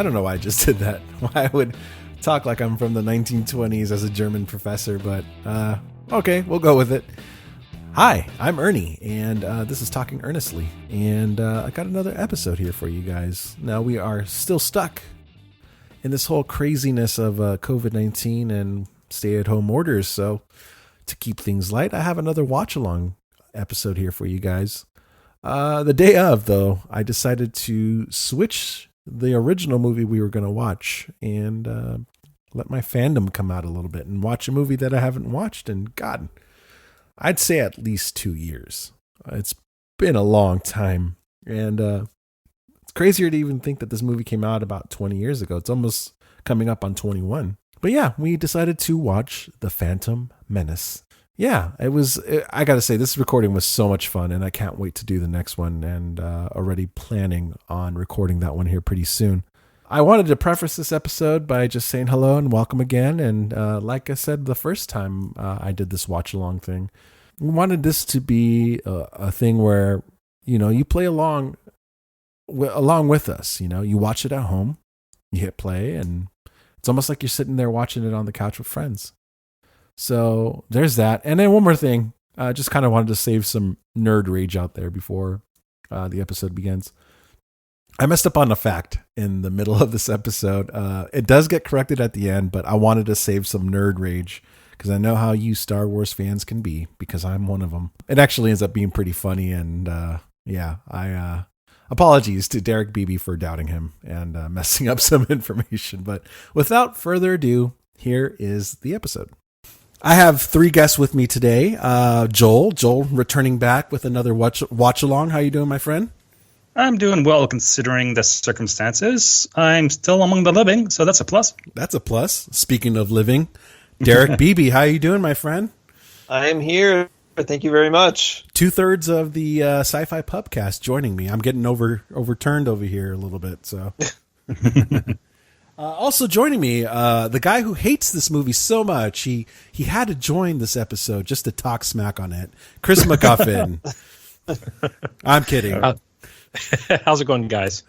I don't know why I just did that. Why I would talk like I'm from the 1920s as a German professor, but okay, we'll go with it. Hi, I'm Ernie, and this is Talking Earnestly, and I got another episode here for you guys. Now, we are still stuck in this whole craziness of COVID-19 and stay-at-home orders, so to keep things light, I have another watch-along episode here for you guys. The day of, though, I decided to switch the original movie we were going to watch and let my fandom come out a little bit and watch a movie that I haven't watched in, God, I'd say at least 2 years. It's been a long time, and it's crazier to even think that this movie came out about 20 years ago. It's almost coming up on 21. But yeah, we decided to watch The Phantom Menace. Yeah, I got to say, this recording was so much fun, and I can't wait to do the next one, and already planning on recording that one here pretty soon. I wanted to preface this episode by just saying hello and welcome again, and like I said the first time I did this watch-along thing, we wanted this to be a thing where, you play along with us. You watch it at home, you hit play, and it's almost like you're sitting there watching it on the couch with friends. So there's that. And then one more thing. I just kind of wanted to save some nerd rage out there before the episode begins. I messed up on a fact in the middle of this episode. It does get corrected at the end, but I wanted to save some nerd rage because I know how you Star Wars fans can be, because I'm one of them. It actually ends up being pretty funny. And I apologies to Derek Beebe for doubting him and messing up some information. But without further ado, here is the episode. I have 3 guests with me today. Joel returning back with another watch along. How you doing, my friend? I'm doing well considering the circumstances. I'm still among the living, so that's a plus. That's a plus. Speaking of living, Derek Beebe, how you doing, my friend? I am here. Thank you very much. 2/3 of the Sci-Fi Pubcast joining me. I'm getting overturned over here a little bit, so... Also joining me, the guy who hates this movie so much, he had to join this episode just to talk smack on it. Chris McGuffin. I'm kidding. How's it going, guys?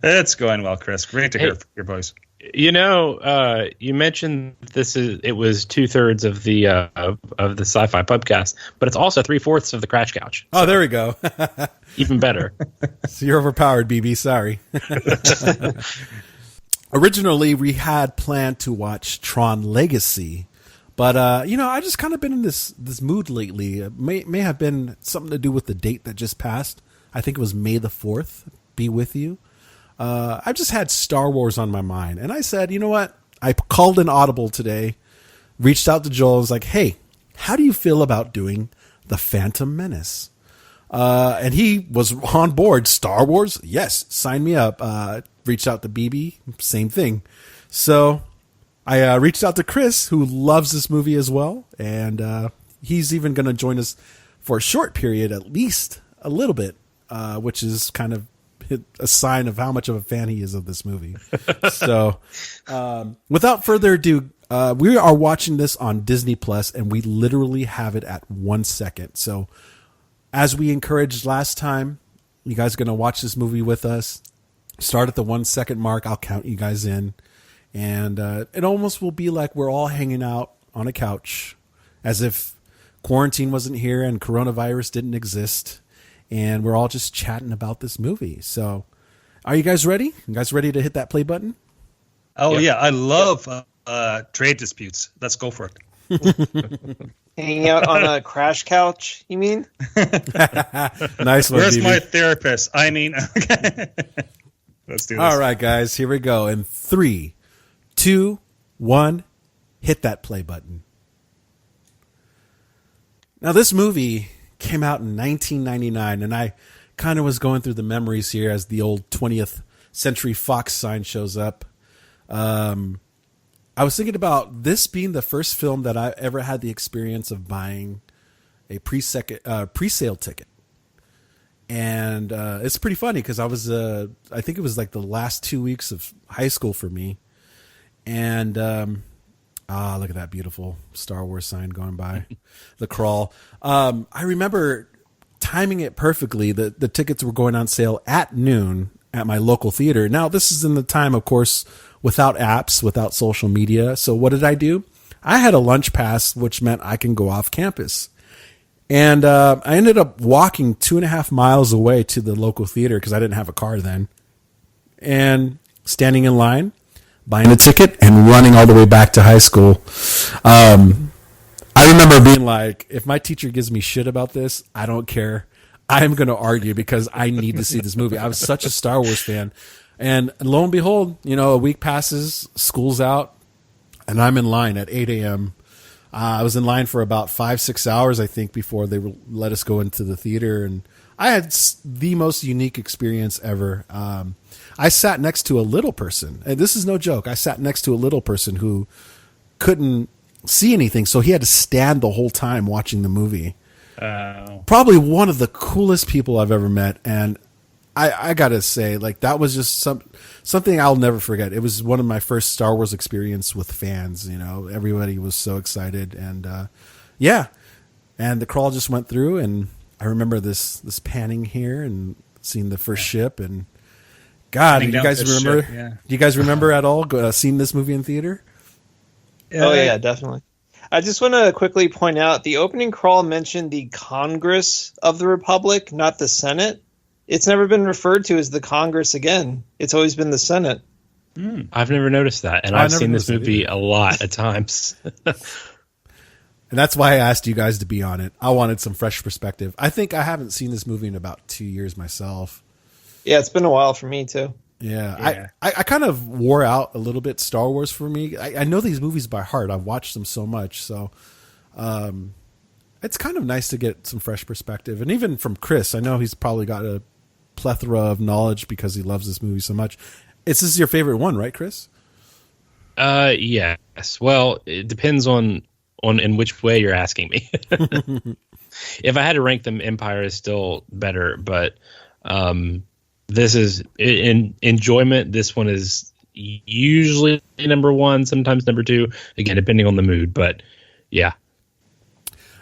It's going well, Chris. Great to hear your voice. You mentioned it was 2/3 of the Sci-Fi Pubcast, but it's also 3/4 of the Crash Couch. Oh, there we go. Even better. So you're overpowered, BB. Sorry. Originally, we had planned to watch Tron Legacy, but I just kind of been in this mood lately. It may have been something to do with the date that just passed. I think it was May the 4th. Be with you. I just had Star Wars on my mind, and I said, you know what? I called an audible today, reached out to Joel, and was like, hey, how do you feel about doing The Phantom Menace? And he was on board. Star Wars? Yes, sign me up. Reached out to BB, same thing. So I reached out to Chris, who loves this movie as well, and he's even going to join us for a short period, at least a little bit, which is kind of a sign of how much of a fan he is of this movie. So without further ado, we are watching this on Disney Plus, and we literally have it at 1 second. So as we encouraged last time, you guys are going to watch this movie with us. Start at the 1 second mark. I'll count you guys in. And it almost will be like we're all hanging out on a couch as if quarantine wasn't here and coronavirus didn't exist. And we're all just chatting about this movie. So are you guys ready? You guys ready to hit that play button? Oh, yeah. I love trade disputes. Let's go for it. Hanging out on a crash couch, you mean? Nice one, Where's BB. my therapist? I mean, let's do this. All right, guys, here we go. In 3, 2, 1, hit that play button. Now, this movie came out in 1999, and I kind of was going through the memories here as the old 20th Century Fox sign shows up. I was thinking about this being the first film that I ever had the experience of buying a pre-sale ticket. And it's pretty funny because I think it was like the last 2 weeks of high school for me. And look at that beautiful Star Wars sign going by, the crawl. I remember timing it perfectly. The tickets were going on sale at noon at my local theater. Now, this is in the time, of course, without apps, without social media. So what did I do? I had a lunch pass, which meant I can go off campus. And I ended up walking 2.5 miles away to the local theater because I didn't have a car then. And standing in line, buying a ticket, and running all the way back to high school. I remember being like, if my teacher gives me shit about this, I don't care. I'm going to argue because I need to see this movie. I was such a Star Wars fan. And lo and behold, a week passes, school's out, and I'm in line at 8 a.m. I was in line for about 5-6 hours, I think, before they let us go into the theater. And I had the most unique experience ever. I sat next to a little person, and this is no joke. I sat next to a little person who couldn't see anything, so he had to stand the whole time watching the movie. Probably one of the coolest people I've ever met, and I gotta say, like, that was just something I'll never forget. It was one of my first Star Wars experience with fans. Everybody was so excited, and and the crawl just went through, and I remember this panning here and seeing the first ship, and God, do you guys remember? Ship, yeah. Do you guys remember at all seeing this movie in theater? Oh, yeah, definitely. I just want to quickly point out the opening crawl mentioned the Congress of the Republic, not the Senate. It's never been referred to as the Congress again. It's always been the Senate. I've never noticed that, and I've seen this movie a lot of times. And that's why I asked you guys to be on it. I wanted some fresh perspective. I think I haven't seen this movie in about 2 years myself. Yeah, it's been a while for me, too. Yeah. I kind of wore out a little bit Star Wars for me. I know these movies by heart. I've watched them so much. So it's kind of nice to get some fresh perspective. And even from Chris, I know he's probably got a plethora of knowledge because he loves this movie so much. This is your favorite one, right, Chris? Yes. Well, it depends on in which way you're asking me. If I had to rank them, Empire is still better, but this is in enjoyment. This one is usually number one, sometimes number two, again, depending on the mood. But yeah.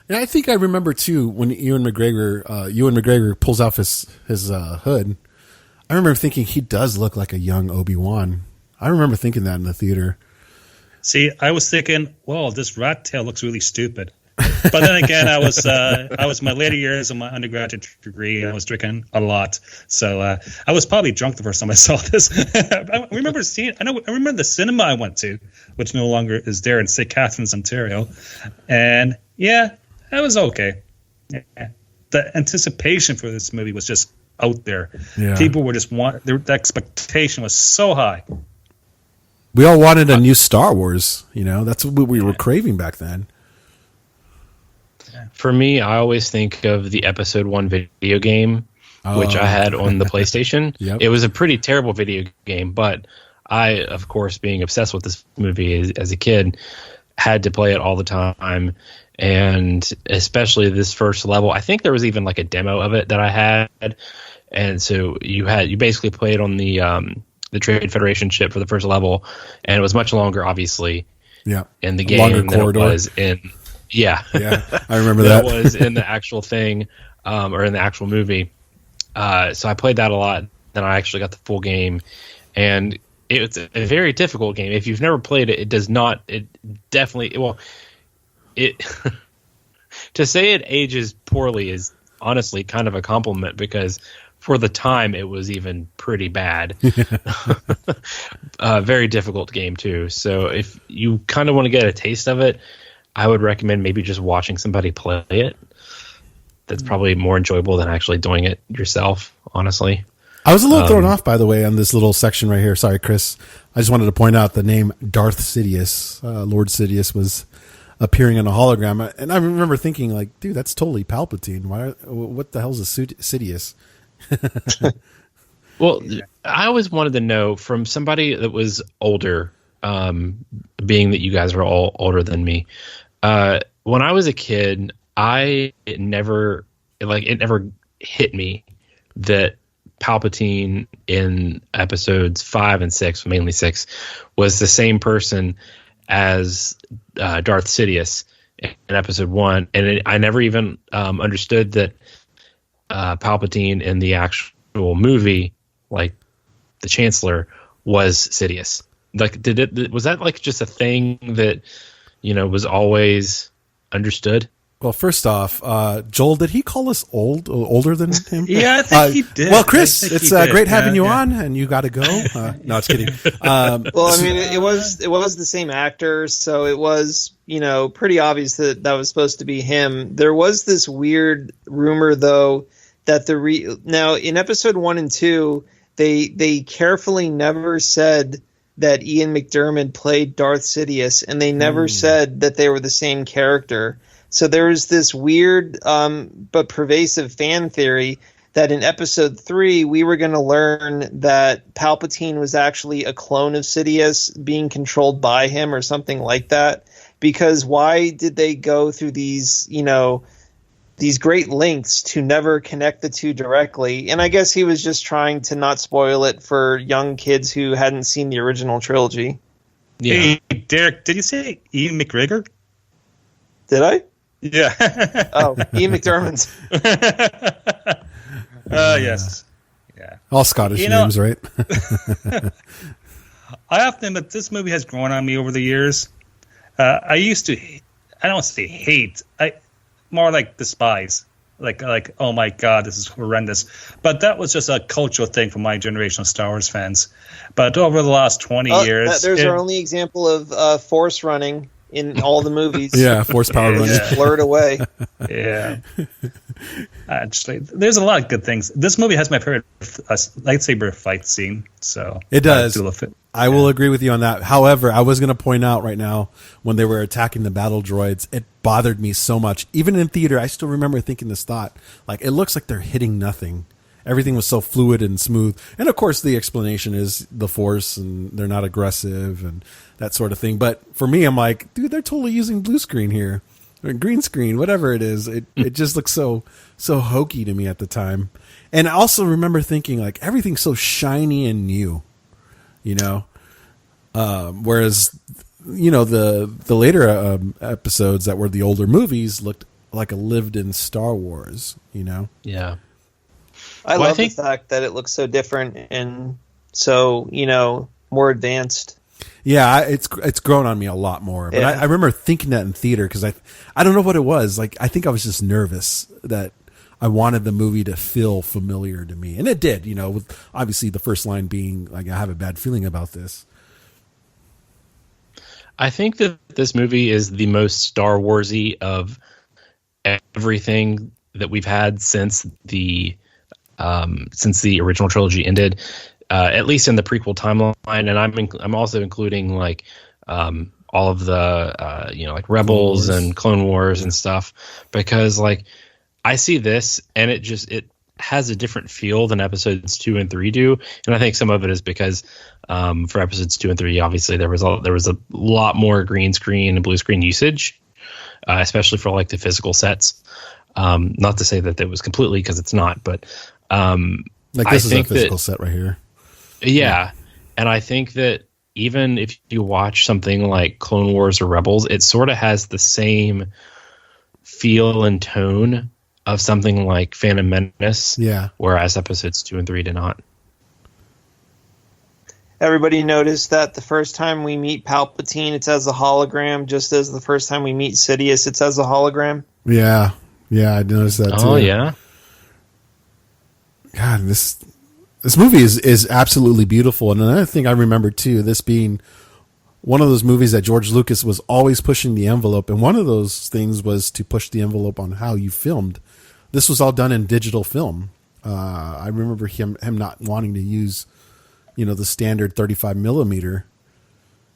And I think I remember too when Ewan McGregor pulls off his hood. I remember thinking he does look like a young Obi-Wan. I remember thinking that in the theater. See, I was thinking, well, this rat tail looks really stupid. But then again, I was my later years of my undergraduate degree, and I was drinking a lot, so I was probably drunk the first time I saw this. I remember the cinema I went to, which no longer is there in St. Catharines, Ontario, and yeah, that was okay. Yeah. The anticipation for this movie was just out there. Yeah. People were just the expectation was so high. We all wanted a new Star Wars. That's what we were craving back then. For me, I always think of the Episode 1 video game, which I had on the PlayStation. Yep. It was a pretty terrible video game, but I, of course, being obsessed with this movie as a kid, had to play it all the time. And especially this first level, I think there was even like a demo of it that I had. And so you basically played on the Trade Federation ship for the first level, and it was much longer, obviously, in the game than it was in. Yeah, I remember that. It was in the actual thing, or in the actual movie. So I played that a lot. Then I actually got the full game, and it's a very difficult game. If you've never played it, it does not. It definitely. Well, it to say it ages poorly is honestly kind of a compliment, because for the time it was even pretty bad. Very difficult game too. So if you kind of want to get a taste of it, I would recommend maybe just watching somebody play it. That's probably more enjoyable than actually doing it yourself, honestly. I was a little thrown off, by the way, on this little section right here. Sorry, Chris. I just wanted to point out the name Darth Sidious. Lord Sidious was appearing in a hologram. And I remember thinking, like, dude, that's totally Palpatine. What the hell is a Sidious? Well, I always wanted to know from somebody that was older, being that you guys are all older than me. When I was a kid, it never hit me that Palpatine in episodes 5 and 6, mainly 6, was the same person as Darth Sidious in episode 1, and I never even understood that Palpatine in the actual movie, like the Chancellor was Sidious. Like, was that like just a thing that, was always understood? Well, first off, Joel, did he call us older than him? Yeah, I think he did. Well, Chris, it's great having you on, and you got to go. No, it's kidding. Well, I mean, it was the same actor, so it was, pretty obvious that was supposed to be him. There was this weird rumor, though, that now in episode 1 and 2, they carefully never said that Ian McDiarmid played Darth Sidious, and they never said that they were the same character. So there was this weird but pervasive fan theory that in episode 3 we were going to learn that Palpatine was actually a clone of Sidious being controlled by him or something like that. Because why did they go through these, these great lengths to never connect the two directly? And I guess he was just trying to not spoil it for young kids who hadn't seen the original trilogy. Yeah. Hey, Derek, did you say Ian McGregor? Did I? Yeah. Oh, Ian McDiarmid. Yes. Yeah. All Scottish names, right? I have to admit, this movie has grown on me over the years. I used to, I don't say hate, I more like despise. Like, oh my God, this is horrendous. But that was just a cultural thing for my generation of Star Wars fans. But over the last 20 years... There's our only example of Force running in all the movies. Yeah, Force power running. Just blurred away. Yeah. Actually, there's a lot of good things. This movie has my favorite lightsaber fight scene. So it does. I will agree with you on that. However, I was going to point out right now, when they were attacking the battle droids, it bothered me so much. Even in theater, I still remember thinking this thought. Like, it looks like they're hitting nothing. Everything was so fluid and smooth. And of course, the explanation is the Force and they're not aggressive and that sort of thing. But for me, I'm like, dude, they're totally using blue screen here. Or green screen, whatever it is. It just looks so hokey to me at the time. And I also remember thinking, like, everything's so shiny and new, whereas, the later episodes that were the older movies looked like a lived-in Star Wars, Yeah. I love the fact that it looks so different and so, more advanced. Yeah, it's grown on me a lot more. But I remember thinking that in theater because I don't know what it was. Like, I think I was just nervous that I wanted the movie to feel familiar to me. And it did, with obviously the first line being, like, I have a bad feeling about this. I think that this movie is the most Star Warsy of everything that we've had since the original trilogy ended. At least in the prequel timeline, and I'm also including like all of the like Rebels and Clone Wars and stuff, because like I see this and it has a different feel than episodes 2 and 3 do, and I think some of it is because for episodes 2 and 3, obviously there was a lot more green screen and blue screen usage, especially for like the physical sets. Not to say that it was completely, because it's not, but like this is a physical set right here. Yeah, and I think that even if you watch something like Clone Wars or Rebels, it sort of has the same feel and tone of something like Phantom Menace, whereas episodes 2 and 3 did not. Everybody noticed that the first time we meet Palpatine, it's as a hologram, just as the first time we meet Sidious, it's as a hologram. Yeah, I noticed that too. Oh, yeah? God, This movie is absolutely beautiful. And another thing I remember, too, this being one of those movies that George Lucas was always pushing the envelope. And one of those things was to push the envelope on how you filmed. This was all done in digital film. I remember him not wanting to use, the standard 35 millimeter.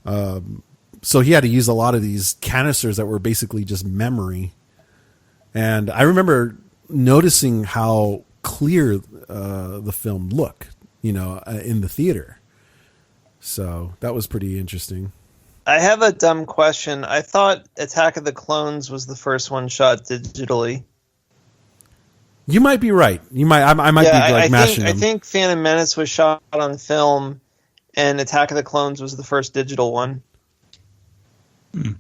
So he had to use a lot of these canisters that were basically just memory. And I remember noticing how clear the film look, in the theater. So that was pretty interesting. I have a dumb question. I thought Attack of the Clones was the first one shot digitally. You might be right. I might be mashing them. I think Phantom Menace was shot on film, and Attack of the Clones was the first digital one. I'm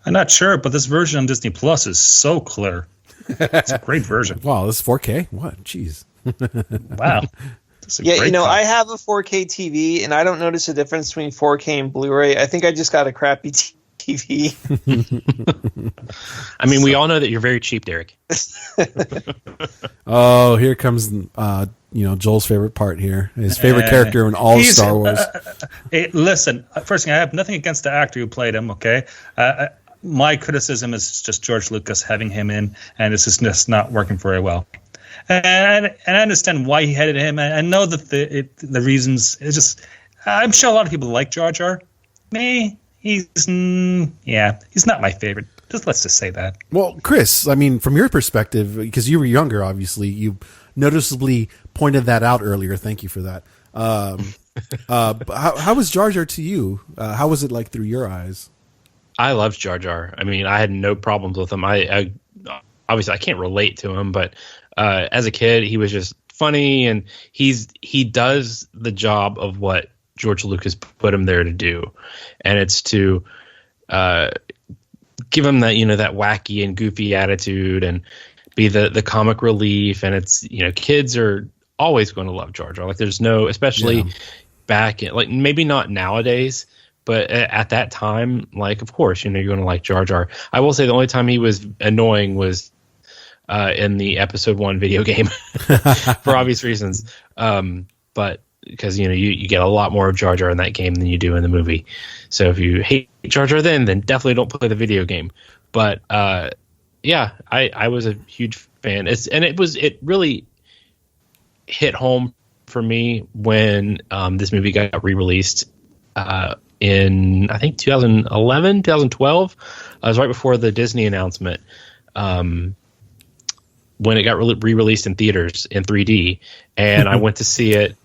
not sure, but this version on Disney Plus is so clear. It's a great version. Wow, this is 4K? What? Jeez. Wow. Yeah, I have a 4K TV, and I don't notice a difference between 4K and Blu-ray. I think I just got a crappy TV. I mean, we all know that you're very cheap, Derek. Oh, here comes Joel's favorite part here. His favorite character in all Star Wars. Listen, first thing, I have nothing against the actor who played him, okay? My criticism is just George Lucas having him in, and it's just not working very well. And I understand why he headed him. I know that the reasons. It's just, I'm sure a lot of people like Jar Jar. Me, he's not my favorite. Let's just say that. Well, Chris, I mean, from your perspective, because you were younger, obviously, you noticeably pointed that out earlier. Thank you for that. How was Jar Jar to you? How was it like through your eyes? I loved Jar Jar. I mean, I had no problems with him. I obviously I can't relate to him, but as a kid, he was just funny, and he does the job of what George Lucas put him there to do, and it's to give him that that wacky and goofy attitude and be the comic relief. And it's kids are always going to love Jar Jar. Like there's no, especially back in, like maybe not nowadays, but at that time, like of course you're going to like Jar Jar. I will say the only time he was annoying was in the episode 1 video game for obvious reasons. But because you get a lot more of Jar Jar in that game than you do in the movie. So if you hate Jar Jar then definitely don't play the video game. But I was a huge fan. It really hit home for me when this movie got re-released in I think 2011, 2012. It was right before the Disney announcement. When it got re-released in theaters in 3D, and I went to see it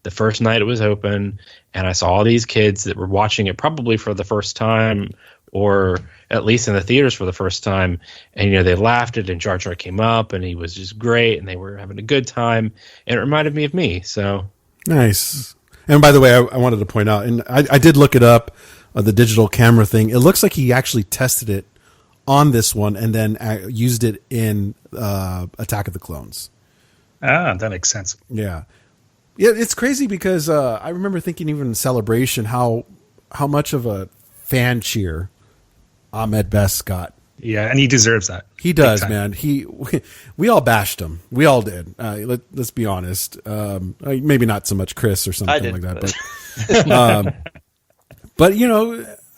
the first night it was open, and I saw all these kids that were watching it probably for the first time, or at least in the theaters for the first time, and they laughed at it, and Jar Jar came up, and he was just great, and they were having a good time, and it reminded me of me. So nice. And by the way, I wanted to point out, and I did look it up, the digital camera thing. It looks like he actually tested it on this one and then used it in Attack of the Clones. Ah, that makes sense. Yeah, it's crazy because I remember thinking even in Celebration how much of a fan cheer Ahmed Best got. Yeah, and he deserves that. He does, man. We all bashed him. We all did. Let's be honest. Maybe not so much Chris or something like that, but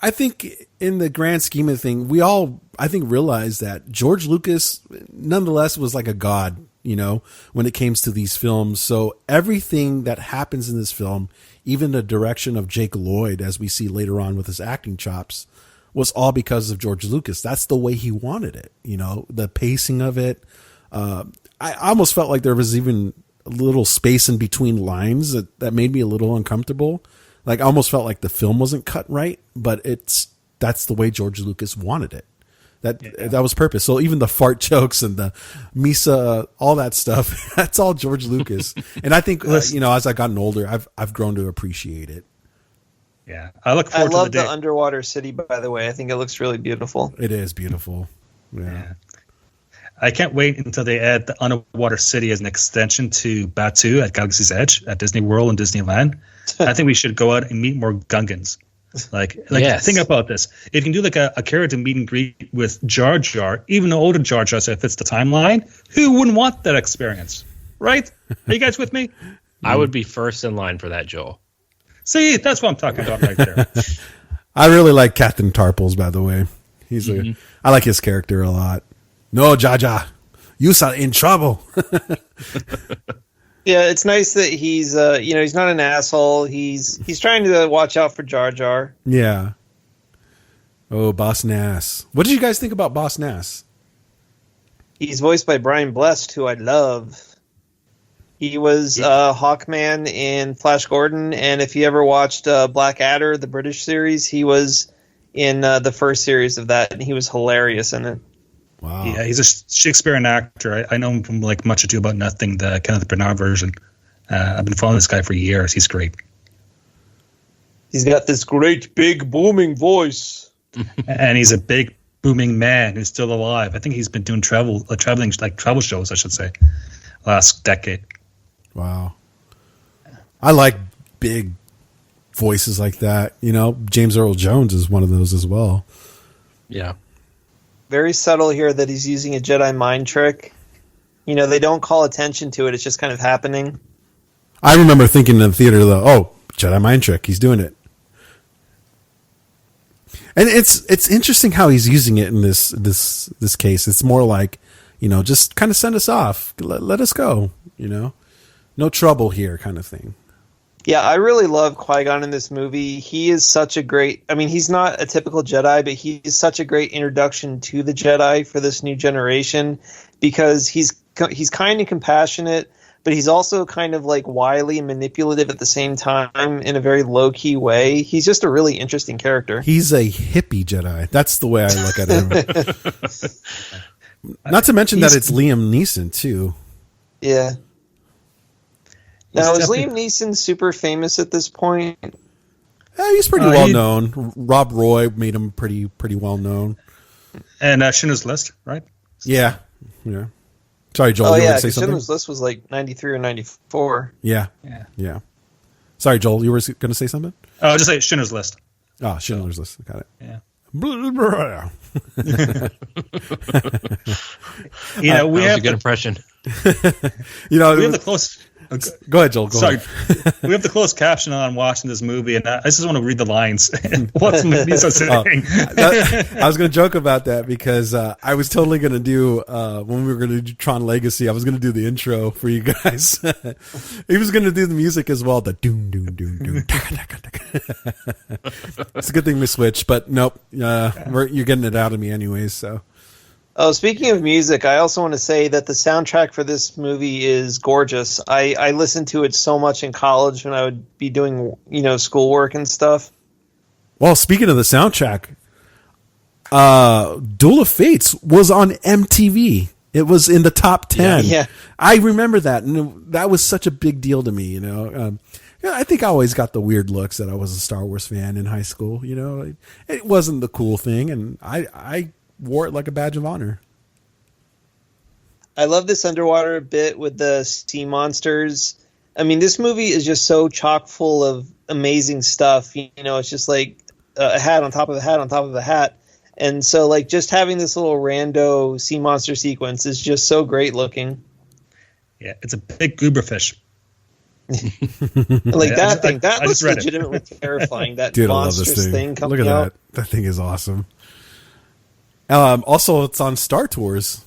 I think in the grand scheme of things, we all, I think, realized that George Lucas nonetheless was like a god, when it came to these films. So everything that happens in this film, even the direction of Jake Lloyd, as we see later on with his acting chops, was all because of George Lucas. That's the way he wanted it. The pacing of it. I almost felt like there was even a little space in between lines that made me a little uncomfortable. Like I almost felt like the film wasn't cut right, but that's the way George Lucas wanted it. That was purpose. So even the fart jokes and the Misa, all that stuff, that's all George Lucas. And I think as I've gotten older, I've grown to appreciate it. Yeah, I look forward to the day. I love the underwater city, by the way. I think it looks really beautiful. It is beautiful. Yeah. I can't wait until they add the underwater city as an extension to Batu at Galaxy's Edge at Disney World and Disneyland. I think we should go out and meet more Gungans. Yes. Think about this. If you can do like a character meet and greet with Jar Jar, even the older Jar Jar, so it fits the timeline, who wouldn't want that experience? Right? Are you guys with me? I would be first in line for that, Joel. See, that's what I'm talking about right there. I really like Captain Tarples, by the way. I like his character a lot. No, Jar Jar, you are in trouble. Yeah, it's nice that he's he's not an asshole. He's trying to watch out for Jar Jar. Yeah. Oh, Boss Nass. What did you guys think about Boss Nass? He's voiced by Brian Blessed, who I love. He was Hawkman in Flash Gordon, and if you ever watched Blackadder, the British series, he was in the first series of that, and he was hilarious in it. Wow. Yeah, he's a Shakespearean actor. I know him from like Much Ado About Nothing, the kind of the Bernard version. I've been following this guy for years. He's great. He's got this great, big, booming voice. And he's a big, booming man who's still alive. I think he's been doing travel shows, I should say, last decade. Wow. I like big voices like that. You know, James Earl Jones is one of those as well. Yeah. Very subtle here that he's using a Jedi mind trick. You know, they don't call attention to it. It's just kind of happening. I remember thinking in the theater, though, oh, Jedi mind trick. He's doing it. And it's interesting how he's using it in this case. It's more like, you know, just kind of send us off. Let us go, you know. No trouble here kind of thing. Yeah, I really love Qui-Gon in this movie. He is such a great... I mean, he's not a typical Jedi, but he is such a great introduction to the Jedi for this new generation because he's kind and compassionate, but he's also kind of like wily and manipulative at the same time in a very low-key way. He's just a really interesting character. He's a hippie Jedi. That's the way I look at him. Not to mention that it's Liam Neeson, too. Yeah. Now, is Liam Neeson super famous at this point? He's pretty well known. Rob Roy made him pretty well known. And Schindler's List, right? Yeah. Sorry, Joel. You were going to say something? Schindler's List was like 93 or 94. Yeah. Sorry, Joel. You were going to say something? Oh, just say Schindler's List. Oh, Schindler's List. Got it. Yeah. You know, we have a good impression. You know, we have the close. Go ahead, Joel. Sorry. We have the closed caption on watching this movie, and I just want to read the lines and what some of these are saying. I was going to joke about that because I was totally going to do, when we were going to do Tron Legacy, I was going to do the intro for you guys. He was going to do the music as well, the doom, doom, doom, doom. It's a good thing we switched, but nope, you're getting it out of me anyways, so. Oh, speaking of music, I also want to say that the soundtrack for this movie is gorgeous. I listened to it so much in college when I would be doing, you know, schoolwork and stuff. Well, speaking of the soundtrack, Duel of Fates was on MTV. It was in the top 10. Yeah. I remember that, and that was such a big deal to me, you know. I think I always got the weird looks that I was a Star Wars fan in high school, you know. It wasn't the cool thing, and I wore it like a badge of honor. I love this underwater bit with the sea monsters. I mean, this movie is just so chock full of amazing stuff. You know, it's just like a hat on top of a hat on top of a hat. And so, like, just having this little rando sea monster sequence is just so great looking. Yeah, it's a big gooberfish. Like that thing, that looks legitimately terrifying. That Dude, monstrous thing coming out. Look at that. That thing is awesome. Also, it's on Star Tours.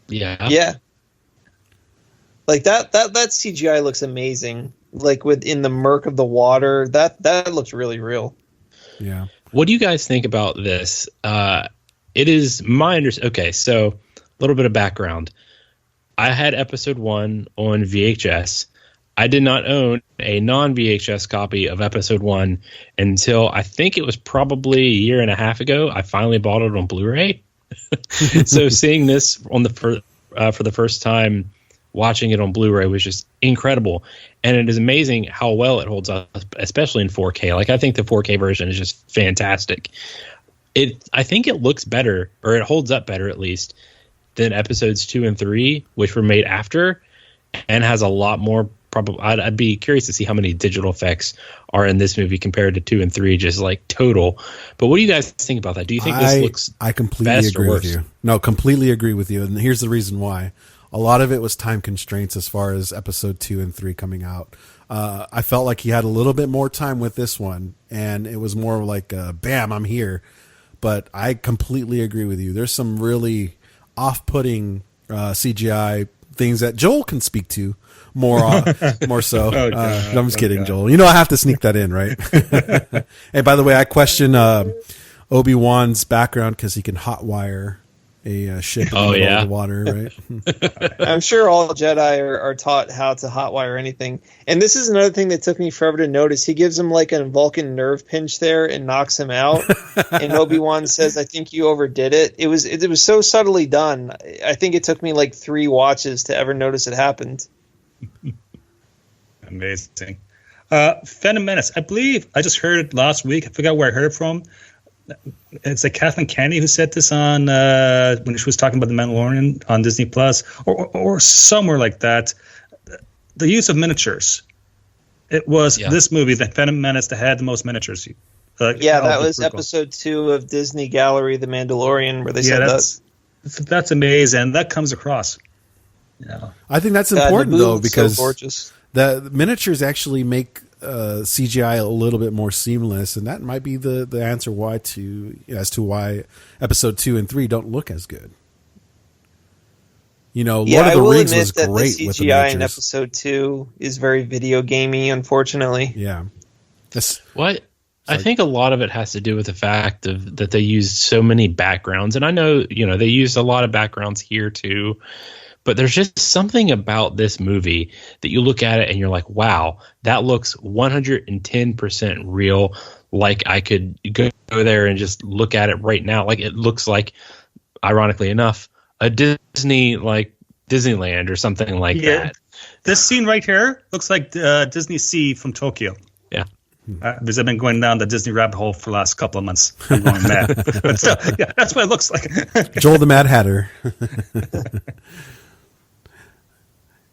Yeah. Like that CGI looks amazing. Like within the murk of the water, that looks really real. Yeah. What do you guys think about this? It is my understanding. Okay, so a little bit of background. I had episode 1 on VHS. I did not own a non-VHS copy of episode 1 until I think it was probably a year and a half ago. I finally bought it on Blu-ray. So seeing this on for the first time, watching it on Blu-ray was just incredible. And it is amazing how well it holds up, especially in 4K. Like, I think the 4K version is just fantastic. I think it looks better, or it holds up better at least, than episodes 2 and 3, which were made after, and has a lot more. Probably, I'd be curious to see how many digital effects are in this movie compared to 2 and 3, just like total. But what do you guys think about that? Do you think this looks? I completely agree with you. No, completely agree with you. And here's the reason why. A lot of it was time constraints as far as episode 2 and 3 coming out. I felt like he had a little bit more time with this one, and it was more like, bam, I'm here. But I completely agree with you. There's some really off-putting CGI things that Joel can speak to more so. Oh, I'm just kidding, Joel. You know I have to sneak that in, right? Hey, by the way, I question Obi-Wan's background because he can hotwire a ship in the water, right? I'm sure all Jedi are taught how to hotwire anything. And this is another thing that took me forever to notice. He gives him like a Vulcan nerve pinch there and knocks him out. And Obi-Wan says, "I think you overdid it." It was so subtly done. I think it took me like 3 watches to ever notice it happened. Amazing. Phantom Menace. I believe I just heard it last week. I forgot where I heard it from. It's like Kathleen Kennedy who said this on when she was talking about The Mandalorian on Disney Plus or somewhere like that. the use of miniatures. It was this movie, the Phantom Menace, that had the most miniatures. That was episode 2 of Disney Gallery, The Mandalorian, where they said that's amazing. That comes across. I think that's important though, because so gorgeous. The miniatures actually make CGI a little bit more seamless, and that might be the answer as to why episode 2 and 3 don't look as good. Lord of the Rings was great with the CGI in episode 2 is very video gamey, unfortunately. Yeah. I think a lot of it has to do with the fact that they used so many backgrounds, and I know they used a lot of backgrounds here too. But there's just something about this movie that you look at it and you're like, wow, that looks 110% real. Like I could go there and just look at it right now. Like it looks like, ironically enough, a Disney, like Disneyland or something like that. This scene right here looks like Disney Sea from Tokyo. Yeah. Because I've been going down the Disney rabbit hole for the last couple of months. I'm going mad. But still, that's what it looks like. Joel the Mad Hatter.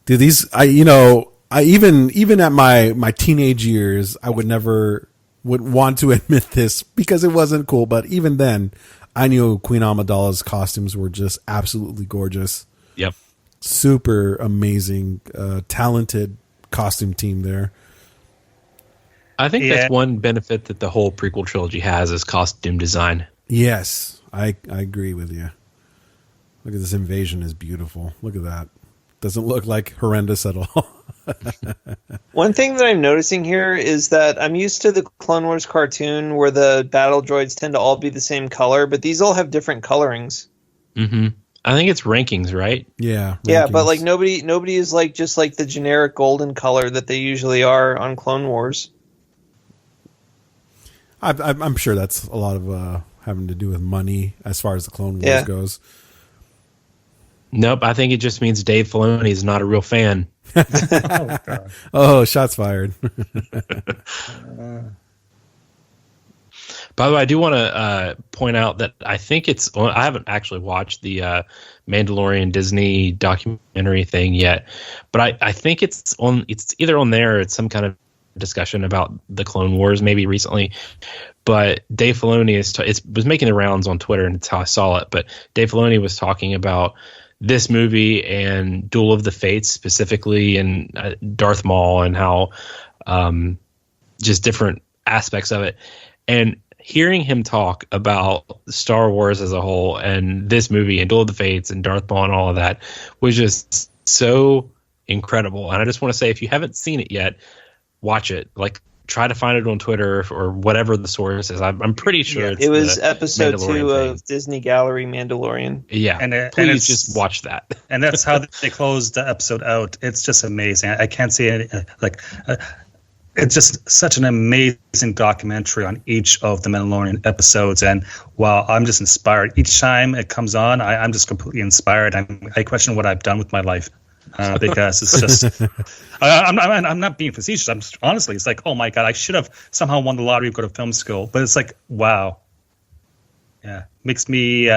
Dude, even at my teenage years, I would want to admit this because it wasn't cool. But even then, I knew Queen Amidala's costumes were just absolutely gorgeous. Yep. Super amazing, talented costume team there. I think that's one benefit that the whole prequel trilogy has is costume design. Yes, I agree with you. Look at this invasion is beautiful. Look at that. Doesn't look like horrendous at all. One thing that I'm noticing here is that I'm used to the Clone Wars cartoon where the battle droids tend to all be the same color, but these all have different colorings. Mm-hmm. I think it's rankings, right? Yeah. Yeah, but like nobody is like just like the generic golden color that they usually are on Clone Wars. I'm sure that's a lot of having to do with money as far as the Clone Wars goes. Nope, I think it just means Dave Filoni is not a real fan. Oh, God. Oh, shots fired. By the way, I do want to point out that I think I haven't actually watched the Mandalorian Disney documentary thing yet, but I think it's either on there or it's some kind of discussion about the Clone Wars maybe recently. But Dave Filoni was making the rounds on Twitter, and it's how I saw it. But Dave Filoni was talking about this movie and Duel of the Fates specifically, and Darth Maul, and how just different aspects of it. And hearing him talk about Star Wars as a whole and this movie and Duel of the Fates and Darth Maul and all of that was just so incredible. And I just want to say, if you haven't seen it yet, watch it. Like, try to find it on Twitter or whatever the source is. I'm pretty sure it was episode 2 of Disney Gallery Mandalorian. Yeah, and please just watch that. And that's how they closed the episode out. It's just amazing. I can't see it. It's just such an amazing documentary on each of the Mandalorian episodes. And wow, I'm just inspired. Each time it comes on, I'm just completely inspired. I question what I've done with my life. Because it's just, I'm not being facetious. Honestly, it's like, oh my God, I should have somehow won the lottery to go to film school. But it's like, wow, yeah, makes me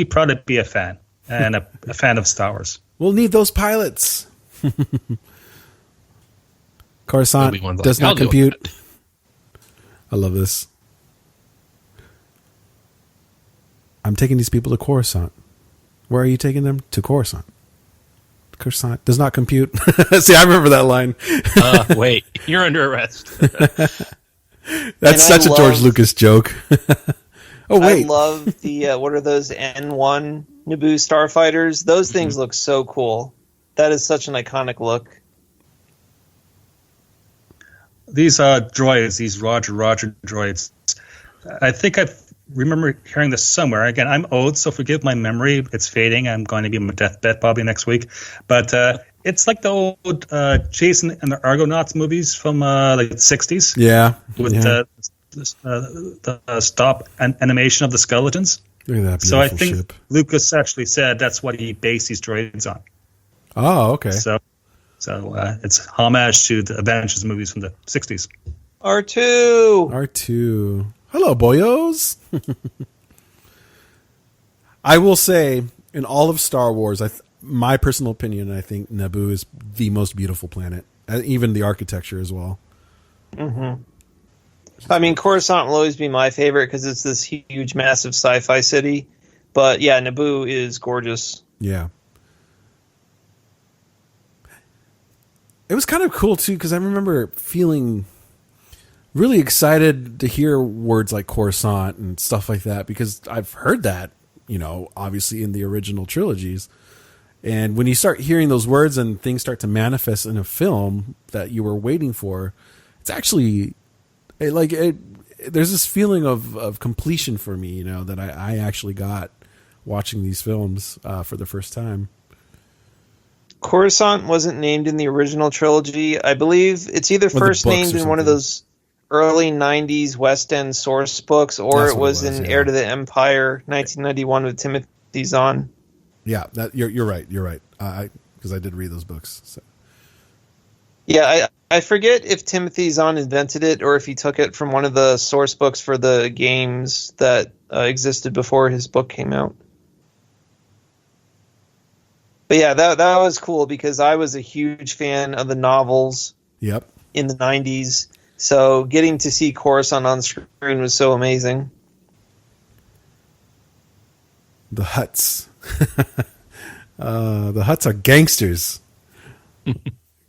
proud to be a fan and a fan of Star Wars. We'll need those pilots. Coruscant does not compute. I love this. I'm taking these people to Coruscant. Where are you taking them? To Coruscant. Coruscant does not compute. See, I remember that line. Wait, you're under arrest. That's such a George Lucas joke. Oh, wait. I love the, what are those N1 Naboo starfighters? Those things look so cool. That is such an iconic look. These droids, these Roger droids, I think I remember hearing this somewhere. Again, I'm old, so forgive my memory. It's fading. I'm going to be on my deathbed probably next week. But it's like the old Jason and the Argonauts movies from like the 60s. Yeah. With the stop animation of the skeletons. Look at that beautiful So I think ship. Lucas actually said that's what he based these droids on. Oh, okay. So it's homage to the Avengers movies from the 60s. R2. Hello, boyos. I will say, in all of Star Wars, my personal opinion, I think Naboo is the most beautiful planet, even the architecture as well. Mm-hmm. I mean, Coruscant will always be my favorite because it's this huge, massive sci-fi city. But yeah, Naboo is gorgeous. Yeah. It was kind of cool, too, because I remember feeling really excited to hear words like Coruscant and stuff like that, because I've heard that, obviously in the original trilogies. And when you start hearing those words and things start to manifest in a film that you were waiting for, it's actually there's this feeling of completion for me, that I actually got watching these films for the first time. Coruscant wasn't named in the original trilogy. I believe it's either first named in one of those early 90s West End source books, or it was in Heir to the Empire, 1991 with Timothy Zahn. Yeah, you're right. You're right. Because I did read those books. So. Yeah, I forget if Timothy Zahn invented it or if he took it from one of the source books for the games that existed before his book came out. But yeah, that was cool because I was a huge fan of the novels. Yep. In the 90s. So getting to see Coruscant on screen was so amazing. The Hutts. The Hutts are gangsters.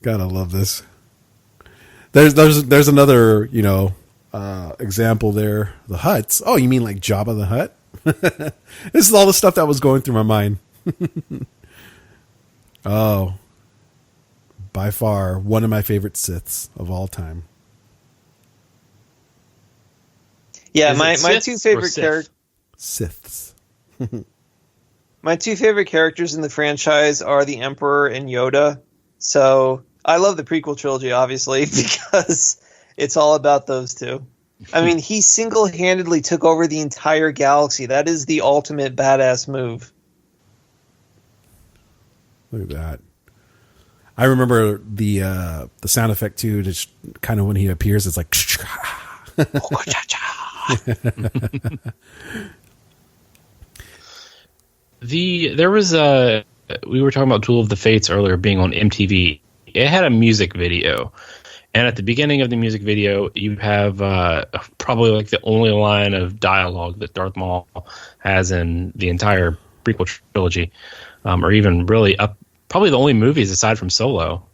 Gotta love this. There's another, example there. The Hutts. Oh, you mean like Jabba the Hutt? This is all the stuff that was going through my mind. Oh, by far one of my favorite Siths of all time. Yeah, my two favorite characters. Siths. My two favorite characters in the franchise are the Emperor and Yoda. So I love the prequel trilogy, obviously, because it's all about those two. I mean, he single-handedly took over the entire galaxy. That is the ultimate badass move. Look at that. I remember the sound effect too, just kind of when he appears, it's like there was we were talking about Duel of the Fates earlier being on MTV. It had a music video, and at the beginning of the music video, you have probably like the only line of dialogue that Darth Maul has in the entire prequel trilogy, or even really probably the only movies aside from Solo.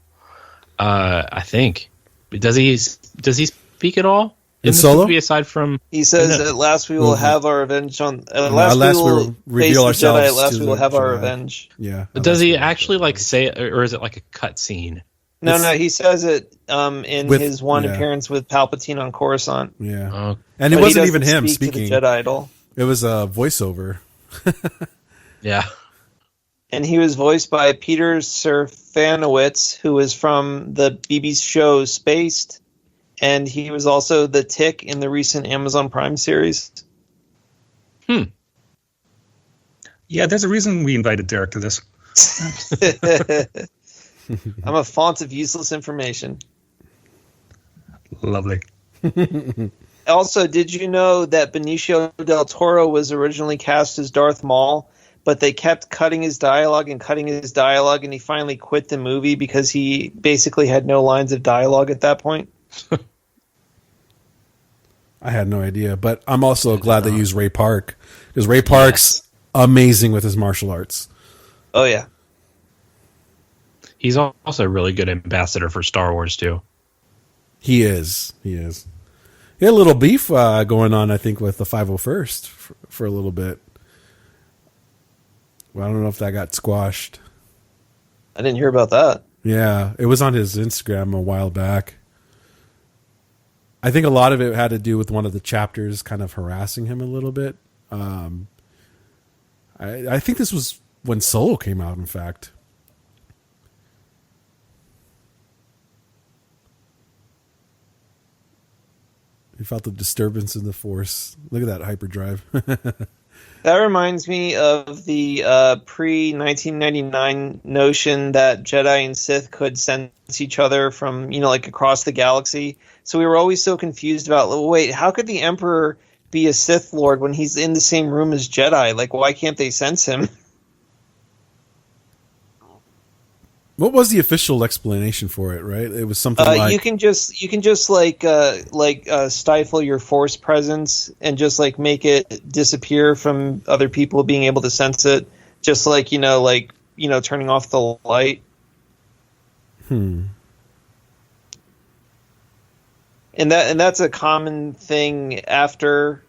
I think. Does he speak at all in Solo? Movie aside from he says, "At last we will have our revenge on. At last we will reveal ourselves. Jedi, at last we will have our revenge." Yeah. But does he actually like say it, or is it like a cut scene? No, he says it in his appearance with Palpatine on Coruscant. Yeah, and it wasn't even him speaking. To the Jedi idol. It was a voiceover. Yeah. And he was voiced by Peter Serafinowicz, who is from the BBC show Spaced, and he was also the Tick in the recent Amazon Prime series. Yeah, there's a reason we invited Derek to this. I'm a font of useless information. Lovely. Also, did you know that Benicio del Toro was originally cast as Darth Maul, but they kept cutting his dialogue, and he finally quit the movie because he basically had no lines of dialogue at that point? I had no idea, but I'm also glad they used Ray Park, because Ray Park's amazing with his martial arts. Oh, yeah. He's also a really good ambassador for Star Wars, too. He is. He had a little beef going on, I think, with the 501st for a little bit. Well, I don't know if that got squashed. I didn't hear about that. Yeah, it was on his Instagram a while back. I think a lot of it had to do with one of the chapters kind of harassing him a little bit. I think this was when Solo came out, in fact. He felt the disturbance in the Force. Look at that hyperdrive. That reminds me of the pre-1999 notion that Jedi and Sith could sense each other from, like across the galaxy. So we were always so confused about, wait, how could the Emperor be a Sith Lord when he's in the same room as Jedi? Like, why can't they sense him? What was the official explanation for it? Right, it was something like you can just stifle your force presence and just like make it disappear from other people being able to sense it, just like turning off the light. And that's a common thing after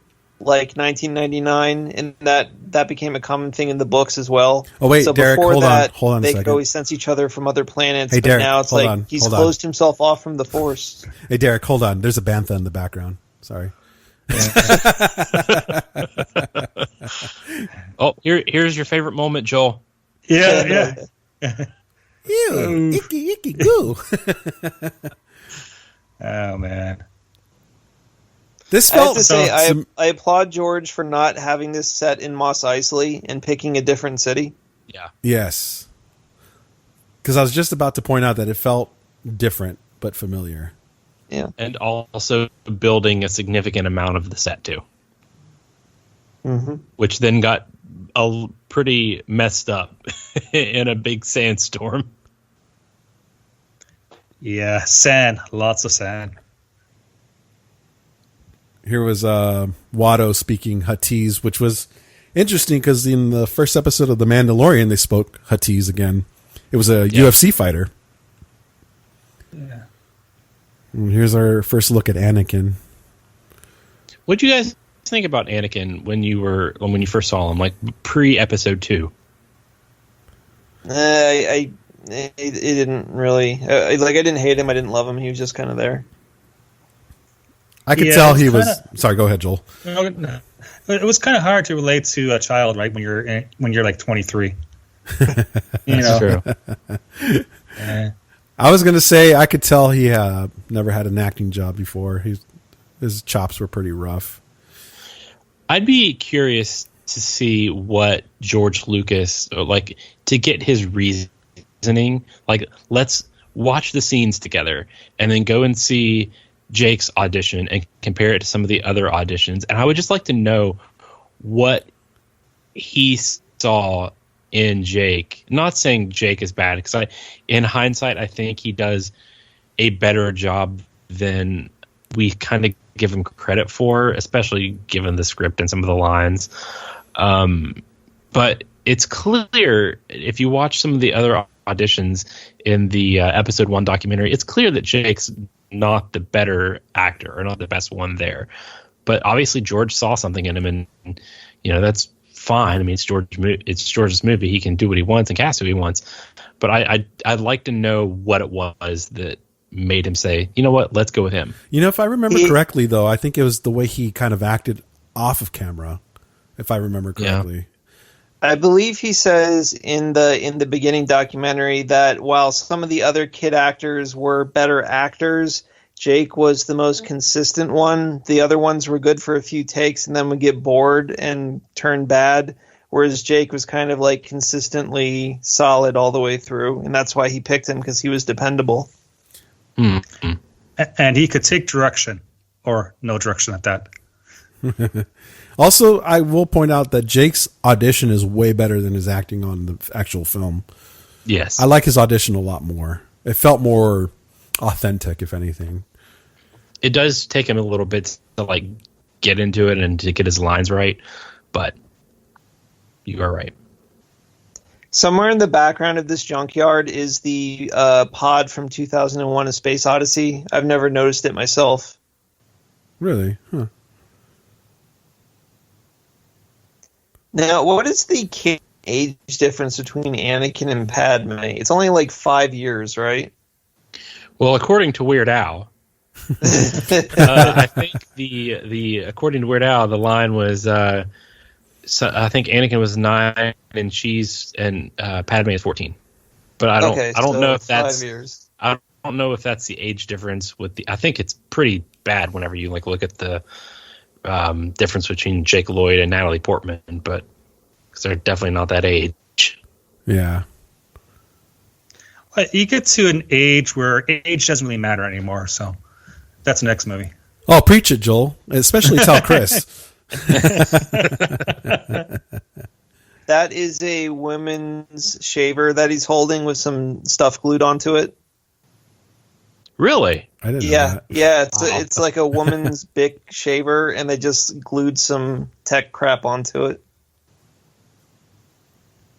like 1999, and that became a common thing in the books as well. Oh wait, so Derek, before hold that, on a they second. could always sense each other from other planets. Hey, but Derek, now it's hold like on, he's hold on. closed himself off from the Force. Hey, Derek, hold on. There's a bantha in the background. Sorry. Oh, here's your favorite moment, Joel. Yeah. Ew, icky, goo. Oh man. This I have felt to say, I applaud George for not having this set in Mos Eisley and picking a different city. Yeah. Yes. Because I was just about to point out that it felt different but familiar. Yeah. And also building a significant amount of the set, too. Mm-hmm. Which then got pretty messed up in a big sandstorm. Yeah, sand. Lots of sand. Here was Watto speaking Huttese, which was interesting because in the first episode of The Mandalorian, they spoke Huttese again. It was a UFC fighter. Yeah. And here's our first look at Anakin. What did you guys think about Anakin when you first saw him, like pre-episode 2? It didn't really I didn't hate him. I didn't love him. He was just kind of there. I could tell he was. Sorry, go ahead, Joel. No. It was kind of hard to relate to a child, right? When you're like 23. That's true. I was going to say I could tell he never had an acting job before. His chops were pretty rough. I'd be curious to see what George Lucas, like, to get his reasoning. Like, let's watch the scenes together and then go and see Jake's audition and compare it to some of the other auditions. And I would just like to know what he saw in Jake. Not saying Jake is bad, because in hindsight, I think he does a better job than we kind of give him credit for, especially given the script and some of the lines. But it's clear, if you watch some of the other auditions in the episode 1 documentary, it's clear that Jake's not the better actor or not the best one there. But obviously George saw something in him, and that's fine. I mean, it's George's movie. He can do what he wants and cast who he wants. But I'd like to know what it was that made him say, you know what, let's go with him. If I remember correctly, though, I think it was the way he kind of acted off of camera, if I remember correctly. Yeah. I believe he says in the beginning documentary that while some of the other kid actors were better actors, Jake was the most consistent one. The other ones were good for a few takes and then would get bored and turn bad, whereas Jake was kind of like consistently solid all the way through, and that's why he picked him, because he was dependable. Mm-hmm. And he could take direction, or no direction at that. Also, I will point out that Jake's audition is way better than his acting on the actual film. Yes. I like his audition a lot more. It felt more authentic, if anything. It does take him a little bit to like get into it and to get his lines right, but you are right. Somewhere in the background of this junkyard is the pod from 2001: A Space Odyssey. I've never noticed it myself. Really? Huh. Now, what is the age difference between Anakin and Padme? It's only like 5 years, right? Well, according to Weird Al, I think the according to Weird Al, the line was I think Anakin was 9 and Padme is 14. But I don't know if that's 5 years. I don't know if that's the age difference with I think it's pretty bad whenever you like look at the difference between Jake Lloyd and Natalie Portman, but because they're definitely not that age. Yeah. You get to an age where age doesn't really matter anymore, so that's the next movie. Oh, preach it, Joel. Especially tell Chris. That that is a women's shaver that he's holding with some stuff glued onto it. Really? I didn't know that. Yeah. It's like a woman's Bic shaver, and they just glued some tech crap onto it.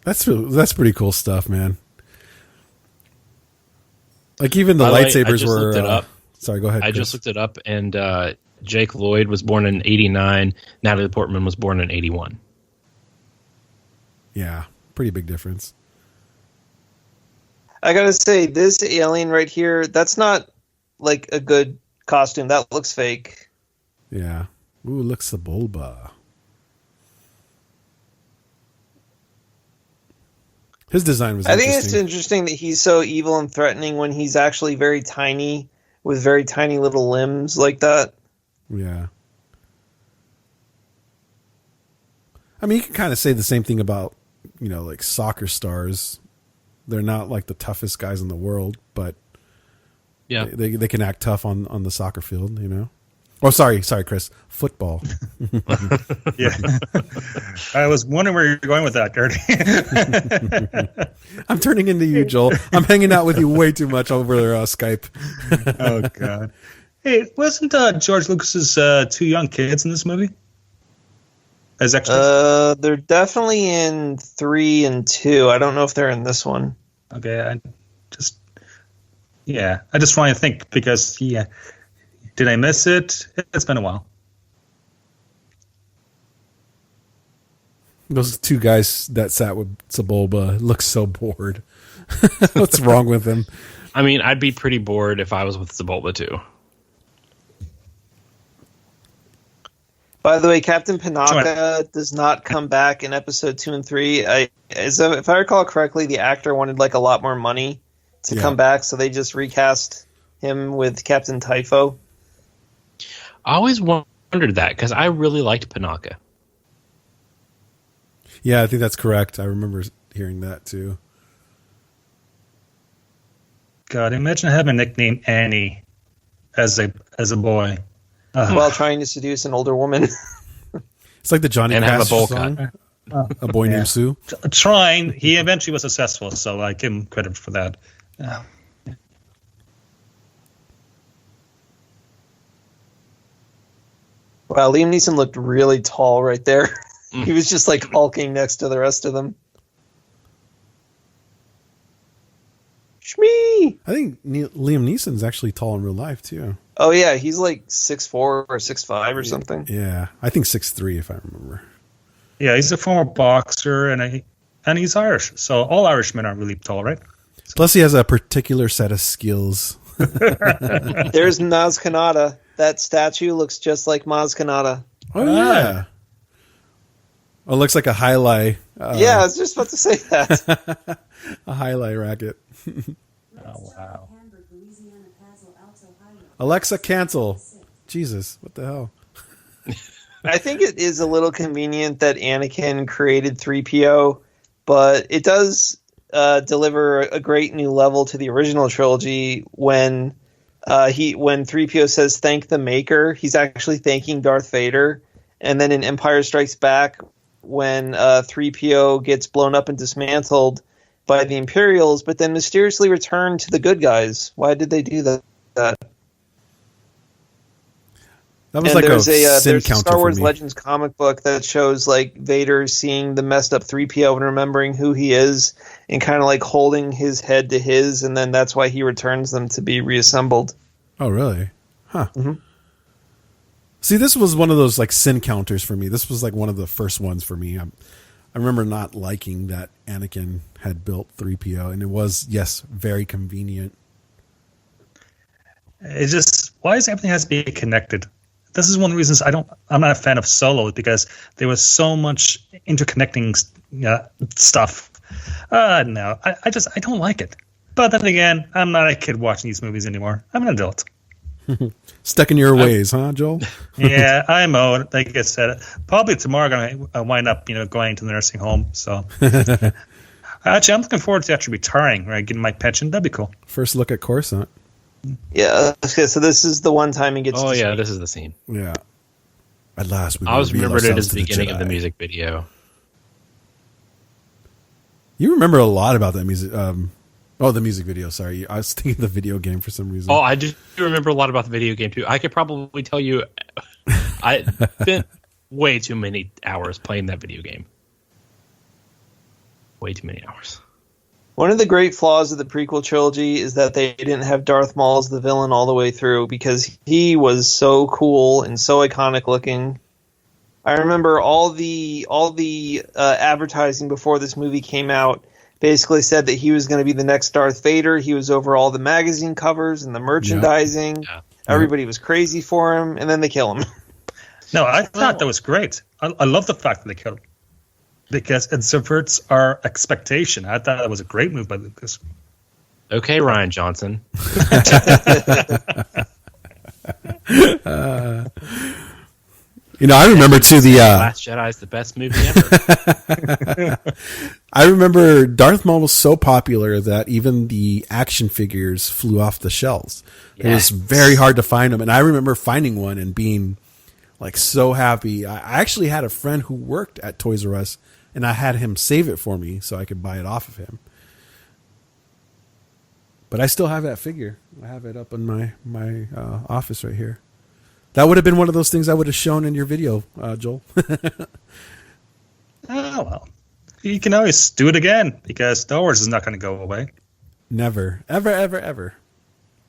That's pretty cool stuff, man. Like even the lightsabers were. Looked it up. Sorry, go ahead. I just looked it up, and Jake Lloyd was born in '89. Natalie Portman was born in '81. Yeah, pretty big difference. I gotta say, this alien right here, that's not like a good costume. That looks fake. Yeah. Ooh, looks the Bulba. His design was interesting. I think it's interesting that he's so evil and threatening when he's actually very tiny with very tiny little limbs like that. Yeah. I mean, you can kind of say the same thing about, like soccer stars. They're not like the toughest guys in the world, but yeah, they can act tough on the soccer field, Oh, sorry, Chris. Football. Yeah. I was wondering where you're going with that, Ernie. I'm turning into you, Joel. I'm hanging out with you way too much over Skype. Oh, God. Hey, wasn't George Lucas's two young kids in this movie? As extras? They're definitely in 3 and 2. I don't know if they're in this one. Okay, I just trying to think because, did I miss it? It's been a while. Those two guys that sat with Sebulba look so bored. What's wrong with them? I mean, I'd be pretty bored if I was with Sebulba too. By the way, Captain Panaka does not come back in episode 2 and 3. If I recall correctly, the actor wanted like a lot more money to come back, so they just recast him with Captain Typho. I always wondered that because I really liked Panaka. Yeah, I think that's correct. I remember hearing that too. God, imagine having a nickname Annie as a boy. While trying to seduce an older woman. It's like the Johnny and Cash have a bowl song. cut. A boy named Sue. Trying. He eventually was successful, so I give him credit for that. Wow, Liam Neeson looked really tall right there. He was just like hulking next to the rest of them. Shmee! I think Liam Neeson's actually tall in real life too. Oh yeah, he's like 6'4" or 6'5" or something. Yeah, I think 6'3" if I remember. Yeah, he's a former boxer and he's Irish, so all Irishmen are really tall, right? Plus, he has a particular set of skills. There's Maz Kanata. That statue looks just like Maz Kanata. Oh yeah. Oh, it looks like a highlight. Yeah, I was just about to say that. A highlight racket. Oh wow. Alexa, cancel. Jesus, what the hell? I think it is a little convenient that Anakin created 3PO, but it does deliver a great new level to the original trilogy when 3PO says thank the maker, he's actually thanking Darth Vader. And then in Empire Strikes Back, when 3PO gets blown up and dismantled by the Imperials, but then mysteriously returned to the good guys. Why did they do that? That was like a sin there's a counter Star Wars for me. Legends comic book that shows like Vader seeing the messed up 3PO and remembering who he is and kind of like holding his head to his, and then that's why he returns them to be reassembled. Oh, really? Huh. Mm-hmm. See, this was one of those like sin counters for me. This was like one of the first ones for me. I remember not liking that Anakin had built 3PO, and it was, yes, very convenient. It's just, why does everything has to be connected? This is one of the reasons I'm not a fan of Solo, because there was so much interconnecting stuff. No, I don't like it. But then again, I'm not a kid watching these movies anymore. I'm an adult. Stuck in your ways, huh, Joel? Yeah, I'm old. Like I said, probably tomorrow I'm going to wind up, going to the nursing home. So actually, I'm looking forward to actually retiring, right? Getting my pension. That'd be cool. First look at Coruscant. Yeah. Okay, so this is the one time he gets. Oh to yeah, speak. this is the scene. Yeah. At last, we I always reveal remembered it ourselves as to the beginning of the Jedi. music video. You remember a lot about that music. The music video. Sorry, I was thinking the video game for some reason. Oh, I do remember a lot about the video game too. I could probably tell you, I spent way too many hours playing that video game. Way too many hours. One of the great flaws of the prequel trilogy is that they didn't have Darth Maul as the villain all the way through, because he was so cool and so iconic looking. I remember all the advertising before this movie came out basically said that he was going to be the next Darth Vader. He was over all the magazine covers and the merchandising. Yeah. Everybody was crazy for him, and then they kill him. No, I thought that was great. I love the fact that they killed him, because it subverts our expectation. I thought that was a great move by Lucas. Okay, Rian Johnson. I remember too the Last Jedi is the best movie ever. I remember Darth Maul was so popular that even the action figures flew off the shelves. Yes. It was very hard to find them, and I remember finding one and being like so happy. I actually had a friend who worked at Toys R Us, and I had him save it for me so I could buy it off of him. But I still have that figure. I have it up in my office right here. That would have been one of those things I would have shown in your video, Joel. Oh, well. You can always do it again, because Star Wars is not going to go away. Never. Ever, ever, ever.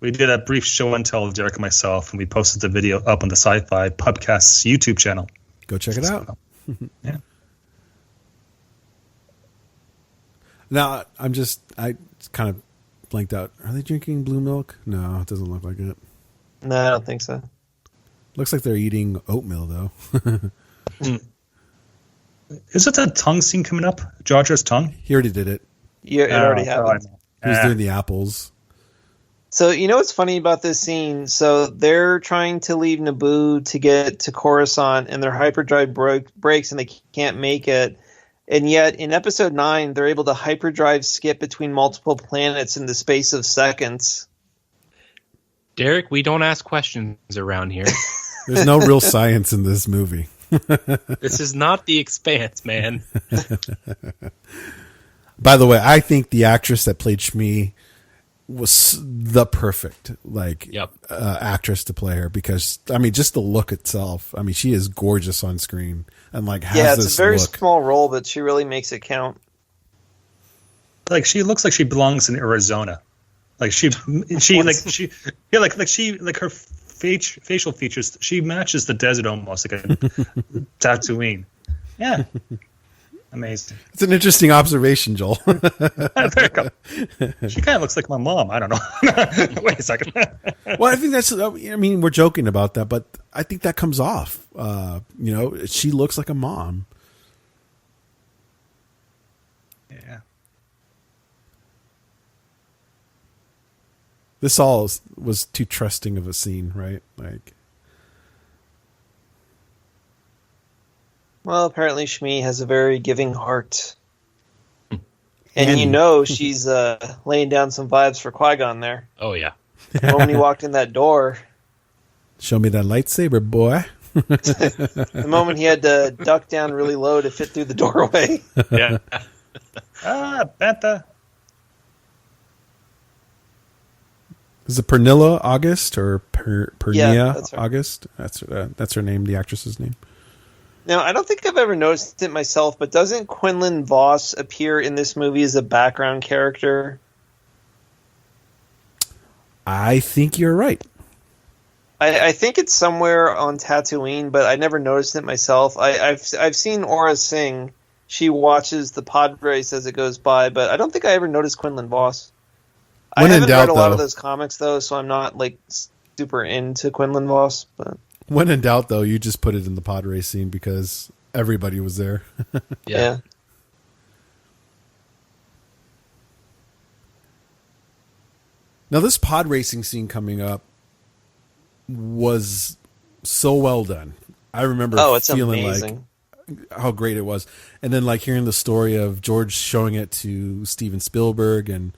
We did a brief show and tell, Derek and myself, and we posted the video up on the Sci-Fi Pubcast's YouTube channel. Go check it out. Yeah. Now, I kind of blanked out. Are they drinking blue milk? No, it doesn't look like it. No, I don't think so. Looks like they're eating oatmeal, though. Is it that tongue scene coming up? Jar Jar's tongue? He already did it. Yeah, it already happened. He was doing the apples. So, what's funny about this scene? So, they're trying to leave Naboo to get to Coruscant, and their hyperdrive breaks, and they can't make it. And yet, in Episode 9, they're able to hyperdrive skip between multiple planets in the space of seconds. Derek, we don't ask questions around here. There's no real science in this movie. This is not The Expanse, man. By the way, I think the actress that played Shmi was the perfect actress to play her, because just the look itself. She is gorgeous on screen and has this it's a very look. Small role, but she really makes it count. She looks like she belongs in Arizona. Her facial features, she matches the desert almost, like a Tatooine. Yeah. Amazing. It's an interesting observation, Joel. There you go. She kind of looks like my mom. I don't know. Wait a second. Well, I think that's, we're joking about that, but I think that comes off. She looks like a mom. Yeah. This all was too trusting of a scene, right? Well, apparently Shmi has a very giving heart. And she's laying down some vibes for Qui-Gon there. Oh, yeah. The moment he walked in that door. Show me that lightsaber, boy. The moment he had to duck down really low to fit through the doorway. Yeah. Bantha. Is it Pernilla August or Pernia that's right. August? That's her name, the actress's name. Now, I don't think I've ever noticed it myself, but doesn't Quinlan Vos appear in this movie as a background character? I think you're right. I think it's somewhere on Tatooine, but I never noticed it myself. I've seen Aura Singh. She watches the pod race as it goes by, but I don't think I ever noticed Quinlan Vos. I haven't read a lot of those comics, though, so I'm not super into Quinlan Vos. But when in doubt, though, you just put it in the pod race scene because everybody was there. Yeah. Now, this pod racing scene coming up was so well done. I remember feeling amazing. How great it was. And then hearing the story of George showing it to Steven Spielberg and,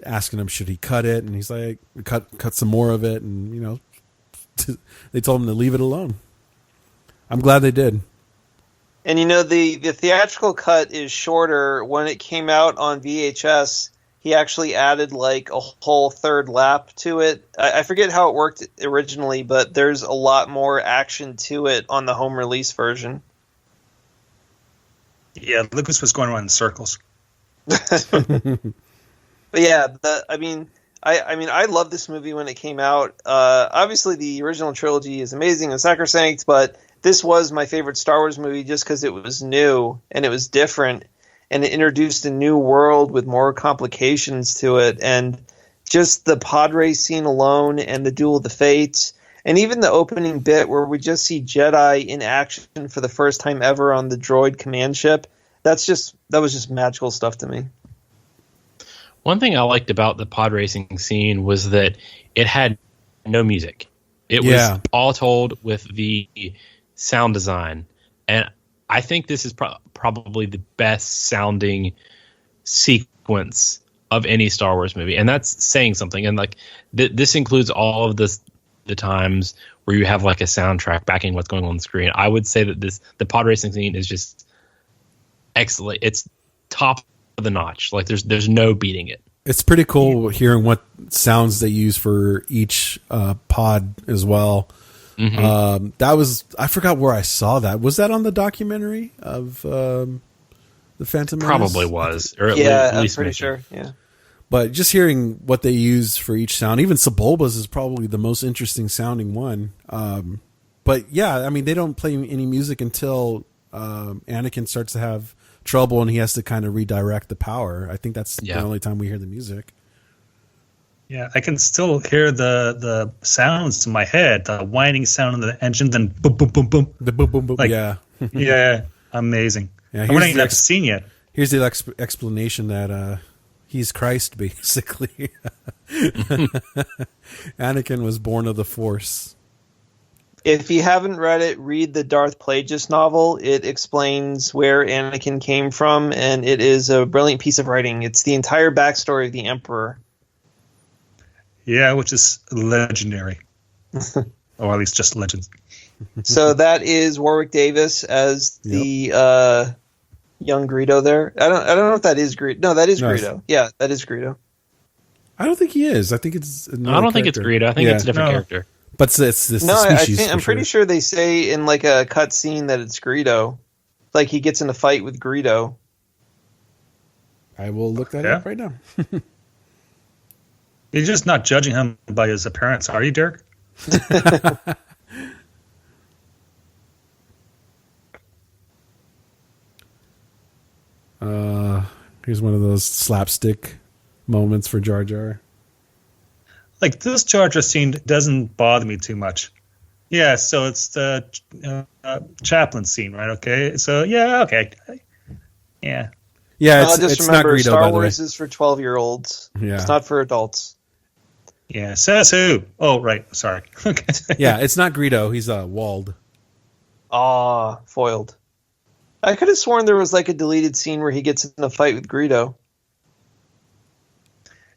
asking him, should he cut it? And he's like, cut some more of it. And, they told him to leave it alone. I'm glad they did. And the theatrical cut is shorter. When it came out on VHS, he actually added like a whole third lap to it. I forget how it worked originally, but there's a lot more action to it on the home release version. Yeah, Lucas was going around in circles. But yeah, I love this movie when it came out. Obviously, the original trilogy is amazing and sacrosanct, but this was my favorite Star Wars movie just because it was new and it was different, and it introduced a new world with more complications to it, and just the pod race scene alone, and the Duel of the Fates, and even the opening bit where we just see Jedi in action for the first time ever on the droid command ship. That was just magical stuff to me. One thing I liked about the pod racing scene was that it had no music. It was all told with the sound design. And I think this is probably the best sounding sequence of any Star Wars movie. And that's saying something. And like this includes all of the times where you have like a soundtrack backing what's going on the screen. I would say that the pod racing scene is just excellent. It's top of the notch. Like there's no beating it. It's pretty cool hearing what sounds they use for each pod as well. Mm-hmm. I forgot where I saw that. Was that on the documentary of the Phantom Menace? Probably was. Or at least I'm pretty sure. Yeah. But just hearing what they use for each sound, even Sebulba's is probably the most interesting sounding one. But yeah, I mean, they don't play any music until Anakin starts to have trouble and he has to kind of redirect the power. I think that's the only time we hear the music. Yeah, I can still hear the sounds in my head, the whining sound of the engine, then boom, boom, boom, boom. The boom, boom, boom. Like, yeah. Yeah, amazing. Yeah, we're not even seen yet. Here's the explanation that he's Christ, basically. Anakin was born of the Force. If you haven't read it, read the Darth Plagueis novel. It explains where Anakin came from, and it is a brilliant piece of writing. It's the entire backstory of the Emperor. Yeah, which is legendary. Or at least just legends. So that is Warwick Davis as the young Greedo there. I don't know if that is Greedo. No, that is Greedo. Yeah, that is Greedo. I don't think he is. I think it's I don't think it's Greedo. I think it's a different character. But it's the species. I'm pretty sure they say in like a cut scene that it's Greedo. Like he gets in a fight with Greedo. I will look that up right now. You're just not judging him by his appearance, are you, Dirk? Here's one of those slapstick moments for Jar Jar. Like, this Jar Jar scene doesn't bother me too much. Yeah, so it's the Chaplin scene, right? Okay, so okay. Yeah. Yeah, just it's remember, not Greedo, Star by the Wars way. is for 12-year-olds. Yeah. It's not for adults. Yeah, says who? Oh, right. Sorry. Okay. Yeah, it's not Greedo. He's Wald. Foiled. I could have sworn there was like a deleted scene where he gets in a fight with Greedo.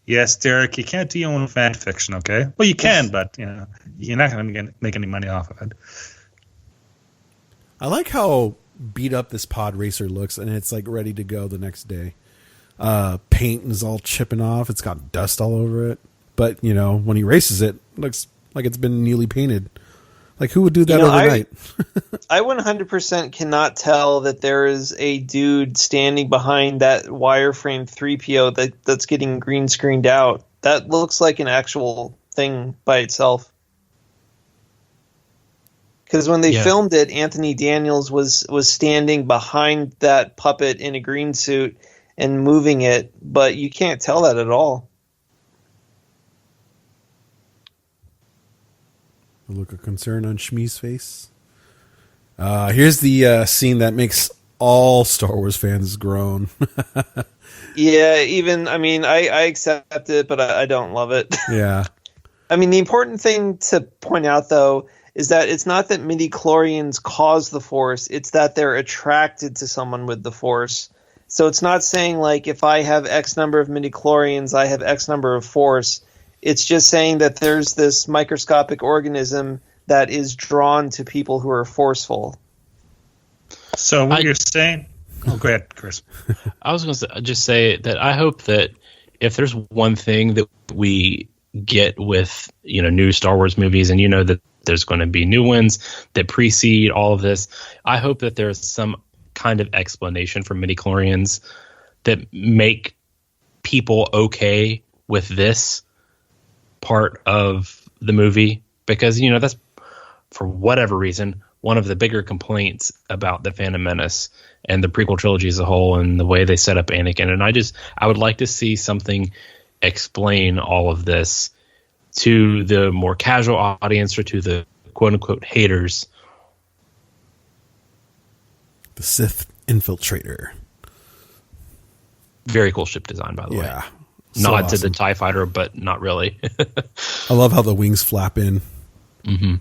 Yes, Derek, you can't do your own fan fiction, okay? Well, you can, but you're not going to make any money off of it. I like how beat up this pod racer looks, and it's like ready to go the next day. Paint is all chipping off. It's got dust all over it. But, when he races it looks like it's been newly painted. Like, who would do that overnight? I 100% cannot tell that there is a dude standing behind that wireframe 3PO that's getting green screened out. That looks like an actual thing by itself. Because when they filmed it, Anthony Daniels was standing behind that puppet in a green suit and moving it, but you can't tell that at all. A look of concern on Shmi's face. Here's the scene that makes all Star Wars fans groan. Yeah, I accept it, but I don't love it. Yeah. I mean, the important thing to point out, though, is that it's not that midi-chlorians cause the Force, it's that they're attracted to someone with the Force. So it's not saying, like, if I have X number of midi-chlorians, I have X number of Force. It's just saying that there's this microscopic organism that is drawn to people who are forceful. So what you're saying? Oh, go ahead, Chris. I was going to just say that I hope that if there's one thing that we get with new Star Wars movies, and that there's going to be new ones that precede all of this, I hope that there's some kind of explanation for midichlorians that make people okay with this part of the movie, because that's, for whatever reason, one of the bigger complaints about the Phantom Menace and the prequel trilogy as a whole, and the way they set up Anakin. And I would like to see something explain all of this to the more casual audience, or to the quote unquote haters. The Sith Infiltrator. Very cool ship design, by the way. Yeah. Nod awesome. to the TIE fighter, but not really. I love how the wings flap in. Mm-hmm.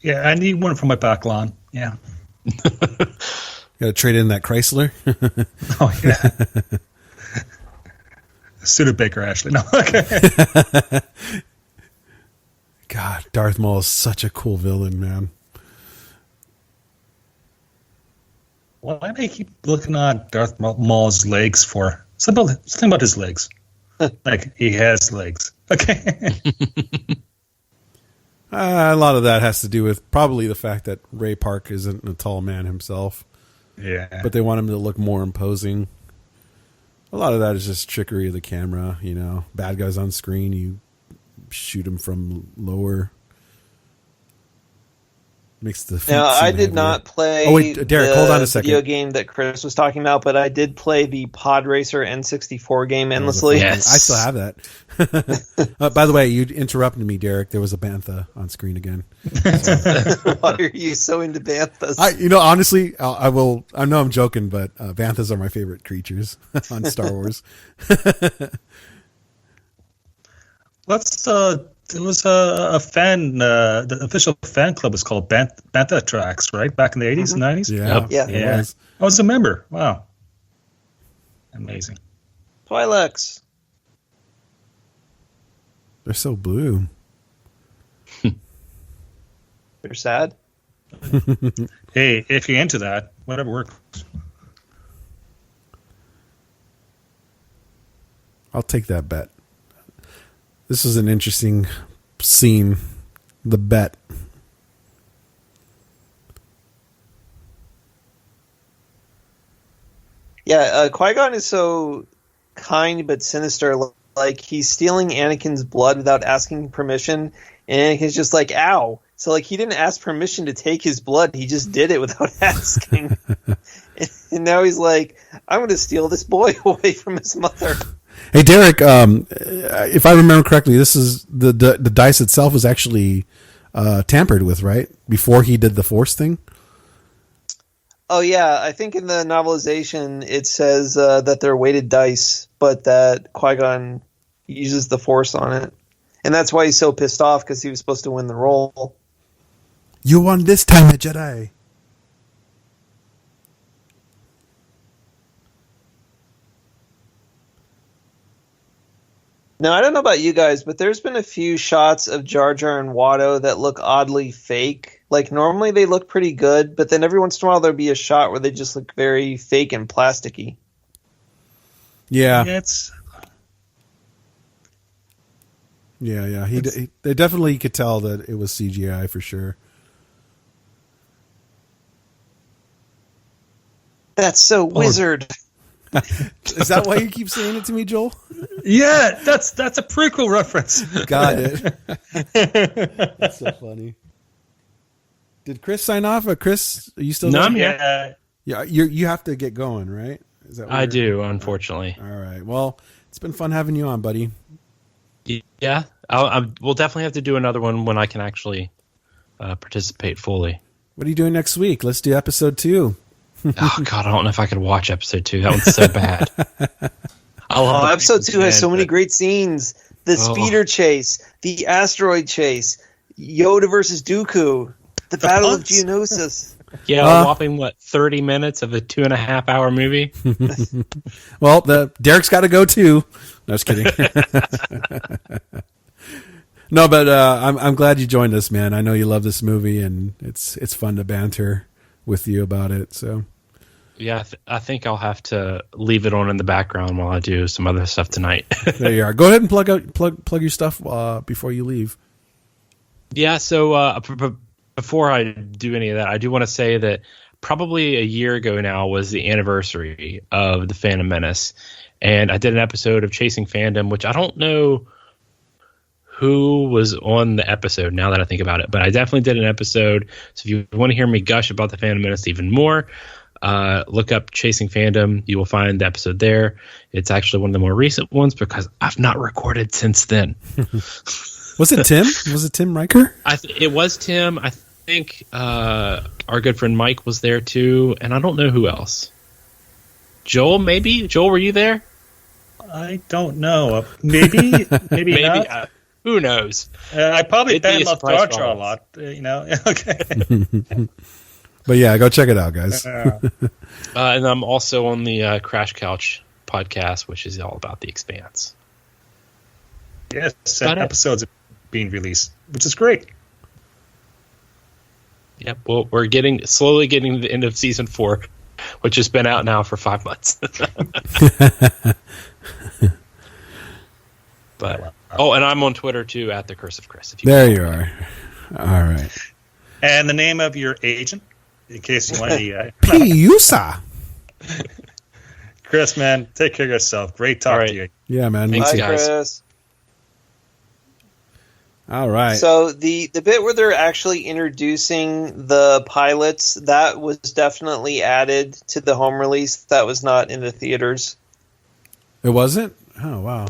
Yeah, I need one for my back lawn. Yeah. Got to trade in that Chrysler. Oh, yeah. Studebaker, Ashley. No, okay. God, Darth Maul is such a cool villain, man. Why do I keep looking at Darth Maul's legs for? Something about his legs. Like, he has legs. Okay. A lot of that has to do with probably the fact that Ray Park isn't a tall man himself. Yeah. But they want him to look more imposing. A lot of that is just trickery of the camera, Bad guys on screen, you shoot them from lower. Makes the Now, I did heavier. not play Derek, hold on a second. video game that Chris was talking about, but I did play the Pod Racer N64 game endlessly. Yes. I still have that. By the way, you interrupted me, Derek. There was a bantha on screen again. Why are you so into banthas? Honestly, I will. I know I'm joking, but banthas are my favorite creatures on Star Wars. There was a fan, the official fan club was called Bantha Tracks, right? Back in the 80s and 90s? Yeah. Yeah. Yeah. I was a member. Wow. Amazing. Twi'leks. They're so blue. They're sad. Hey, if you're into that, whatever works. I'll take that bet. This is an interesting scene. The bet. Yeah, Qui-Gon is so kind but sinister. Like, he's stealing Anakin's blood without asking permission, and Anakin's just like, ow. So, like, he didn't ask permission to take his blood. He just did it without asking. And now he's like, I'm going to steal this boy away from his mother. Hey, Derek, if I remember correctly, this is the dice itself was actually tampered with, right? Before he did the Force thing? Oh, yeah. I think in the novelization it says that they're weighted dice, but that Qui-Gon uses the Force on it. And that's why he's so pissed off, because he was supposed to win the role. You won this time, a Jedi. Now, I don't know about you guys, but there's been a few shots of Jar Jar and Watto that look oddly fake. Like, normally they look pretty good, but then every once in a while there'll be a shot where they just look very fake and plasticky. Yeah. Yeah, They definitely could tell that it was CGI for sure. That's so wizard. Is that why you keep saying it to me, Joel? Yeah, that's a prequel reference. Got it. That's so funny. Did Chris sign off? Chris, are you still No, there? I'm here. Yeah, you have to get going, right? Is that what I do, unfortunately. All right. Well, it's been fun having you on, buddy. Yeah, we'll definitely have to do another one when I can actually participate fully. What are you doing next week? Let's do episode 2. Oh God, I don't know if I could watch episode 2. That one's so bad. Episode 2 has so many great scenes. The speeder chase, the asteroid chase, Yoda versus Dooku, the Battle of Geonosis. Yeah, a whopping 30 minutes of a 2.5 hour movie. Well, Derek's got to go too. No, just kidding. No, but I'm glad you joined us, man. I know you love this movie, and it's fun to banter with you about it. So yeah, I think I'll have to leave it on in the background while I do some other stuff tonight. There you are. Go ahead and plug your stuff before you leave. Yeah. So before I do any of that, I do want to say that probably a year ago now was the anniversary of the Phantom Menace, and I did an episode of Chasing Fandom, which I don't know who was on the episode now that I think about it, but I definitely did an episode. So if you want to hear me gush about the Phantom Menace even more, look up Chasing Fandom. You will find the episode there. It's actually one of the more recent ones because I've not recorded since then. Was it Tim? Was it Tim Riker? It was Tim. I think our good friend Mike was there too, and I don't know who else. Joel, maybe? Joel, were you there? I don't know. Maybe not. Who knows? I probably love Jar Jar a lot. Okay. But yeah, go check it out, guys. And I'm also on the Crash Couch podcast, which is all about The Expanse. Yes, episodes are being released, which is great. Yep. Well, we're slowly getting to the end of season 4, which has been out now for 5 months. But and I'm on Twitter too at the Curse of Chris. There you are. All right. And the name of your agent, in case you want to. Piusa. Chris, man, take care of yourself. Great talking to you. Yeah, man. Thanks, Bye, guys. Chris. All right. So the bit where they're actually introducing the pilots, that was definitely added to the home release. That was not in the theaters. It wasn't? Oh, wow.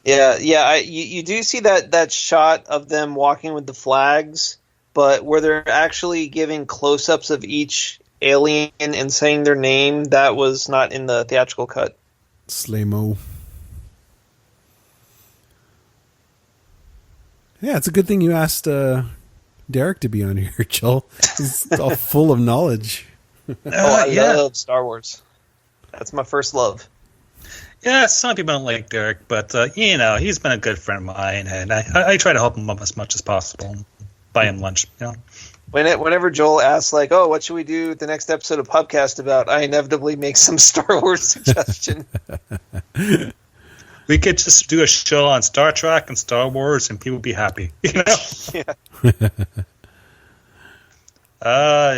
Yeah. You do see that shot of them walking with the flags, but where they're actually giving close-ups of each alien and saying their name, that was not in the theatrical cut. Slamo. Yeah, it's a good thing you asked Derek to be on here, Joel. He's all full of knowledge. I love Star Wars. That's my first love. Yeah, some people don't like Derek, but he's been a good friend of mine, and I try to help him as much as possible. Buy him lunch, Whenever Joel asks, like, "Oh, what should we do the next episode of Pubcast about?" I inevitably make some Star Wars suggestion. We could just do a show on Star Trek and Star Wars, and people would be happy. Yeah.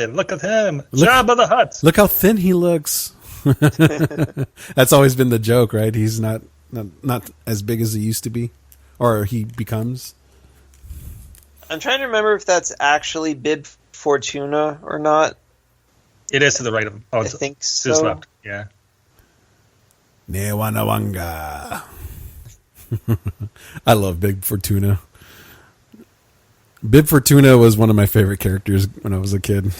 Look at him, Jabba the Hutt. Look how thin he looks. That's always been the joke, right? He's not as big as he used to be, or he becomes. I'm trying to remember if that's actually Bib Fortuna or not. It is to the right of him. Oh, I think so. To his left. Yeah. Newanawanga. I love Bib Fortuna. Bib Fortuna was one of my favorite characters when I was a kid.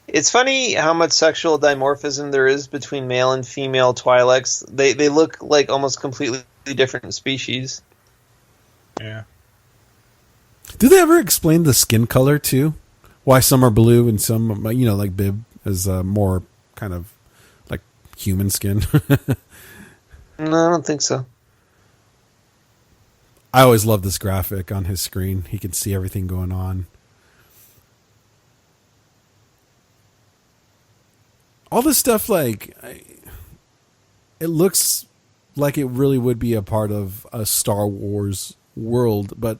It's funny how much sexual dimorphism there is between male and female Twi'leks. They look like almost completely different species. Yeah. Do they ever explain the skin color too? Why some are blue and some, like Bib is more kind of like human skin? No, I don't think so. I always love this graphic on his screen. He can see everything going on. All this stuff, it looks like it really would be a part of a Star Wars world, but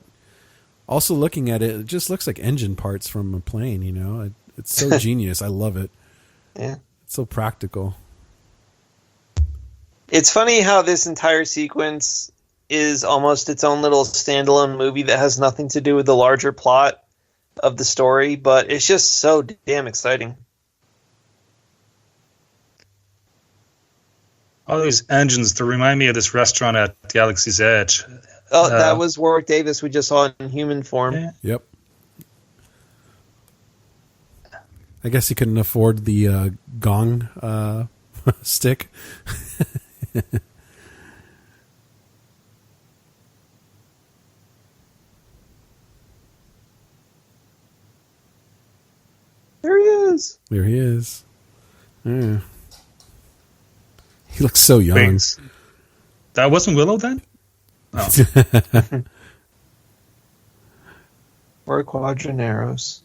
also looking at it, it just looks like engine parts from a plane, It's so genius. I love it. Yeah. It's so practical. It's funny how this entire sequence is almost its own little standalone movie that has nothing to do with the larger plot of the story, but it's just so damn exciting. All these engines to remind me of this restaurant at Galaxy's Edge. Oh, that was Warwick Davis we just saw in human form. Yeah. Yep. I guess he couldn't afford the gong stick. There he is. There he is. Yeah. He looks so young. Thanks. That wasn't Willow then? Oh. Or Quadraneros.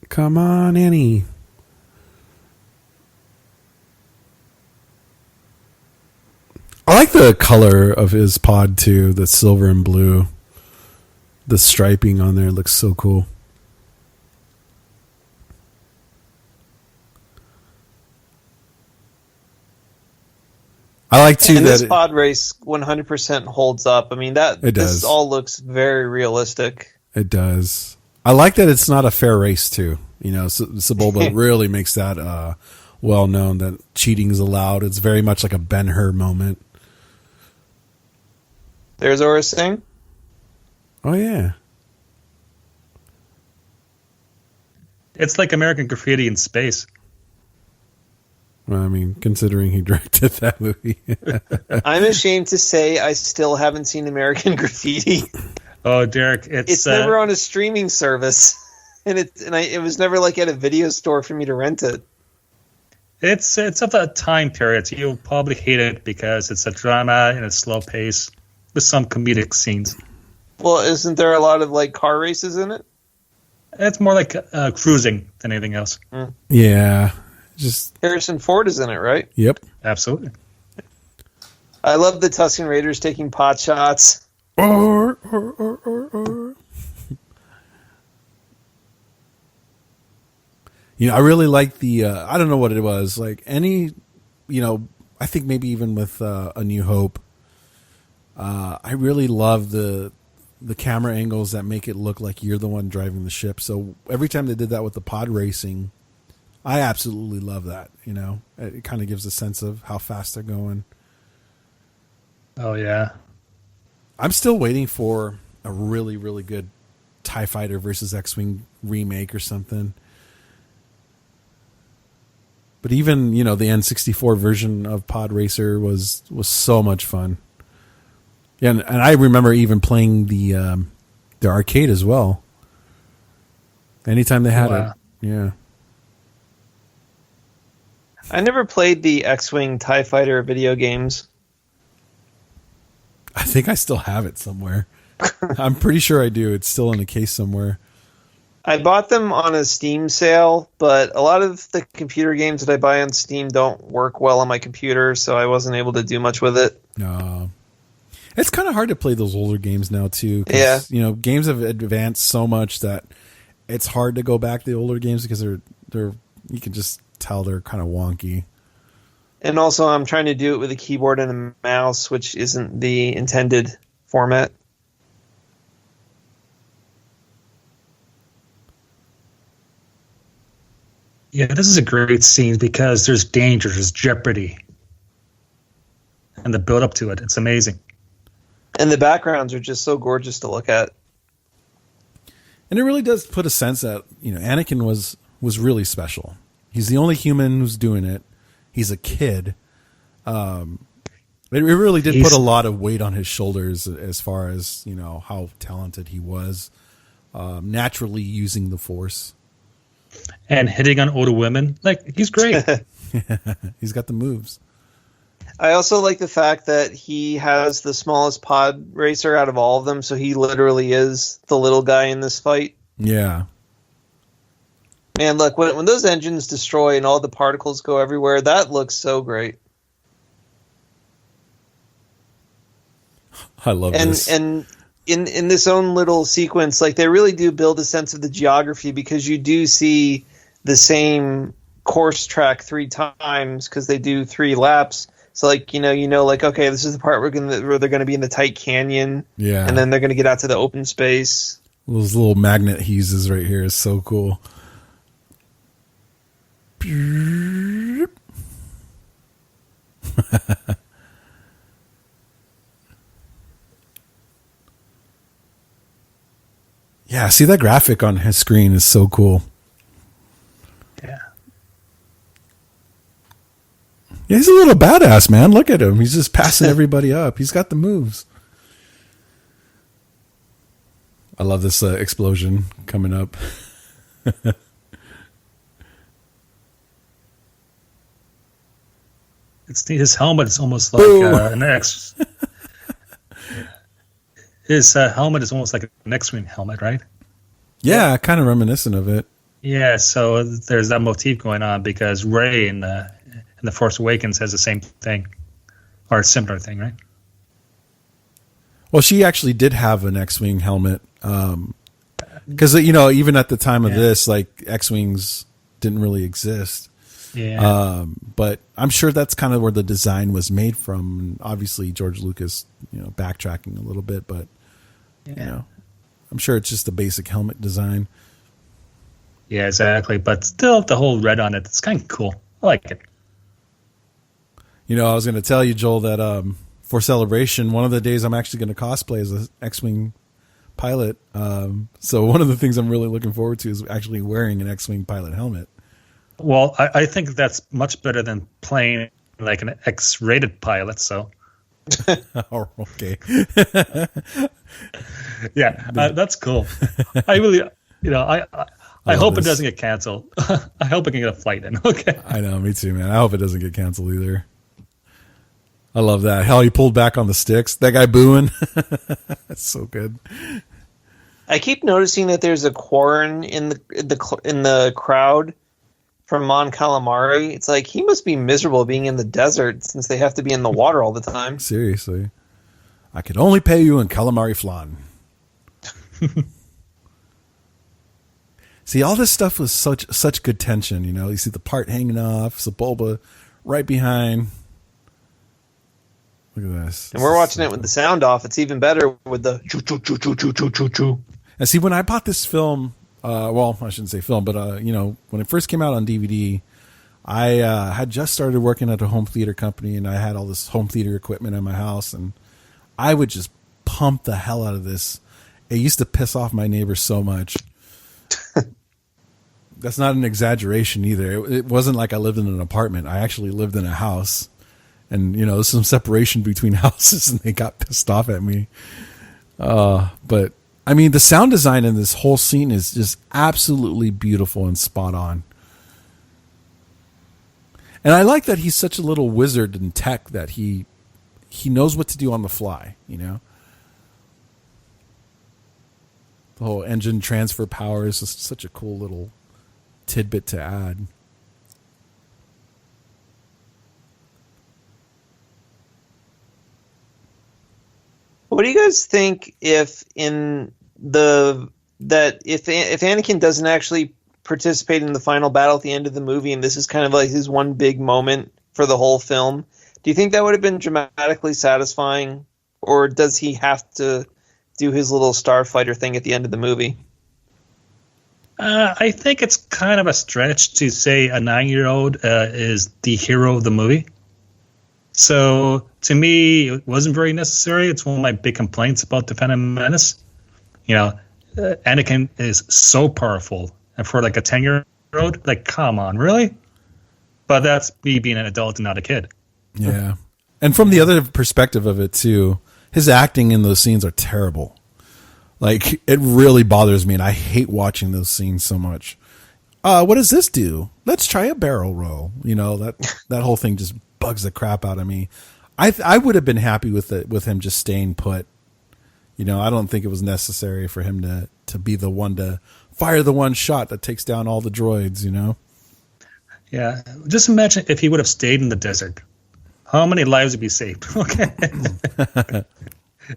Come on, Annie. I like the color of his pod too, the silver and blue. The striping on there looks so cool. I like too and that this pod race 100% holds up. I mean, this all looks very realistic. It does. I like that it's not a fair race too. You know, Sebulba really makes that well known that cheating is allowed. It's very much like a Ben-Hur moment. There's Aura Singh. Oh yeah. It's like American Graffiti in space. Well, I mean, considering he directed that movie. I'm ashamed to say I still haven't seen American Graffiti. Oh, Derek, it's never on a streaming service, and it was never like at a video store for me to rent it. It's of that time period. You'll probably hate it because it's a drama and a slow pace with some comedic scenes. Well, isn't there a lot of like car races in it? It's more like cruising than anything else. Mm. Yeah. Just Harrison Ford is in it, right? Yep. Absolutely. I love the Tusken Raiders taking pot shots. Or. You know, I really like the, I don't know what it was, like any, you know, I think maybe even with A New Hope, I really love the camera angles that make it look like you're the one driving the ship. So every time they did that with the pod racing, I absolutely love that. You know, it kind of gives a sense of how fast they're going. Oh, yeah. I'm still waiting for a really, really good TIE Fighter versus X-Wing remake or something. But even, you know, the N64 version of Pod Racer was so much fun. Yeah, and I remember even playing the arcade as well. Anytime they had it. Yeah. I never played the X-Wing TIE Fighter video games. I think I still have it somewhere. I'm pretty sure I do. It's still in a case somewhere. I bought them on a Steam sale, but a lot of the computer games that I buy on Steam don't work well on my computer, so I wasn't able to do much with it. No. It's kind of hard to play those older games now, too. Yeah. You know, games have advanced so much that it's hard to go back to the older games because they're you can just tell they're kind of wonky. And also, I'm trying to do it with a keyboard and a mouse, which isn't the intended format. Yeah, this is a great scene because there's danger, there's jeopardy. And the build up to it, it's amazing. And the backgrounds are just so gorgeous to look at. And it really does put a sense that, you know, Anakin was really special. He's the only human who's doing it. He's a kid. It really did put a lot of weight on his shoulders as far as, you know, how talented he was. Naturally using the Force. And hitting on older women. Like, he's great. He's got the moves. I also like the fact that he has the smallest pod racer out of all of them, so he literally is the little guy in this fight. Yeah. Man, look, when those engines destroy and all the particles go everywhere, that looks so great. I love this. And in this own little sequence, like, they really do build a sense of the geography because you do see the same course track 3 times because they do 3 laps. So, like, you know, like, okay, this is the part where they're going to be in the tight canyon. Yeah. And then they're going to get out to the open space. Those little magnet he uses right here is so cool. Yeah, see that graphic on his screen is so cool. Yeah. Yeah, he's a little badass, man. Look at him. He's just passing everybody up. He's got the moves. I love this explosion coming up. His helmet is almost like an X. his helmet is almost like an X-wing helmet, right? Yeah, kind of reminiscent of it. Yeah, so there's that motif going on because Rey in The Force Awakens has the same thing, or a similar thing, right? Well, she actually did have an X-wing helmet, because even at the time of this, like X-wings didn't really exist. Yeah. But I'm sure that's kind of where the design was made from. Obviously, George Lucas, backtracking a little bit, but I'm sure it's just a basic helmet design. Yeah, exactly. But still, the whole red on it, it's kind of cool. I like it. I was going to tell you, Joel, that for Celebration, one of the days I'm actually going to cosplay as an X-wing pilot. So one of the things I'm really looking forward to is actually wearing an X-wing pilot helmet. Well, I think that's much better than playing like an X-rated pilot. So, oh, okay, yeah, that's cool. I really, I hope it doesn't get canceled. I hope I can get a flight in. Okay. I know, me too, man. I hope it doesn't get canceled either. I love that. How he pulled back on the sticks. That guy booing. That's so good. I keep noticing that there's a Quarren in the crowd from Mon Calamari. It's like he must be miserable being in the desert since they have to be in the water all the time. Seriously. I could only pay you in calamari flan. See, all this stuff was such good tension, You see the part hanging off, Sebulba right behind. Look at this. And we're watching it with the sound off. It's even better with the choo choo choo choo choo choo choo choo. And see, when I bought this film, well, I shouldn't say film, but when it first came out on DVD, I had just started working at a home theater company, and I had all this home theater equipment in my house, and I would just pump the hell out of this. It used to piss off my neighbors so much. That's not an exaggeration either. It wasn't like I lived in an apartment. I actually lived in a house, and there's some separation between houses, and they got pissed off at me. But I mean, the sound design in this whole scene is just absolutely beautiful and spot on. And I like that he's such a little wizard in tech that he knows what to do on the fly, The whole engine transfer power is just such a cool little tidbit to add. What do you guys think if Anakin doesn't actually participate in the final battle at the end of the movie, and this is kind of like his one big moment for the whole film? Do you think that would have been dramatically satisfying, or does he have to do his little starfighter thing at the end of the movie? I think it's kind of a stretch to say a 9-year-old is the hero of the movie. So to me, it wasn't very necessary. It's one of my big complaints about the Phantom Menace. Anakin is so powerful, and for like a 10-year-old, like, come on, really? But that's me being an adult and not a kid. Yeah, and from the other perspective of it too, his acting in those scenes are terrible. Like, it really bothers me, and I hate watching those scenes so much. What does this do? Let's try a barrel roll. That whole thing just bugs the crap out of me. I would have been happy with him just staying put. I don't think it was necessary for him to be the one to fire the one shot that takes down all the droids. Yeah, just imagine if he would have stayed in the desert. How many lives would be saved? Okay.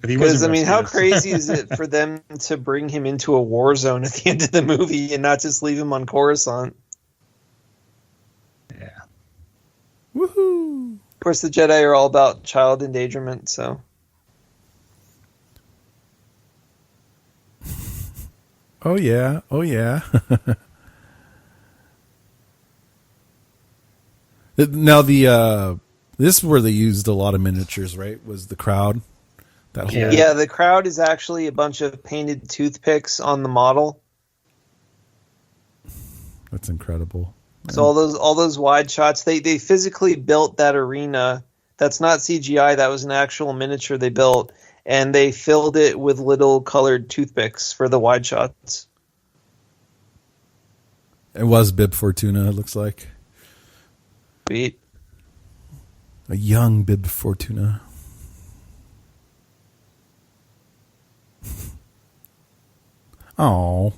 Because, how crazy is it for them to bring him into a war zone at the end of the movie and not just leave him on Coruscant? Yeah. Woohoo! Of course, the Jedi are all about child endangerment, so. Oh, yeah. Oh, yeah. Now, this is where they used a lot of miniatures, right? Was the crowd? Yeah, the crowd is actually a bunch of painted toothpicks on the model. That's incredible. So all those wide shots, they physically built that arena. That's not CGI. That was an actual miniature they built, and they filled it with little colored toothpicks for the wide shots. It was Bib Fortuna, it looks like. Sweet. A young Bib Fortuna. Oh.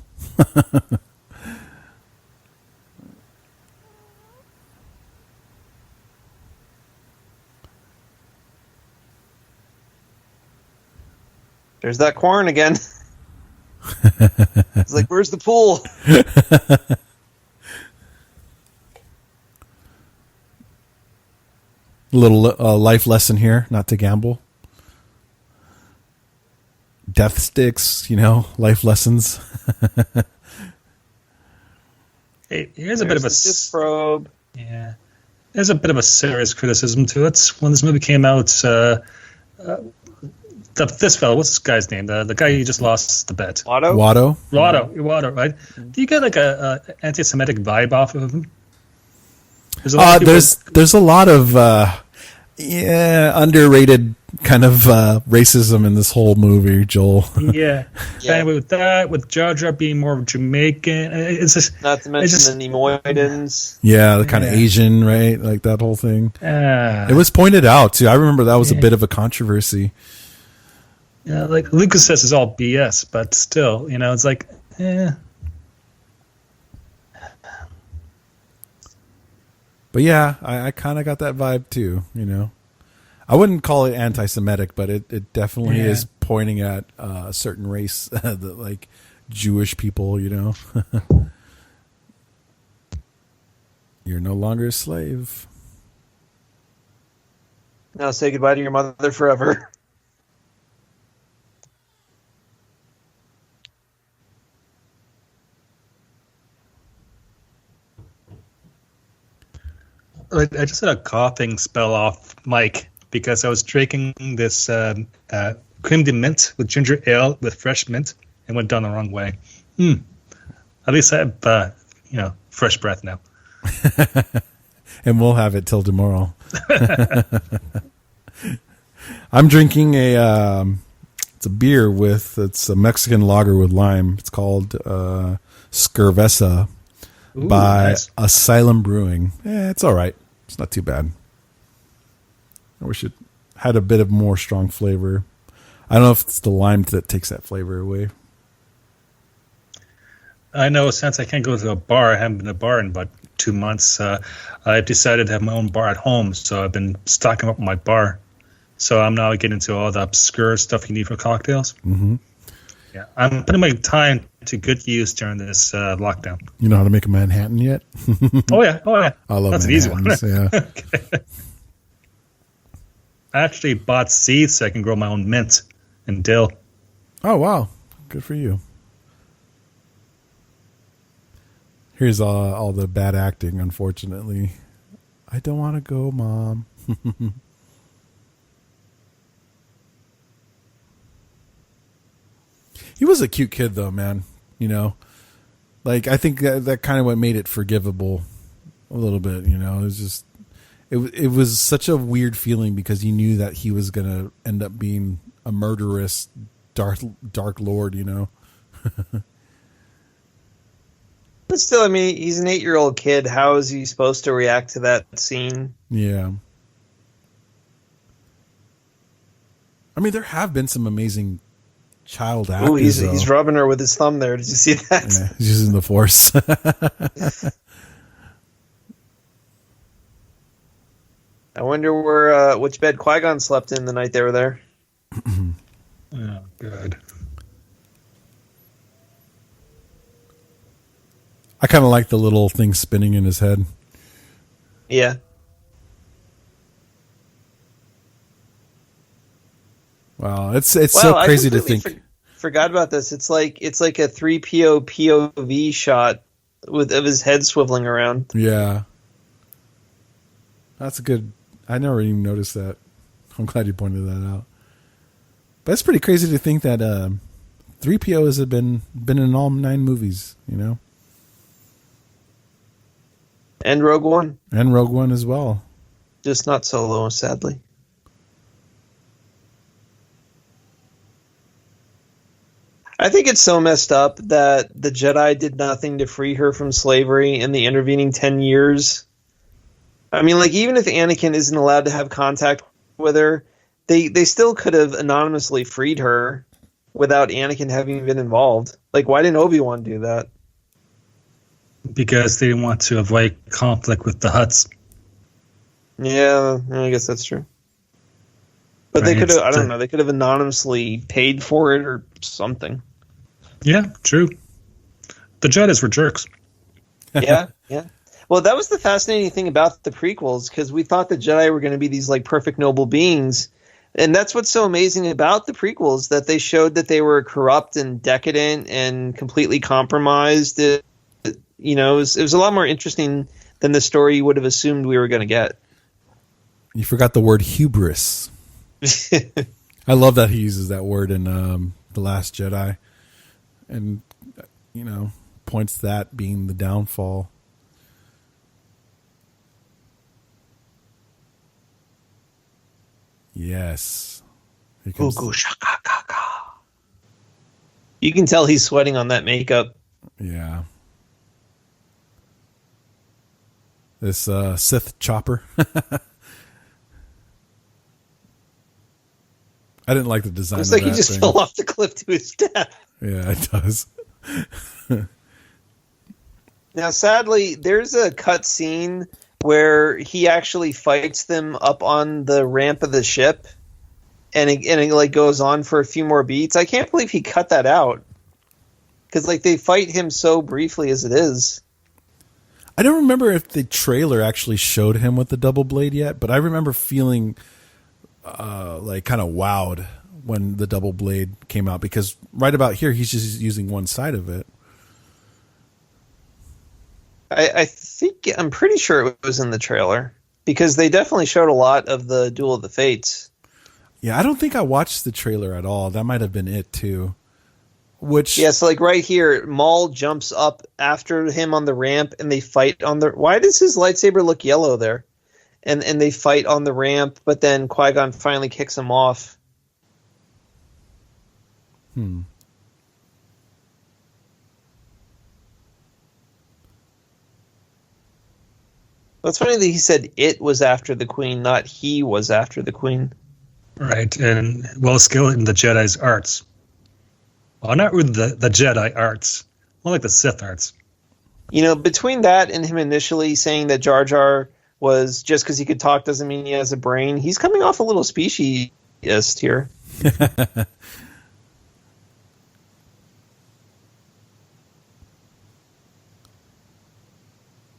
There's that Quarren again. It's like, where's the pool? Little life lesson here, not to gamble. Death sticks, life lessons. Hey, here's a bit of a probe. Yeah, there's a bit of a serious criticism to it. When this movie came out, this fellow, what's this guy's name? The guy who just lost the bet. Watto, right? Do you get like a anti-Semitic vibe off of him? There's a lot of underrated kind of racism in this whole movie, Joel. Yeah. And with that, with Jar Jar being more Jamaican, it's just not to mention the Nemoidans. Yeah, the kind of Asian, right? Like that whole thing. It was pointed out too. I remember that was a bit of a controversy. Yeah, like Lucas says, it's all BS, but still, it's like, But yeah, I kind of got that vibe too, I wouldn't call it anti-Semitic, but it definitely is pointing at a certain race, like Jewish people, You're no longer a slave. Now say goodbye to your mother forever. I just had a coughing spell off mic because I was drinking this creme de mint with ginger ale with fresh mint and went down the wrong way. At least I have, fresh breath now. And we'll have it till tomorrow. I'm drinking it's a beer it's a Mexican lager with lime. It's called Cerveza by Asylum Brewing. It's all right. It's not too bad. I wish it had a bit of more strong flavor. I don't know if it's the lime that takes that flavor away. I know since I can't go to a bar, I haven't been to a bar in about 2 months. I've decided to have my own bar at home, so I've been stocking up my bar. So I'm now getting into all the obscure stuff you need for cocktails. Mm-hmm. Yeah, I'm putting my time to good use during this lockdown. You know how to make a Manhattan yet? Oh yeah. I love That's an easy one. Yeah. Okay. I actually bought seeds so I can grow my own mint and dill. Oh wow, good for you. Here's all the bad acting, unfortunately. I don't want to go, Mom. He was a cute kid, though, man. Like I think that kind of what made it forgivable a little bit. It was just it was such a weird feeling because you knew that he was gonna end up being a murderous dark lord. But still, I mean, he's an 8-year-old kid. How is he supposed to react to that scene? Yeah. I mean, there have been some amazing child actors. Ooh, he's rubbing her with his thumb there. Did you see that? Yeah, he's using the Force. I wonder which bed Qui-Gon slept in the night they were there. Oh, good. I kind of like the little thing spinning in his head. Yeah. Wow, it's so crazy to think. Forgot about this. It's like a 3PO POV shot of his head swiveling around. Yeah, that's a good. I never even noticed that. I'm glad you pointed that out. But it's pretty crazy to think that 3PO has been in all 9 movies. And Rogue One. And Rogue One as well. Just not Solo, sadly. I think it's so messed up that the Jedi did nothing to free her from slavery in the intervening 10 years. I mean, like, even if Anakin isn't allowed to have contact with her, they still could have anonymously freed her. without Anakin having been involved. Like, why didn't Obi-Wan do that? Because they didn't want to avoid conflict with the Hutts. Yeah, I guess that's true. But they could have, I don't know, they could have anonymously paid for it or something. Yeah, true. The Jedis were jerks. Yeah. Well, that was the fascinating thing about the prequels, because we thought the Jedi were going to be these like perfect noble beings. And that's what's so amazing about the prequels, that they showed that they were corrupt and decadent and completely compromised. It was a lot more interesting than the story you would have assumed we were going to get. You forgot the word hubris. I love that he uses that word in The Last Jedi, and points to that being the downfall. Yes. You can tell he's sweating on that makeup. Yeah. This Sith chopper. I didn't like the design. Looks like he just fell off the cliff to his death. Yeah, it does. Now, sadly, there's a cut scene where he actually fights them up on the ramp of the ship, and it like goes on for a few more beats. I can't believe he cut that out, because like they fight him so briefly as it is. I don't remember if the trailer actually showed him with the double blade yet, but I remember feeling like kind of wowed when the double blade came out, because right about here he's just using one side of it. I'm pretty sure it was in the trailer, because they definitely showed a lot of the Duel of the Fates. Yeah, I don't think I watched the trailer at all. That might have been it too. So like right here, Maul jumps up after him on the ramp, and they fight on the. Why does his lightsaber look yellow there? And they fight on the ramp, but then Qui-Gon finally kicks him off. It's funny that he said it was after the Queen, not he was after the Queen. Right, and well skilled in the Jedi's arts. Well, not really the Jedi arts, more like the Sith arts. Between that and him initially saying that Jar Jar was just because he could talk doesn't mean he has a brain, he's coming off a little speciesist here.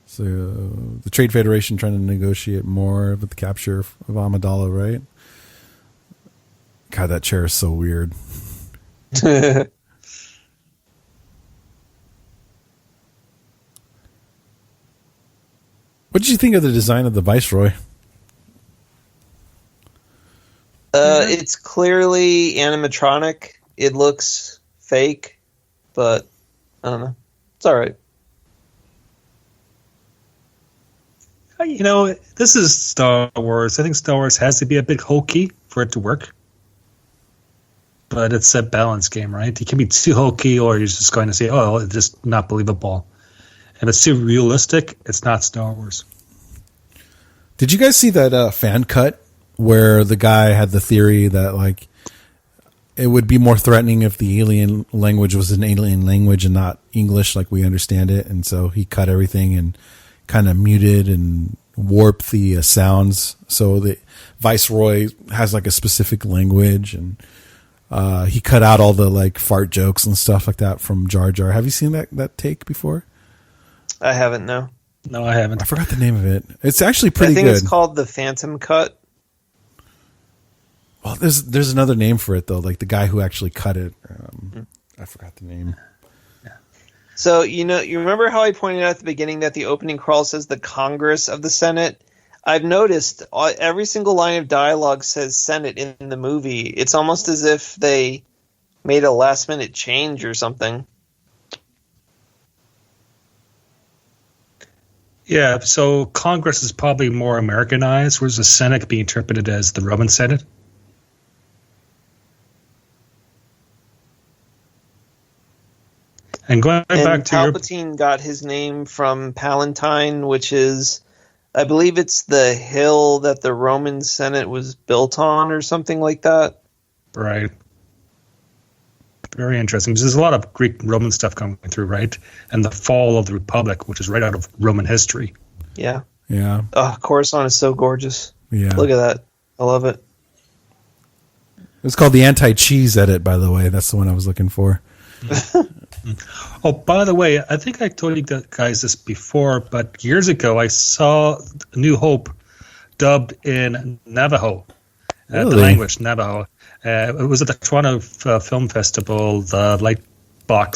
So the Trade Federation trying to negotiate more with the capture of Amidala, right? God, that chair is so weird. What did you think of the design of the Viceroy? It's clearly animatronic. It looks fake, but I don't know. It's all right. This is Star Wars. I think Star Wars has to be a bit hokey for it to work. But it's a balance game, right? You can be too hokey, or you're just going to say, oh, it's just not believable. If it's too realistic, it's not Star Wars. Did you guys see that fan cut where the guy had the theory that like it would be more threatening if the alien language was an alien language and not English like we understand it, and so he cut everything and kind of muted and warped the sounds so the Viceroy has like a specific language, and he cut out all the like fart jokes and stuff like that from Jar Jar. Have you seen that take before? I haven't, no. No, I haven't. I forgot the name of it. It's actually pretty good. I think it's called the Phantom Cut. Well, there's another name for it though, like the guy who actually cut it. I forgot the name. So, you remember how I pointed out at the beginning that the opening crawl says the Congress of the Senate? I've noticed every single line of dialogue says Senate in the movie. It's almost as if they made a last-minute change or something. Yeah, so Congress is probably more Americanized, whereas the Senate can be interpreted as the Roman Senate. And going back to Palpatine got his name from Palatine, which is, I believe it's the hill that the Roman Senate was built on or something like that. Right. Very interesting. There's a lot of Greek and Roman stuff coming through, right? And the fall of the Republic, which is right out of Roman history. Yeah. Yeah. Oh, Coruscant is so gorgeous. Yeah. Look at that. I love it. It's called the anti-cheese edit, by the way. That's the one I was looking for. Oh, by the way, I think I told you guys this before, but years ago I saw New Hope dubbed in Navajo, Really? the language Navajo. It was at the Toronto Film Festival. The Bell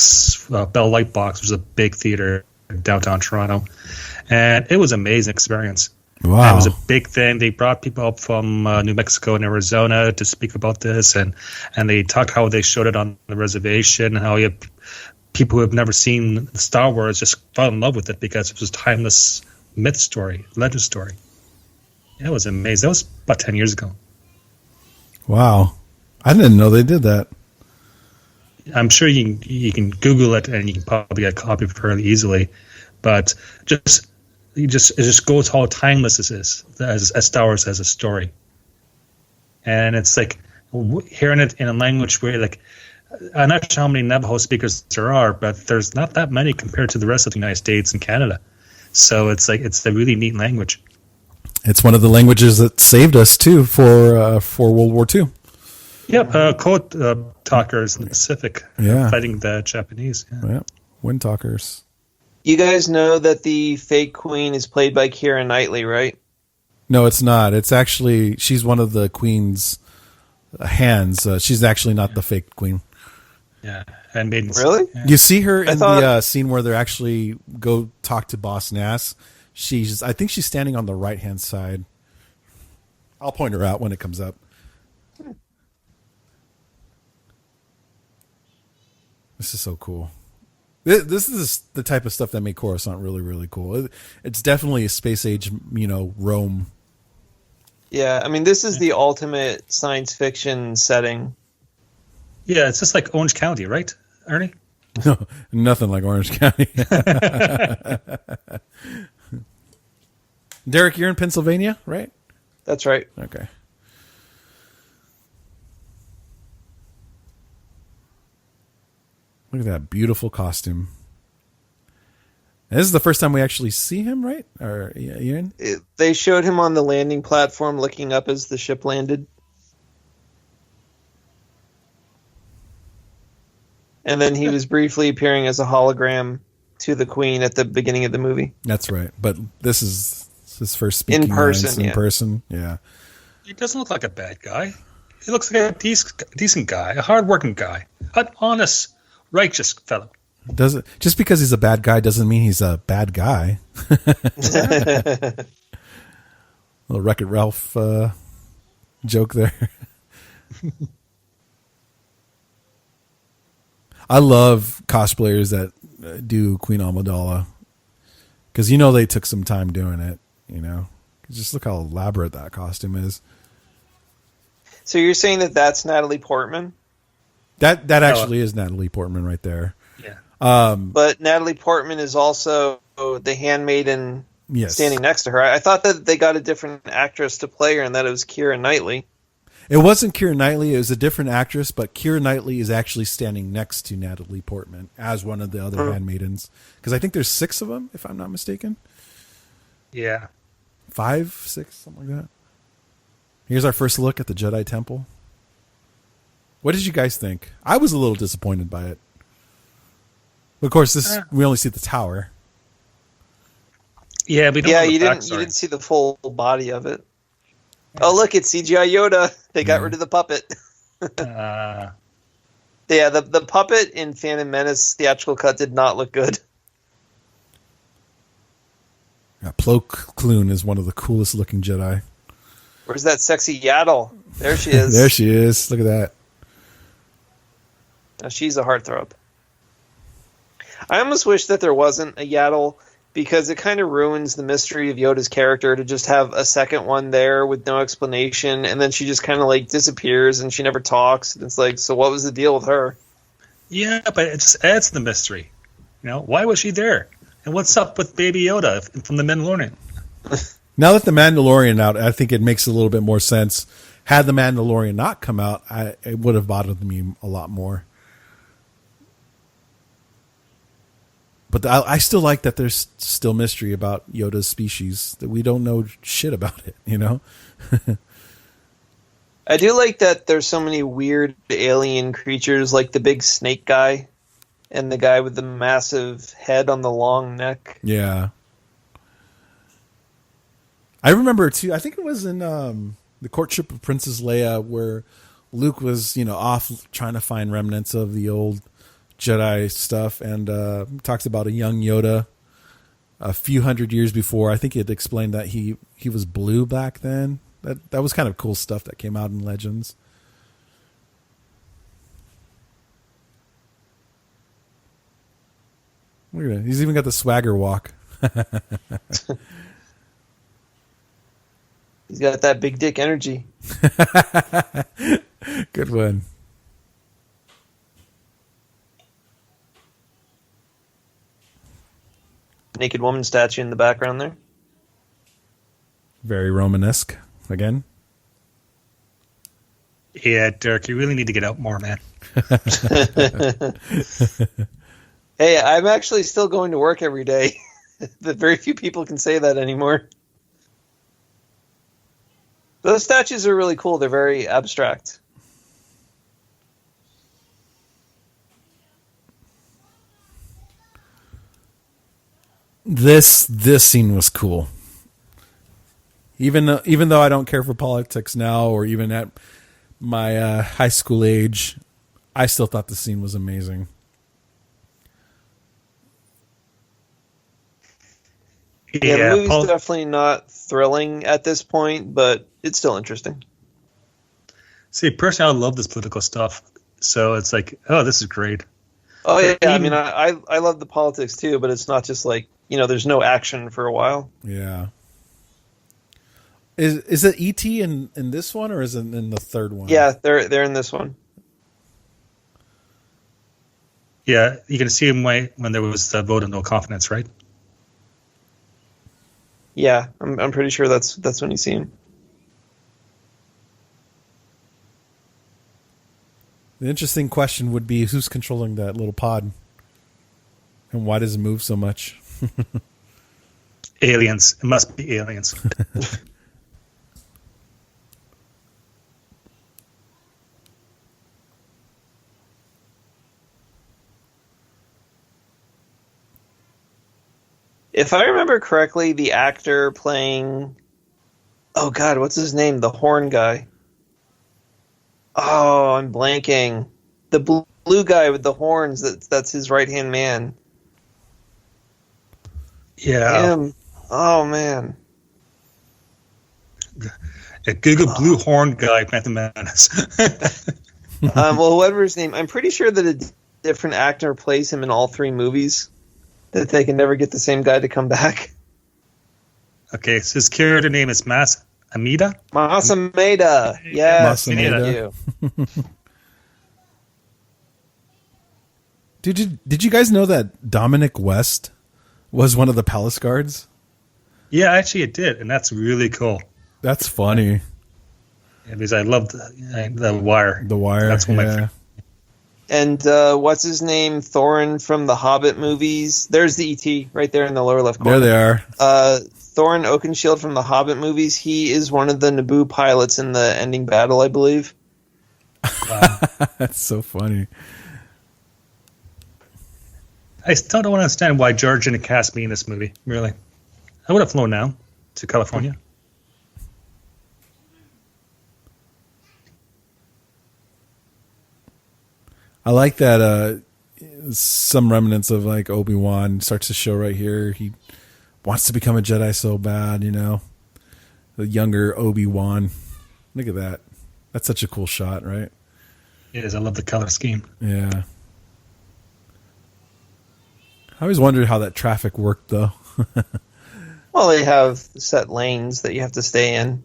Lightbox was a big theater in downtown Toronto, and it was an amazing experience. Wow. And it was a big thing. They brought people up from New Mexico and Arizona to speak about this, and they talked how they showed it on the reservation, and how you have people who have never seen Star Wars just fell in love with it because it was a timeless myth story, legend story. Yeah, it was amazing. That was about 10 years ago. Wow. I didn't know they did that. I'm sure you can Google it and you can probably get a copy of it fairly easily, but it just goes how timeless this is as Star Wars as a story, and it's like hearing it in a language where like I'm not sure how many Navajo speakers there are, but there's not that many compared to the rest of the United States and Canada. So it's a really neat language. It's one of the languages that saved us too for World War II. Yep, code talkers in the Pacific, fighting the Japanese. Yeah, wind talkers. You guys know that the fake queen is played by Keira Knightley, right? No, it's not. It's actually, she's one of the queen's hands. She's actually not the fake queen. Yeah, and maidens. Really? Yeah. You see her in the scene where they actually go talk to Boss Nass. I think she's standing on the right hand side. I'll point her out when it comes up. This is so cool. This is the type of stuff that made Coruscant really, really cool. It's definitely a space age, Rome. Yeah, I mean, this is the ultimate science fiction setting. Yeah, it's just like Orange County, right, Ernie? No, nothing like Orange County. Derek, you're in Pennsylvania, right? That's right. Okay. Look at that beautiful costume. And this is the first time we actually see him, right? Or Ian? They showed him on the landing platform looking up as the ship landed. And then he was briefly appearing as a hologram to the Queen at the beginning of the movie. That's right. But this is his first speaking in person. lines in person. Yeah. He doesn't look like a bad guy. He looks like a decent guy, a hardworking guy, an honest, righteous fellow. Just because he's a bad guy doesn't mean he's a bad guy. Little Wreck-It Ralph joke there. I love cosplayers that do Queen Amidala because they took some time doing it. Just look how elaborate that costume is. So you're saying that that's Natalie Portman? That actually is Natalie Portman right there. Yeah. But Natalie Portman is also the handmaiden standing next to her. I thought that they got a different actress to play her and that it was Keira Knightley. It wasn't Keira Knightley. It was a different actress, but Keira Knightley is actually standing next to Natalie Portman as one of the other handmaidens. Because I think there's 6 of them, if I'm not mistaken. Yeah. 5, 6, something like that. Here's our first look at the Jedi Temple. What did you guys think? I was a little disappointed by it. Of course, we only see the tower. Yeah, we don't. Yeah, you didn't see the full body of it. Oh, look, it's CGI Yoda. They got rid of the puppet. Yeah, the puppet in Phantom Menace theatrical cut did not look good. Yeah, Plo Koon is one of the coolest looking Jedi. Where's that sexy Yaddle? There she is. There she is. Look at that. Now, she's a heartthrob. I almost wish that there wasn't a Yaddle because it kind of ruins the mystery of Yoda's character to just have a second one there with no explanation, and then she just kind of disappears and she never talks. And it's like, so what was the deal with her? Yeah, but it just adds to the mystery. Why was she there? And what's up with Baby Yoda from The Mandalorian? Now that The Mandalorian out, I think it makes a little bit more sense. Had The Mandalorian not come out, it would have bothered me a lot more. But I still like that there's still mystery about Yoda's species, that we don't know shit about it, you know? I do like that there's so many weird alien creatures, like the big snake guy and the guy with the massive head on the long neck. Yeah. I remember, too, I think it was in The Courtship of Princess Leia, where Luke was, off trying to find remnants of the old Jedi stuff, and talks about a young Yoda a few hundred years before. I think it explained that he was blue back then. That was kind of cool stuff that came out in Legends. Look at that. He's even got the swagger walk. He's got that big dick energy. Good one. Naked woman statue in the background there. Very Romanesque again. Yeah, Dirk, you really need to get out more, man. Hey, I'm actually still going to work every day. Very few people can say that anymore. Those statues are really cool. They're very abstract. This scene was cool. Even though I don't care for politics now, or even at my high school age, I still thought the scene was amazing. Yeah, the movie's definitely not thrilling at this point, but it's still interesting. See, personally, I love this political stuff, so it's like, oh, this is great. Oh yeah, I mean, I love the politics too, but it's not just like, there's no action for a while. Yeah. Is it E.T. in this one, or is it in the third one? Yeah, they're in this one. Yeah, you can see him when there was the vote of no confidence, right? Yeah, I'm pretty sure that's when you see him. The interesting question would be, who's controlling that little pod, and why does it move so much? Aliens. It must be aliens. If I remember correctly, the actor playing... Oh, God, what's his name? The horn guy. Oh, I'm blanking. The blue guy with the horns, that's his right-hand man. Yeah. Him. Oh, man. Google blue horn guy, Phantom Menace. Well, whatever his name, I'm pretty sure that a different actor plays him in all three movies. That they can never get the same guy to come back. Okay, so his character name is Mas Amida? Masameda. Yes, thank you. Did you guys know that Dominic West was one of the palace guards? Yeah, actually it did, and that's really cool. That's funny. Yeah, because I loved the Wire. The Wire, that's one of my favorites. And what's his name? Thorin from the Hobbit movies. There's the ET right there in the lower left corner. There they are. Thorin Oakenshield from the Hobbit movies. He is one of the Naboo pilots in the ending battle, I believe. Wow. That's so funny. I still don't understand why George didn't cast me in this movie, really. I would have flown now to California. I like that some remnants of like Obi-Wan starts to show right here. He wants to become a Jedi so bad, The younger Obi-Wan. Look at that. That's such a cool shot, right? It is. I love the color scheme. Yeah. I always wondered how that traffic worked, though. Well, they have set lanes that you have to stay in.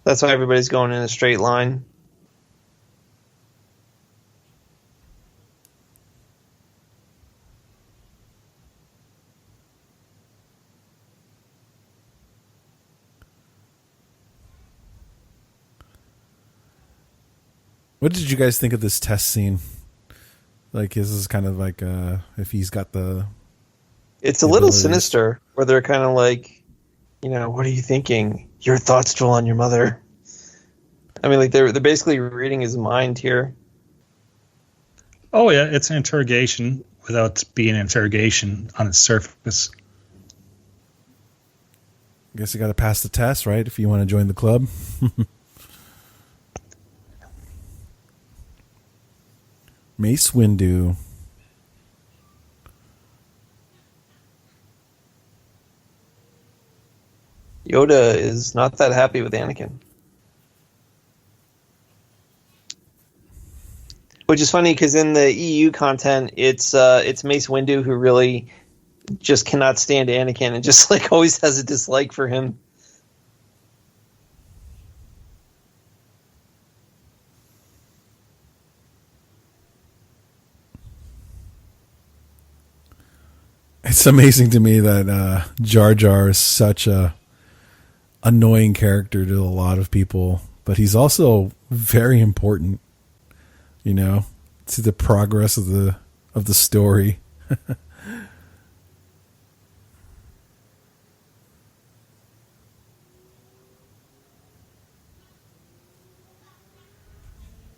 That's why everybody's going in a straight line. What did you guys think of this test scene? Like his is kind of like if he's got the. It's a little sinister, where they're kind of like, what are you thinking? Your thoughts dwell on your mother. I mean, like they're basically reading his mind here. Oh yeah, it's an interrogation without being an interrogation on its surface. I guess you got to pass the test, right? If you want to join the club. Mace Windu. Yoda is not that happy with Anakin. Which is funny because in the EU content, it's Mace Windu who really just cannot stand Anakin and just like always has a dislike for him. It's amazing to me that Jar Jar is such a annoying character to a lot of people, but he's also very important, to the progress of the story.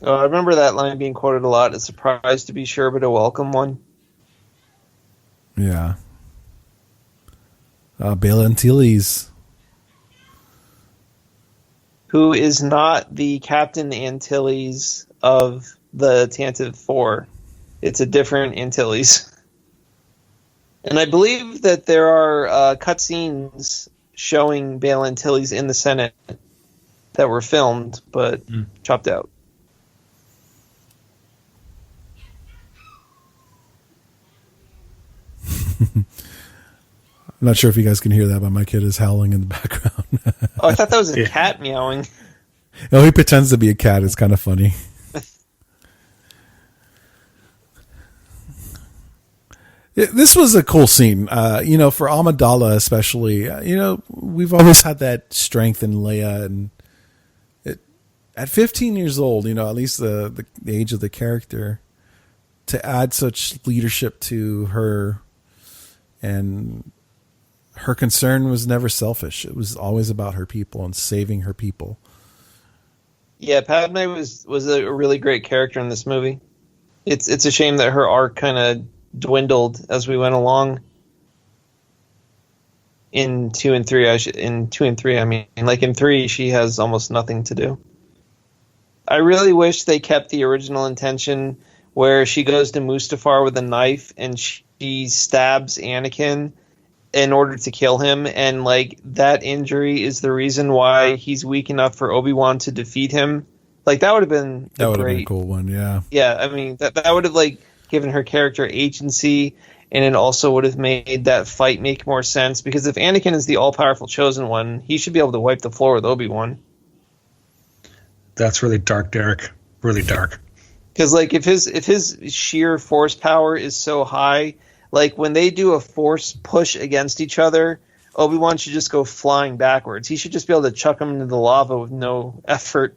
I remember that line being quoted a lot. A surprise to be sure, but a welcome one. Yeah. Bail Antilles. Who is not the Captain Antilles of the Tantive 4. It's a different Antilles. And I believe that there are cutscenes showing Bail Antilles in the Senate that were filmed, but chopped out. I'm not sure if you guys can hear that, but my kid is howling in the background. Oh, I thought that was a cat meowing. Oh, he pretends to be a cat. It's kind of funny. This was a cool scene, for Amidala especially. We've always had that strength in Leia, and at 15 years old, at least the age of the character, to add such leadership to her, and her concern was never selfish. It was always about her people and saving her people. Yeah, Padme was a really great character in this movie. It's a shame that her arc kind of dwindled as we went along. In 2 and 3, I mean, like in 3, she has almost nothing to do. I really wish they kept the original intention where she goes to Mustafar with a knife and she stabs Anakin in order to kill him, and like that injury is the reason why he's weak enough for Obi-Wan to defeat him. Like that would have been a cool one, yeah. Yeah, I mean that would have like given her character agency, and it also would have made that fight make more sense, because if Anakin is the all-powerful chosen one, he should be able to wipe the floor with Obi-Wan. That's really dark, Derek. Really dark. Because like if his sheer force power is so high, like when they do a force push against each other, Obi-Wan should just go flying backwards. He should just be able to chuck him into the lava with no effort.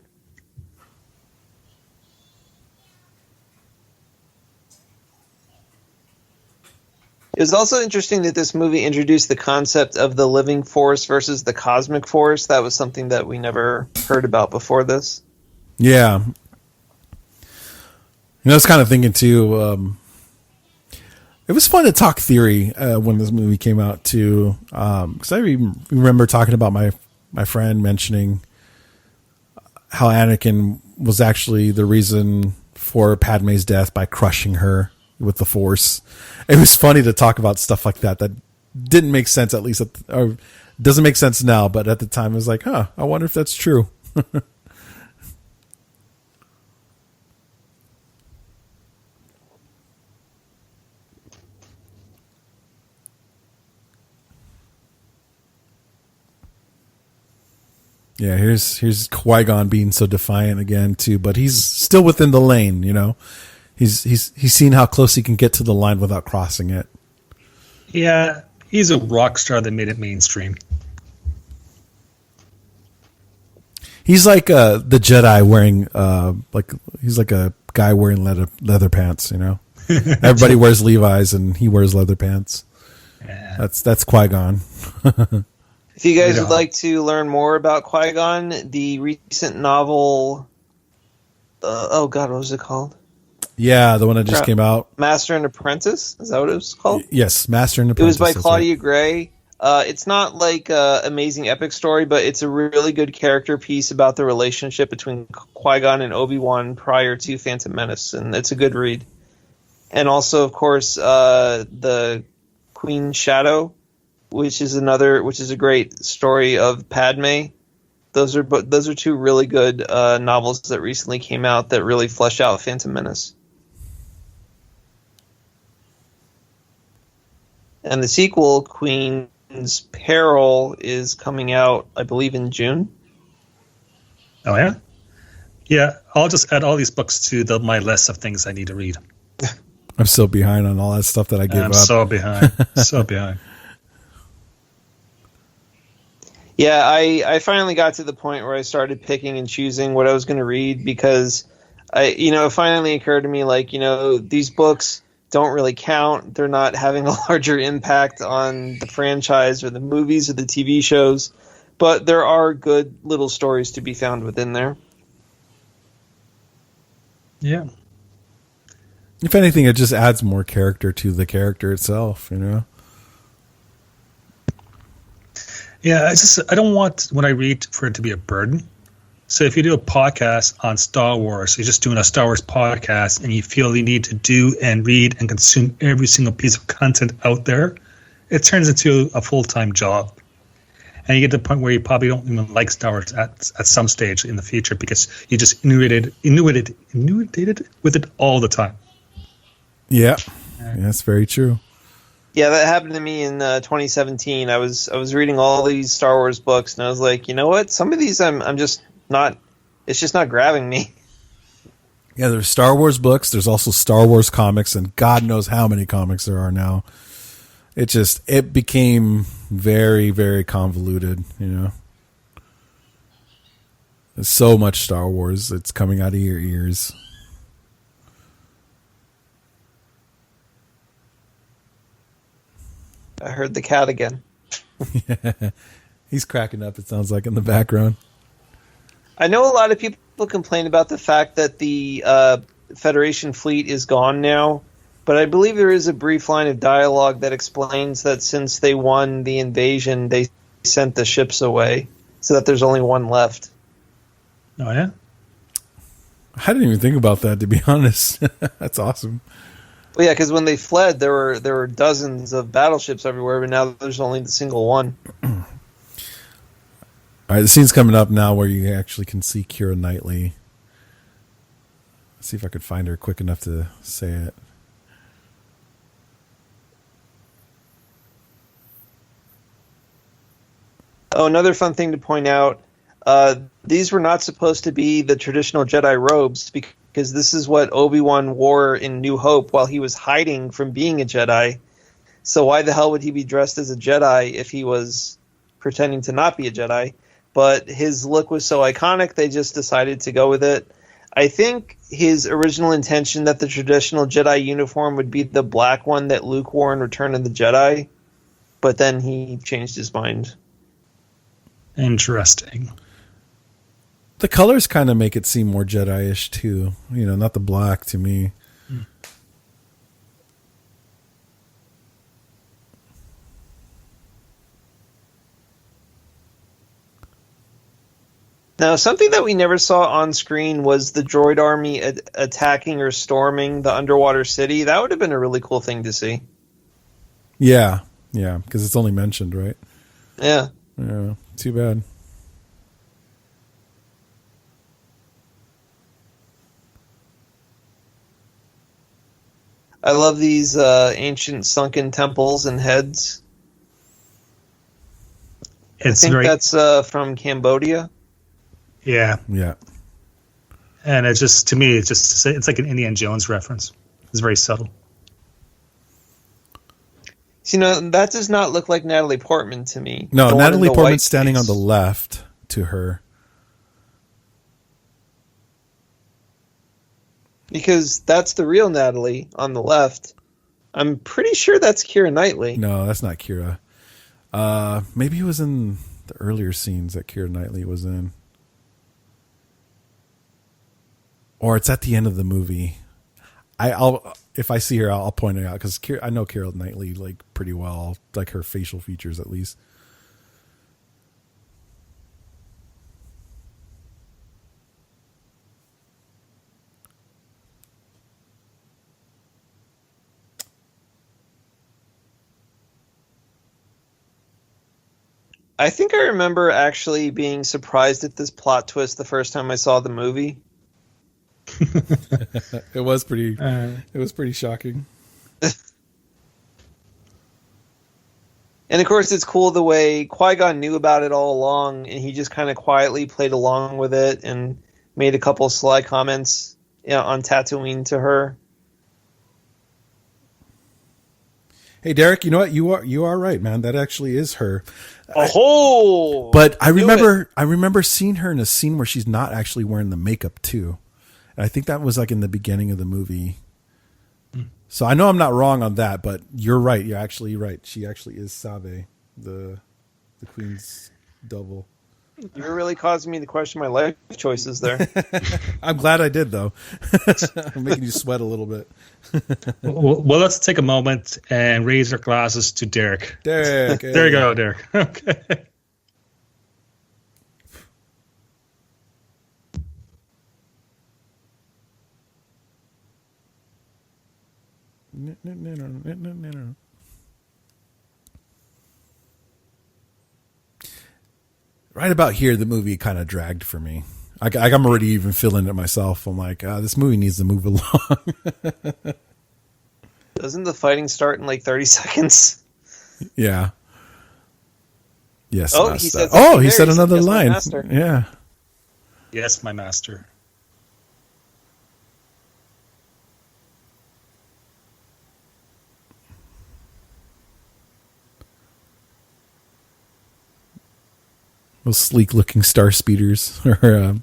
It was also interesting that this movie introduced the concept of the living force versus the cosmic force. That was something that we never heard about before this. Yeah. I was kind of thinking too, it was fun to talk theory when this movie came out too, because I remember talking about my friend mentioning how Anakin was actually the reason for Padme's death by crushing her with the Force. It was funny to talk about stuff like that didn't make sense, at least, or doesn't make sense now, but at the time it was like, I wonder if that's true. Yeah, here's Qui-Gon being so defiant again too, but he's still within the lane, He's seen how close he can get to the line without crossing it. Yeah, he's a rock star that made it mainstream. He's like the Jedi wearing he's like a guy wearing leather pants, Everybody wears Levi's and he wears leather pants. Yeah. That's Qui-Gon. If you guys would like to learn more about Qui-Gon, the recent novel, what was it called? Yeah, the one that just came out. Master and Apprentice? Is that what it was called? Yes, Master and Apprentice. It was by Claudia Gray. It's not like an amazing epic story, but it's a really good character piece about the relationship between Qui-Gon and Obi-Wan prior to Phantom Menace, and it's a good read. And also, of course, the Queen's Shadow, which is a great story of Padme. Those are two really good novels that recently came out that really flesh out Phantom Menace. And the sequel, Queen's Peril, is coming out, I believe, in June. Oh, yeah? Yeah, I'll just add all these books to my list of things I need to read. I'm so behind on all that stuff that I gave up. I'm so behind. So behind. Yeah, I finally got to the point where I started picking and choosing what I was going to read because it finally occurred to me, these books don't really count. They're not having a larger impact on the franchise or the movies or the TV shows, but there are good little stories to be found within there. Yeah. If anything, it just adds more character to the character itself, Yeah, I don't want when I read for it to be a burden. So if you do a podcast on Star Wars, you're just doing a Star Wars podcast and you feel you need to do and read and consume every single piece of content out there, it turns into a full-time job. And you get to the point where you probably don't even like Star Wars at some stage in the future because you just inundated with it all the time. Yeah, that's very true. Yeah, that happened to me in 2017. I was reading all these Star Wars books, and I was like, you know what? Some of these I'm just not. It's just not grabbing me. Yeah, there's Star Wars books. There's also Star Wars comics, and God knows how many comics there are now. It became very, very convoluted. There's so much Star Wars. It's coming out of your ears. I heard the cat again. Yeah. He's cracking up, it sounds like, in the background. I know a lot of people complain about the fact that the Federation fleet is gone now, but I believe there is a brief line of dialogue that explains that since they won the invasion, they sent the ships away, so that there's only one left. Oh, yeah? I didn't even think about that, to be honest. That's awesome. Well, yeah, because when they fled, there were dozens of battleships everywhere, but now there's only the single one. All right, the scene's coming up now where you actually can see Keira Knightley. Let's see if I could find her quick enough to say it. Oh, another fun thing to point out, these were not supposed to be the traditional Jedi robes because this is what Obi-Wan wore in New Hope while he was hiding from being a Jedi. So why the hell would he be dressed as a Jedi if he was pretending to not be a Jedi? But his look was so iconic, they just decided to go with it. I think his original intention that the traditional Jedi uniform would be the black one that Luke wore in Return of the Jedi, but then he changed his mind. Interesting. The colors kind of make it seem more Jedi-ish too. Not the black to me. Now, something that we never saw on screen was the droid army attacking or storming the underwater city. That would have been a really cool thing to see. Yeah, because it's only mentioned, right? Yeah. Yeah, too bad. I love these ancient sunken temples and heads. I think that's from Cambodia. Yeah. Yeah. And it's just, to me, it's like an Indiana Jones reference. It's very subtle. So, that does not look like Natalie Portman to me. No, Natalie Portman's standing on the left to her. Because that's the real Natalie on the left. I'm pretty sure that's Keira Knightley. No, that's not Keira. Maybe it was in the earlier scenes that Keira Knightley was in. Or it's at the end of the movie. I'll if I see her, I'll point it out because I know Keira Knightley like pretty well, like her facial features at least. I think I remember actually being surprised at this plot twist the first time I saw the movie. It was pretty shocking. And of course, it's cool the way Qui-Gon knew about it all along, and he just kind of quietly played along with it and made a couple sly comments, on Tatooine to her. Hey, Derek, you know what? You are right, man. That actually is her. But I remember seeing her in a scene where she's not actually wearing the makeup too. And I think that was like in the beginning of the movie. So I know I'm not wrong on that, but you're right. You're actually right. She actually is Sabe, the Queen's double. You're really causing me to question my life choices there. I'm glad I did, though. I'm making you sweat a little bit. Well, let's take a moment and raise our glasses to Derek. Derek. There you go, Derek. Okay. No. Right about here, the movie kind of dragged for me. I'm already even feeling it myself. I'm like, this movie needs to move along. Doesn't the fighting start in like 30 seconds? Yeah. Yes. Oh, master. He said another line. Yeah. Yes, my master. Those sleek-looking star speeders. This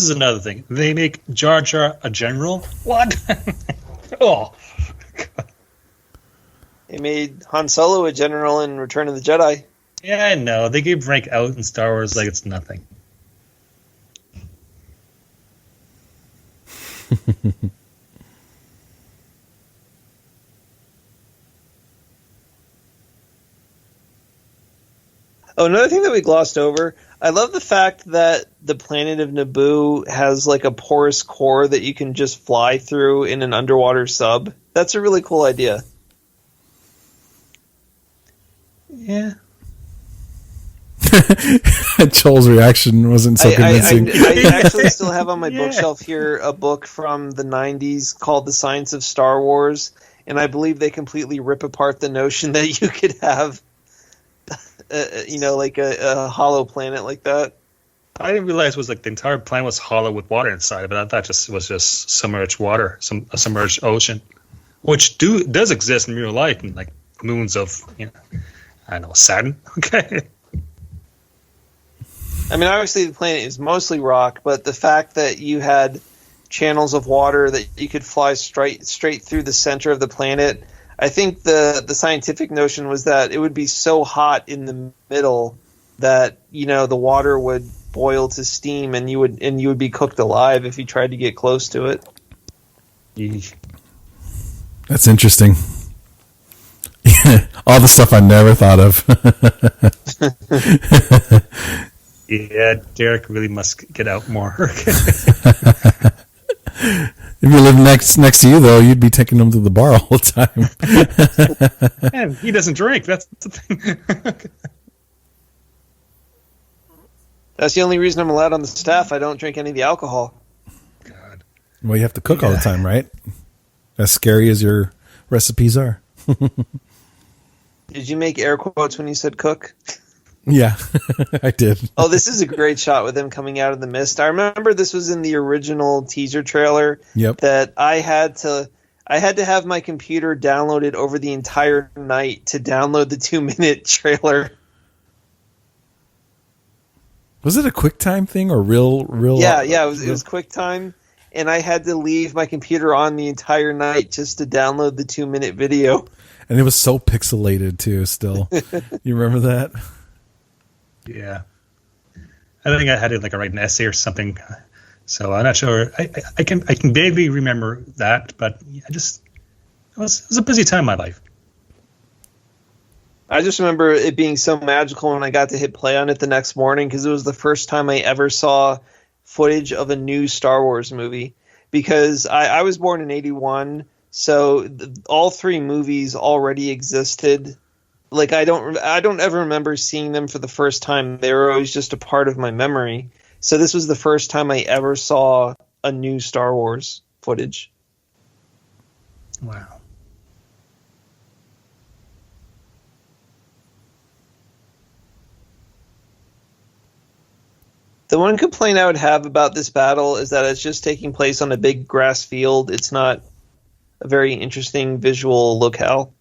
is another thing. They make Jar Jar a general. What? Oh. God. They made Han Solo a general in Return of the Jedi. Yeah, I know. They give rank out in Star Wars like it's nothing. Oh, another thing that we glossed over, I love the fact that the planet of Naboo has like a porous core that you can just fly through in an underwater sub. That's a really cool idea. Yeah. Joel's reaction wasn't so convincing. I actually still have on my bookshelf here a book from the 90s called The Science of Star Wars, and I believe they completely rip apart the notion that you could have like a hollow planet like that. I didn't realize it was like the entire planet was hollow with water inside, but I thought it was just submerged water, a submerged ocean, which does exist in real life, and like moons of, I don't know, Saturn. Okay. I mean, obviously the planet is mostly rock, but the fact that you had channels of water that you could fly straight through the center of the planet. I think the scientific notion was that it would be so hot in the middle that the water would boil to steam and you would be cooked alive if you tried to get close to it. That's interesting. All the stuff I never thought of. Yeah, Derek really must get out more. If you live next to you, though, you'd be taking him to the bar all the time. Man, he doesn't drink. That's the thing. That's the only reason I'm allowed on the staff. I don't drink any of the alcohol. God. Well, you have to cook all the time, right? As scary as your recipes are. Did you make air quotes when you said cook? Yeah, I did. Oh, this is a great shot with him coming out of the mist. I remember this was in the original teaser trailer. Yep. That I had to have my computer downloaded over the entire night to download the 2-minute trailer. Was it a QuickTime thing or real? Yeah, it was QuickTime, and I had to leave my computer on the entire night just to download the 2-minute video. And it was so pixelated too. Still, you remember that? Yeah, I think I had to write an essay or something. So I'm not sure. I can vaguely remember that, but it was a busy time in my life. I just remember it being so magical when I got to hit play on it the next morning, because it was the first time I ever saw footage of a new Star Wars movie. Because I was born in '81, so all 3 movies already existed. Like I don't ever remember seeing them for the first time. They were always just a part of my memory. So this was the first time I ever saw a new Star Wars footage. Wow. The one complaint I would have about this battle is that it's just taking place on a big grass field. It's not a very interesting visual locale.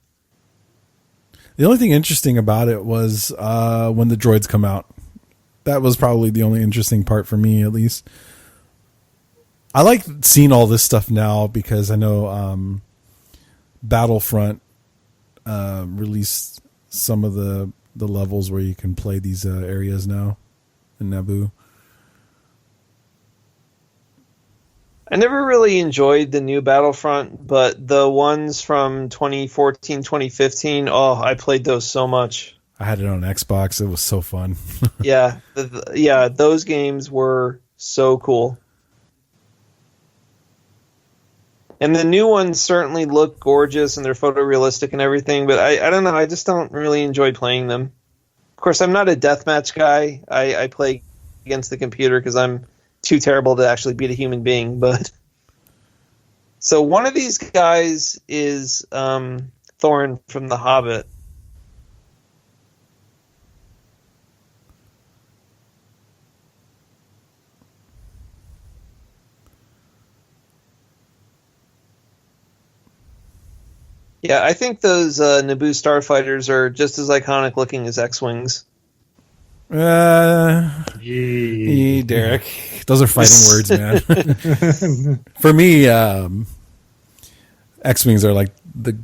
The only thing interesting about it was when the droids come out. That was probably the only interesting part for me, at least. I like seeing all this stuff now because I know Battlefront released some of the levels where you can play these areas now in Naboo. I never really enjoyed the new Battlefront, but the ones from 2014, 2015, I played those so much. I had it on Xbox. It was so fun. Yeah, those games were so cool. And the new ones certainly look gorgeous and they're photorealistic and everything, but I don't know, I just don't really enjoy playing them. Of course, I'm not a deathmatch guy. I play against the computer because I'm too terrible to actually beat a human being. But so one of these guys is Thorin from The Hobbit. Yeah, I think those Naboo starfighters are just as iconic looking as X-Wings. Derek. Those are fighting words, man. For me, X-Wings are like the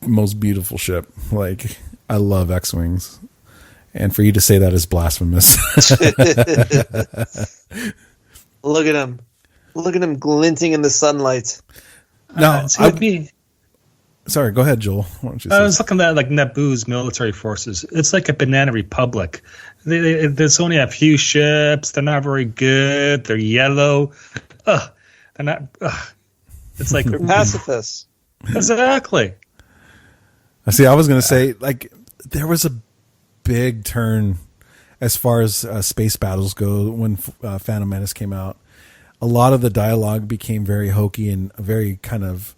most beautiful ship. Like, I love X-Wings. And for you to say that is blasphemous. Look at him. Look at him glinting in the sunlight. No, sorry, go ahead, Joel. Why don't you I was looking at Naboo's military forces. It's like a banana republic. There's only a few ships. They're not very good. They're yellow. They're not. It's like they're pacifists. Exactly. See, I was going to say, there was a big turn as far as space battles go when Phantom Menace came out. A lot of the dialogue became very hokey and very kind of.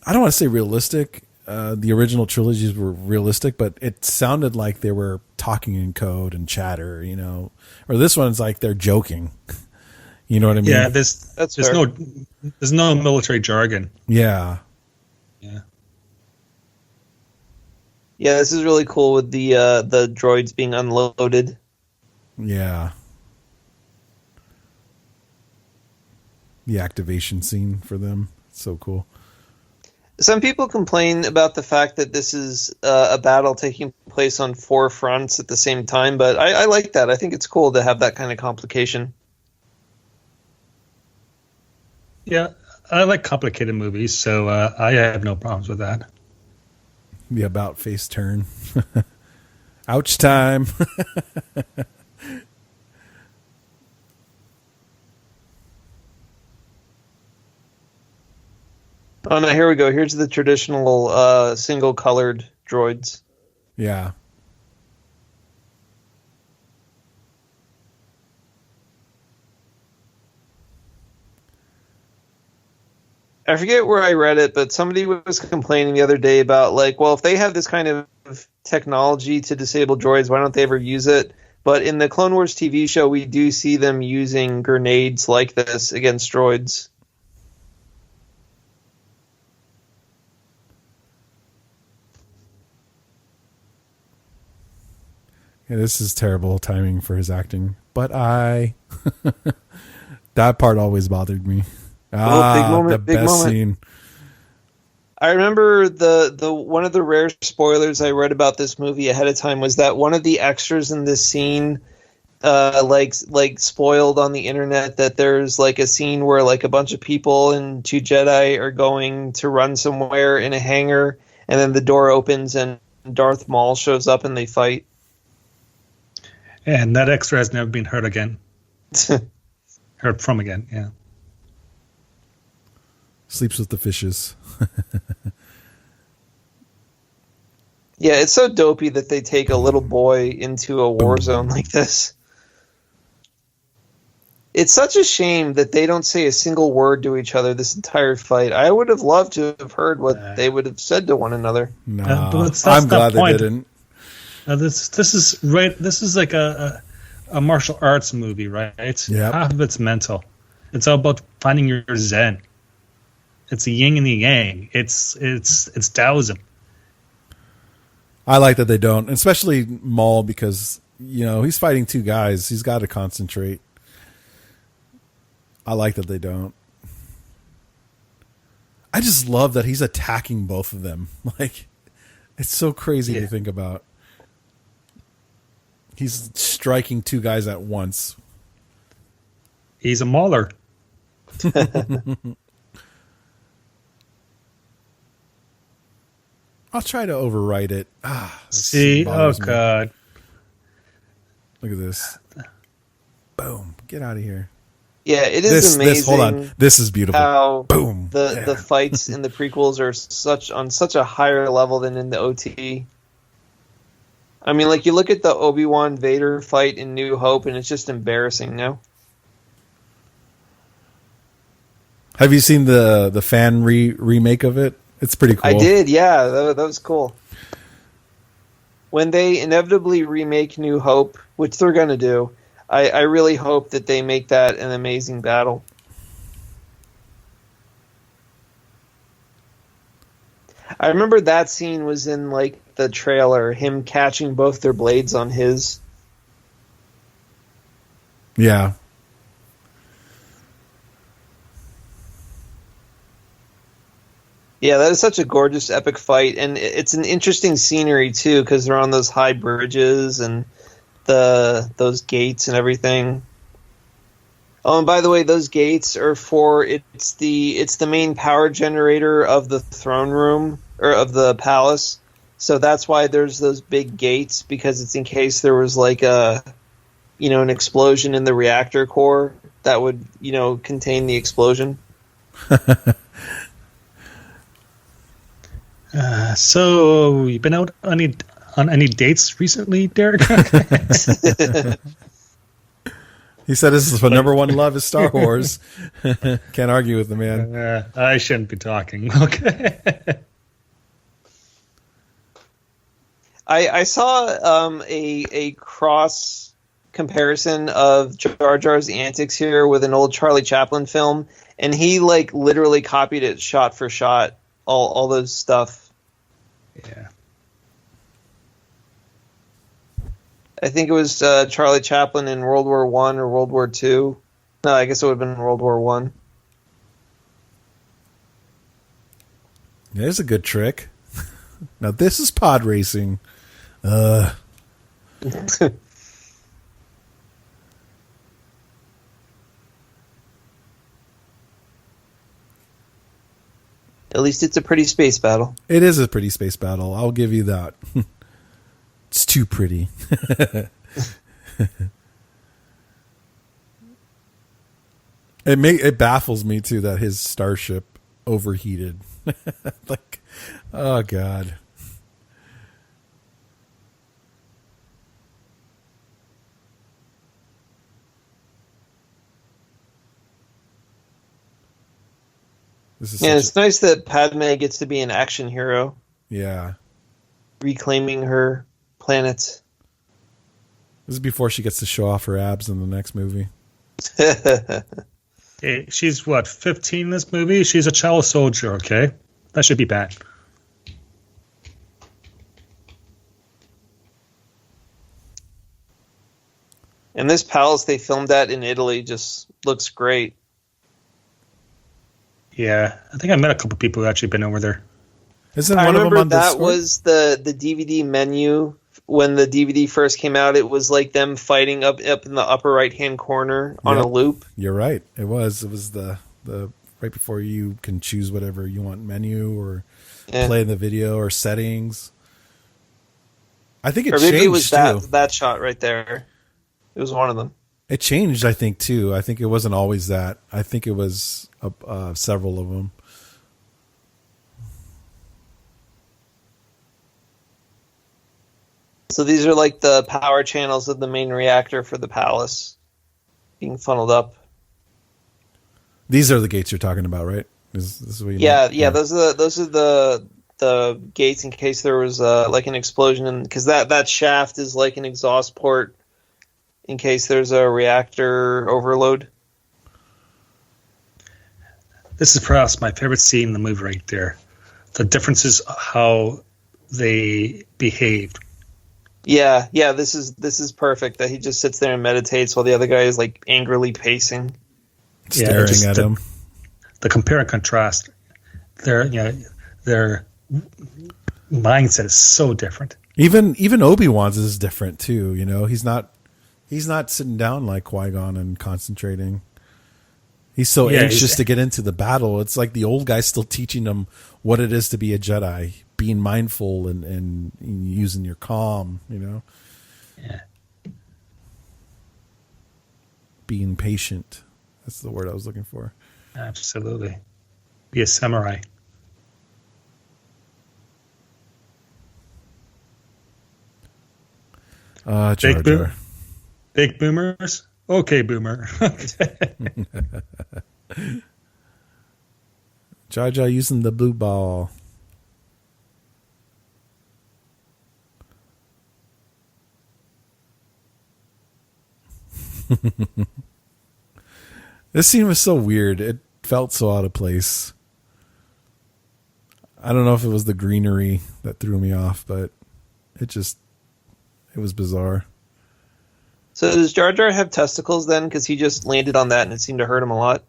I don't want to say realistic. The original trilogies were realistic, but it sounded like they were talking in code and chatter, Or this one's like they're joking. You know what I mean? Yeah, there's no military jargon. Yeah. Yeah. Yeah, this is really cool with the droids being unloaded. Yeah. The activation scene for them. It's so cool. Some people complain about the fact that this is a battle taking place on 4 fronts at the same time, but I like that. I think it's cool to have that kind of complication. Yeah, I like complicated movies, so I have no problems with that. The about face turn. Ouch time. Oh no, here we go. Here's the traditional single-colored droids. Yeah. I forget where I read it, but somebody was complaining the other day about, if they have this kind of technology to disable droids, why don't they ever use it? But in the Clone Wars TV show, we do see them using grenades like this against droids. Yeah, this is terrible timing for his acting. But that part always bothered me. Big moment, the big best moment. scene. I remember the one of the rare spoilers I read about this movie ahead of time was that one of the extras in this scene, like spoiled on the internet that there's like a scene where like a bunch of people and 2 Jedi are going to run somewhere in a hangar, and then the door opens and Darth Maul shows up and they fight. And that extra has never been heard again. Heard from again, yeah. Sleeps with the fishes. Yeah, it's so dopey that they take a little boy into a war zone like this. It's such a shame that they don't say a single word to each other this entire fight. I would have loved to have heard what they would have said to one another. No, that's I'm glad the point. they didn't. This is right. This is like a martial arts movie, right? Yep. Half of it's mental. It's all about finding your zen. It's the yin and the yang. It's Taoism. I like that they don't, especially Maul, because he's fighting 2 guys. He's got to concentrate. I like that they don't. I just love that he's attacking both of them. Like, it's so crazy to think about. He's striking 2 guys at once. He's a mauler. I'll try to overwrite it. See? Oh, me. God. Look at this. Boom. Get out of here. Yeah, it is amazing. Hold on. This is beautiful. How Boom. the fights in the prequels are on such a higher level than in the OT. I mean, like, you look at the Obi-Wan Vader fight in New Hope, and it's just embarrassing, no? Have you seen the fan remake of it? It's pretty cool. I did, yeah. That was cool. When they inevitably remake New Hope, which they're going to do, I really hope that they make that an amazing battle. I remember that scene was in, like, the trailer, him catching both their blades on his. Yeah. Yeah, that is such a gorgeous, epic fight, and it's an interesting scenery, too, because they're on those high bridges and those gates and everything. Oh, and by the way, those gates are it's the main power generator of the throne room, or of the palace. So that's why there's those big gates, because it's in case there was like an explosion in the reactor core that would, contain the explosion. So you've been out on any dates recently, Derek? He said this is my number one love is Star Wars. Can't argue with the man. I shouldn't be talking. Okay. I saw a cross comparison of Jar Jar's antics here with an old Charlie Chaplin film, and he like literally copied it shot for shot, all those stuff. Yeah. I think it was Charlie Chaplin in World War I or World War II. No, I guess it would have been World War I. There's a good trick. Now this is pod racing. At least it's a pretty space battle. It is a pretty space battle. I'll give you that. It's too pretty. It baffles me too that his starship overheated. Like, oh God. It's nice that Padme gets to be an action hero. Yeah. Reclaiming her planet. This is before she gets to show off her abs in the next movie. Hey, she's what, 15 in this movie? She's a child soldier, okay? That should be bad. And this palace they filmed at in Italy just looks great. Yeah, I think I met a couple people who actually been over there. Isn't I one of them remember on that Discord? was the DVD menu when the DVD first came out. It was like them fighting up in the upper right hand corner on a loop. You're right. It was the right before you can choose whatever you want, menu or play in the video or settings. I think it or maybe changed it was too. that shot right there. It was one of them. It changed, I think, too. I think it wasn't always that. I think it was several of them. So these are like the power channels of the main reactor for the palace being funneled up. These are the gates you're talking about, right? This is what you Yeah, mean? those are the gates in case there was like an explosion, because that shaft is like an exhaust port in case there's a reactor overload. This is perhaps my favorite scene in the movie right there. The differences how they behaved. Yeah, this is perfect. That he just sits there and meditates while the other guy is like angrily pacing, Staring at him. The compare and contrast. Their mindset is so different. Even Obi-Wan's is different too. You know, he's not sitting down like Qui-Gon and concentrating. He's so anxious to get into the battle. It's like the old guy's still teaching him what it is to be a Jedi, being mindful and using your calm, you know? Yeah. Being patient. That's the word I was looking for. Absolutely. Be a samurai. Jar Jar. Big boomers? Okay, boomer. Jar Jar using the blue ball. This scene was so weird. It felt so out of place. I don't know if it was the greenery that threw me off, but it was bizarre. So does Jar Jar have testicles then? Because he just landed on that and it seemed to hurt him a lot.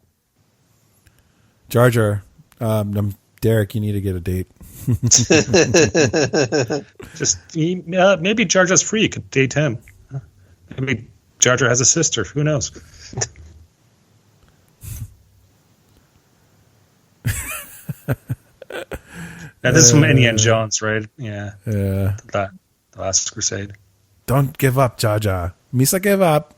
Jar Jar, Derek, you need to get a date. Maybe Jar Jar's free. You could date him. Maybe Jar Jar has a sister. Who knows? Now, this is from Indiana Jones, right? Yeah. Yeah. The Last Crusade. Don't give up, Jar Jar. Misa give up.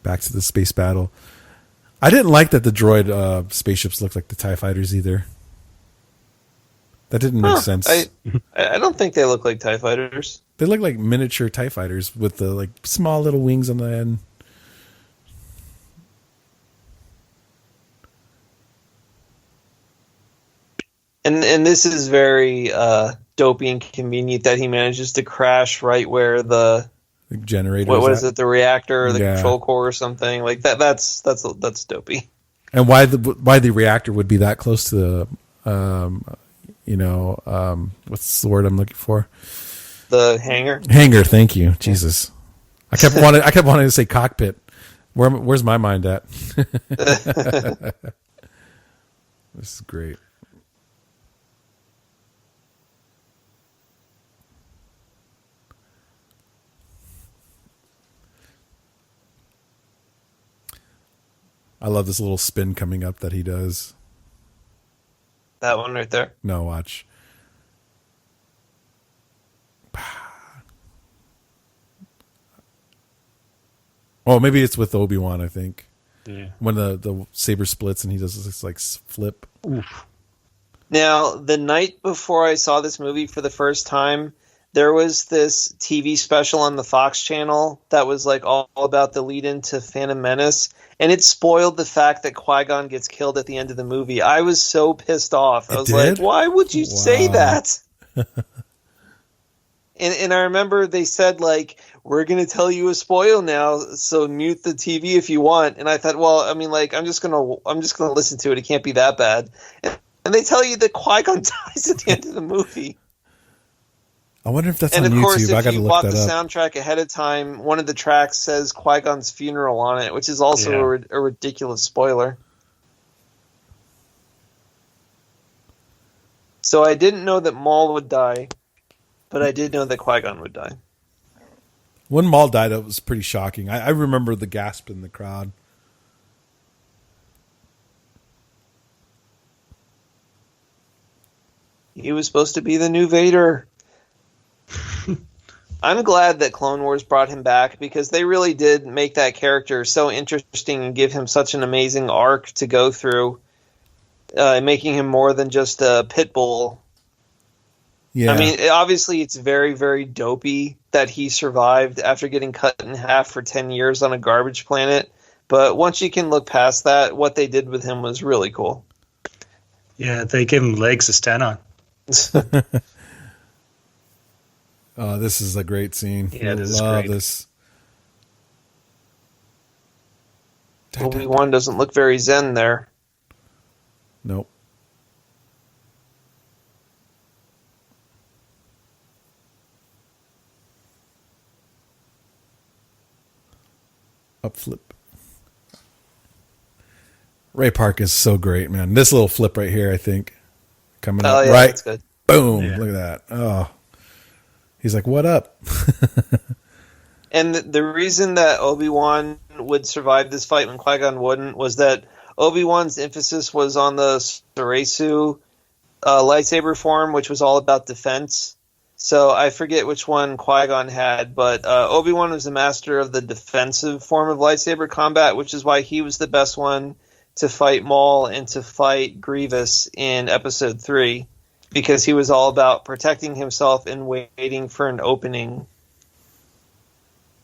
Back to the space battle. I didn't like that the droid spaceships looked like the TIE fighters either. That didn't make sense. I don't think they look like TIE fighters. They look like miniature TIE fighters with the like small little wings on the end. And this is very dopey and convenient that he manages to crash right where the generator. What is it? The reactor or the control core or something like that. That's dopey. And why the reactor would be that close to the what's the word I'm looking for? The hangar. Hangar. Thank you. Jesus, I kept wanting to say cockpit. Where's my mind at? This is great. I love this little spin coming up that he does. That one right there. No, watch. Oh, maybe it's with Obi-Wan, I think. Yeah. When the saber splits and he does this like flip. Oof. Now, the night before I saw this movie for the first time, there was this TV special on the Fox channel that was like all about the lead into Phantom Menace, and it spoiled the fact that Qui-Gon gets killed at the end of the movie. I was so pissed off. I was like, why would you say that? And I remember they said, like, we're going to tell you a spoil now, so mute the TV if you want. And I thought, well, I mean, like, I'm just going to listen to it. It can't be that bad. And they tell you that Qui-Gon dies at the end of the movie. I wonder if that's and on of course, YouTube. I got to look that up. if you bought the soundtrack ahead of time, one of the tracks says Qui-Gon's funeral on it, which is also a ridiculous spoiler. So I didn't know that Maul would die, but I did know that Qui-Gon would die. When Maul died, it was pretty shocking. I remember the gasp in the crowd. He was supposed to be the new Vader. I'm glad that Clone Wars brought him back, because they really did make that character so interesting and give him such an amazing arc to go through, making him more than just a pit bull. Yeah. I mean, obviously it's very, very dopey that he survived after getting cut in half for 10 years on a garbage planet. But once you can look past that, what they did with him was really cool. Yeah, they gave him legs to stand on. Oh, this is a great scene. Yeah, this I love is great. This. Obi-Wan doesn't look very zen there. Nope. Up flip. Ray Park is so great, man. This little flip right here, I think, coming up right. That's good. Boom! Yeah. Look at that. Oh, he's like, "What up?" And the reason that Obi-Wan would survive this fight when Qui-Gon wouldn't was that Obi-Wan's emphasis was on the Soresu lightsaber form, which was all about defense. So I forget which one Qui-Gon had, but Obi-Wan was the master of the defensive form of lightsaber combat, which is why he was the best one to fight Maul and to fight Grievous in Episode 3, because he was all about protecting himself and waiting for an opening.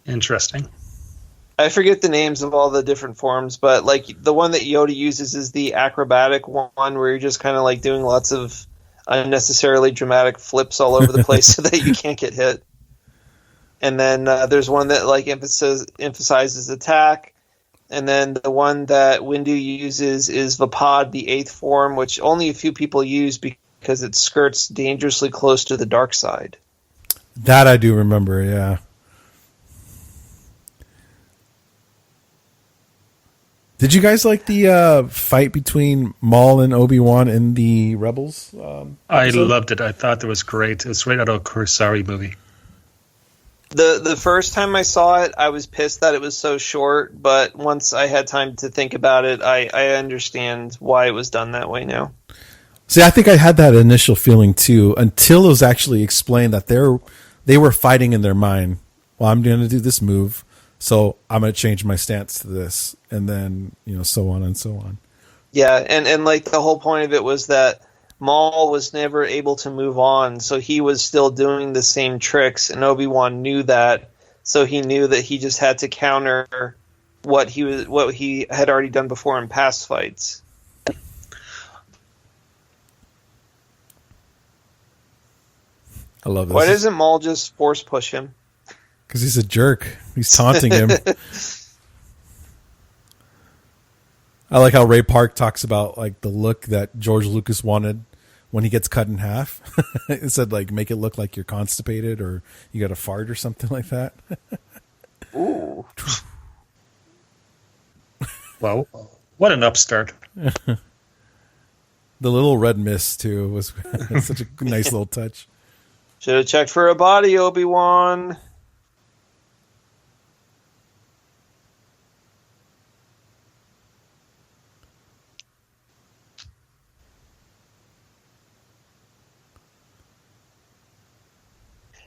Interesting. I forget the names of all the different forms, but like the one that Yoda uses is the acrobatic one, where you're just kind of like doing lots of unnecessarily dramatic flips all over the place so that you can't get hit. And then there's one that like emphasizes attack, and then the one that Windu uses is Vapad, the 8th form, which only a few people use because it skirts dangerously close to the dark side. That I do remember, yeah. Did you guys like the fight between Maul and Obi-Wan in the Rebels? I loved it. I thought it was great. It's right out of a Kursari movie. The first time I saw it, I was pissed that it was so short, but once I had time to think about it, I understand why it was done that way now. See, I think I had that initial feeling too, until it was actually explained that they were fighting in their mind. Well, I'm going to do this move, so I'm going to change my stance to this, and then, so on and so on. Yeah, and like the whole point of it was that Maul was never able to move on, so he was still doing the same tricks, and Obi-Wan knew that, so he knew that he just had to counter what he had already done before in past fights. I love this. Why doesn't Maul just force push him? Because he's a jerk. He's taunting him. I like how Ray Park talks about like the look that George Lucas wanted when he gets cut in half. It said like make it look like you're constipated or you got a fart or something like that. Ooh. Well, what an upstart. The little red mist too was such a nice little touch. Should have checked for a body, Obi-Wan.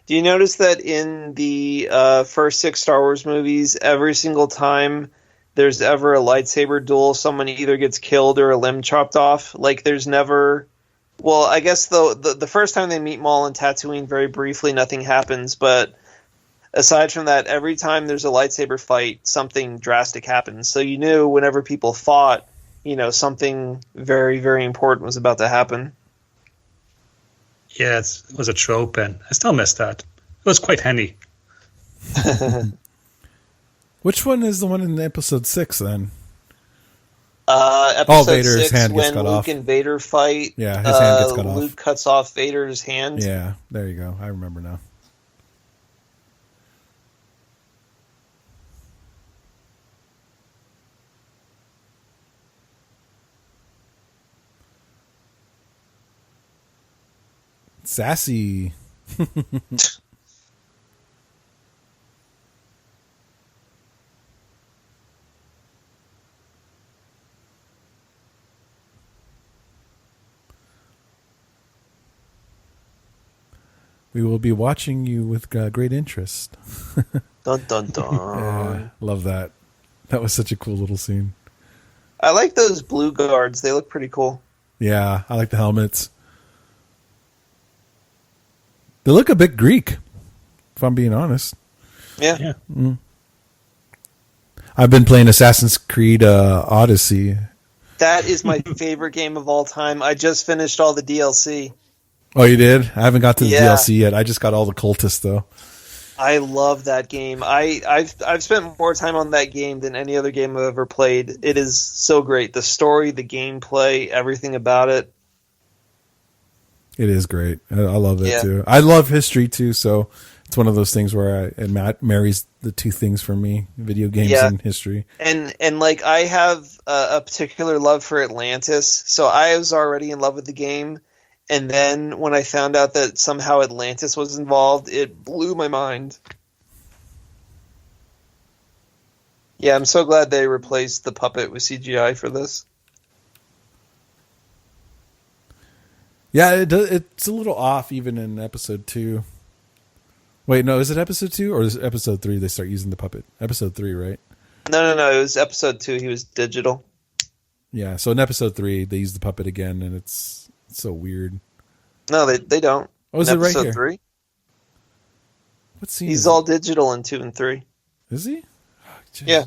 Do you notice that in the first 6 Star Wars movies, every single time there's ever a lightsaber duel, someone either gets killed or a limb chopped off? Like, there's never... Well, I guess the first time they meet Maul and Tatooine, very briefly, nothing happens. But aside from that, every time there's a lightsaber fight, something drastic happens. So you knew whenever people fought, something very, very important was about to happen. Yeah, it was a trope, and I still miss that. It was quite handy. Which one is the one in episode 6 then? Episode Vader's 6, hand gets when cut Luke off. and Vader fight. Yeah, his hand gets cut off. Luke cuts off Vader's hand. Yeah, there you go. I remember now. Sassy. We will be watching you with great interest. Dun dun dun. Yeah, love that. That was such a cool little scene. I like those blue guards. They look pretty cool. Yeah, I like the helmets. They look a bit Greek, if I'm being honest. Yeah. I've been playing Assassin's Creed Odyssey. That is my favorite game of all time. I just finished all the DLC. Oh, you did? I haven't got to the DLC yet. I just got all the cultists, though. I love that game. I've spent more time on that game than any other game I've ever played. It is so great. The story, the gameplay, everything about it. It is great. I love it, too. I love history, too, so it's one of those things where it marries the two things for me, video games and history. And like, I have a particular love for Atlantis, so I was already in love with the game. And then when I found out that somehow Atlantis was involved, it blew my mind. Yeah, I'm so glad they replaced the puppet with CGI for this. Yeah, it's a little off even in episode 2. Wait, no, is it episode 2 or is it episode 3 they start using the puppet? Episode 3, right? No, it was episode 2. He was digital. Yeah, so in episode 3 they use the puppet again and it's so weird. No, they don't. Oh, is it right here? 3? What scene? He's all digital in 2 and 3. Is he? Oh, yeah.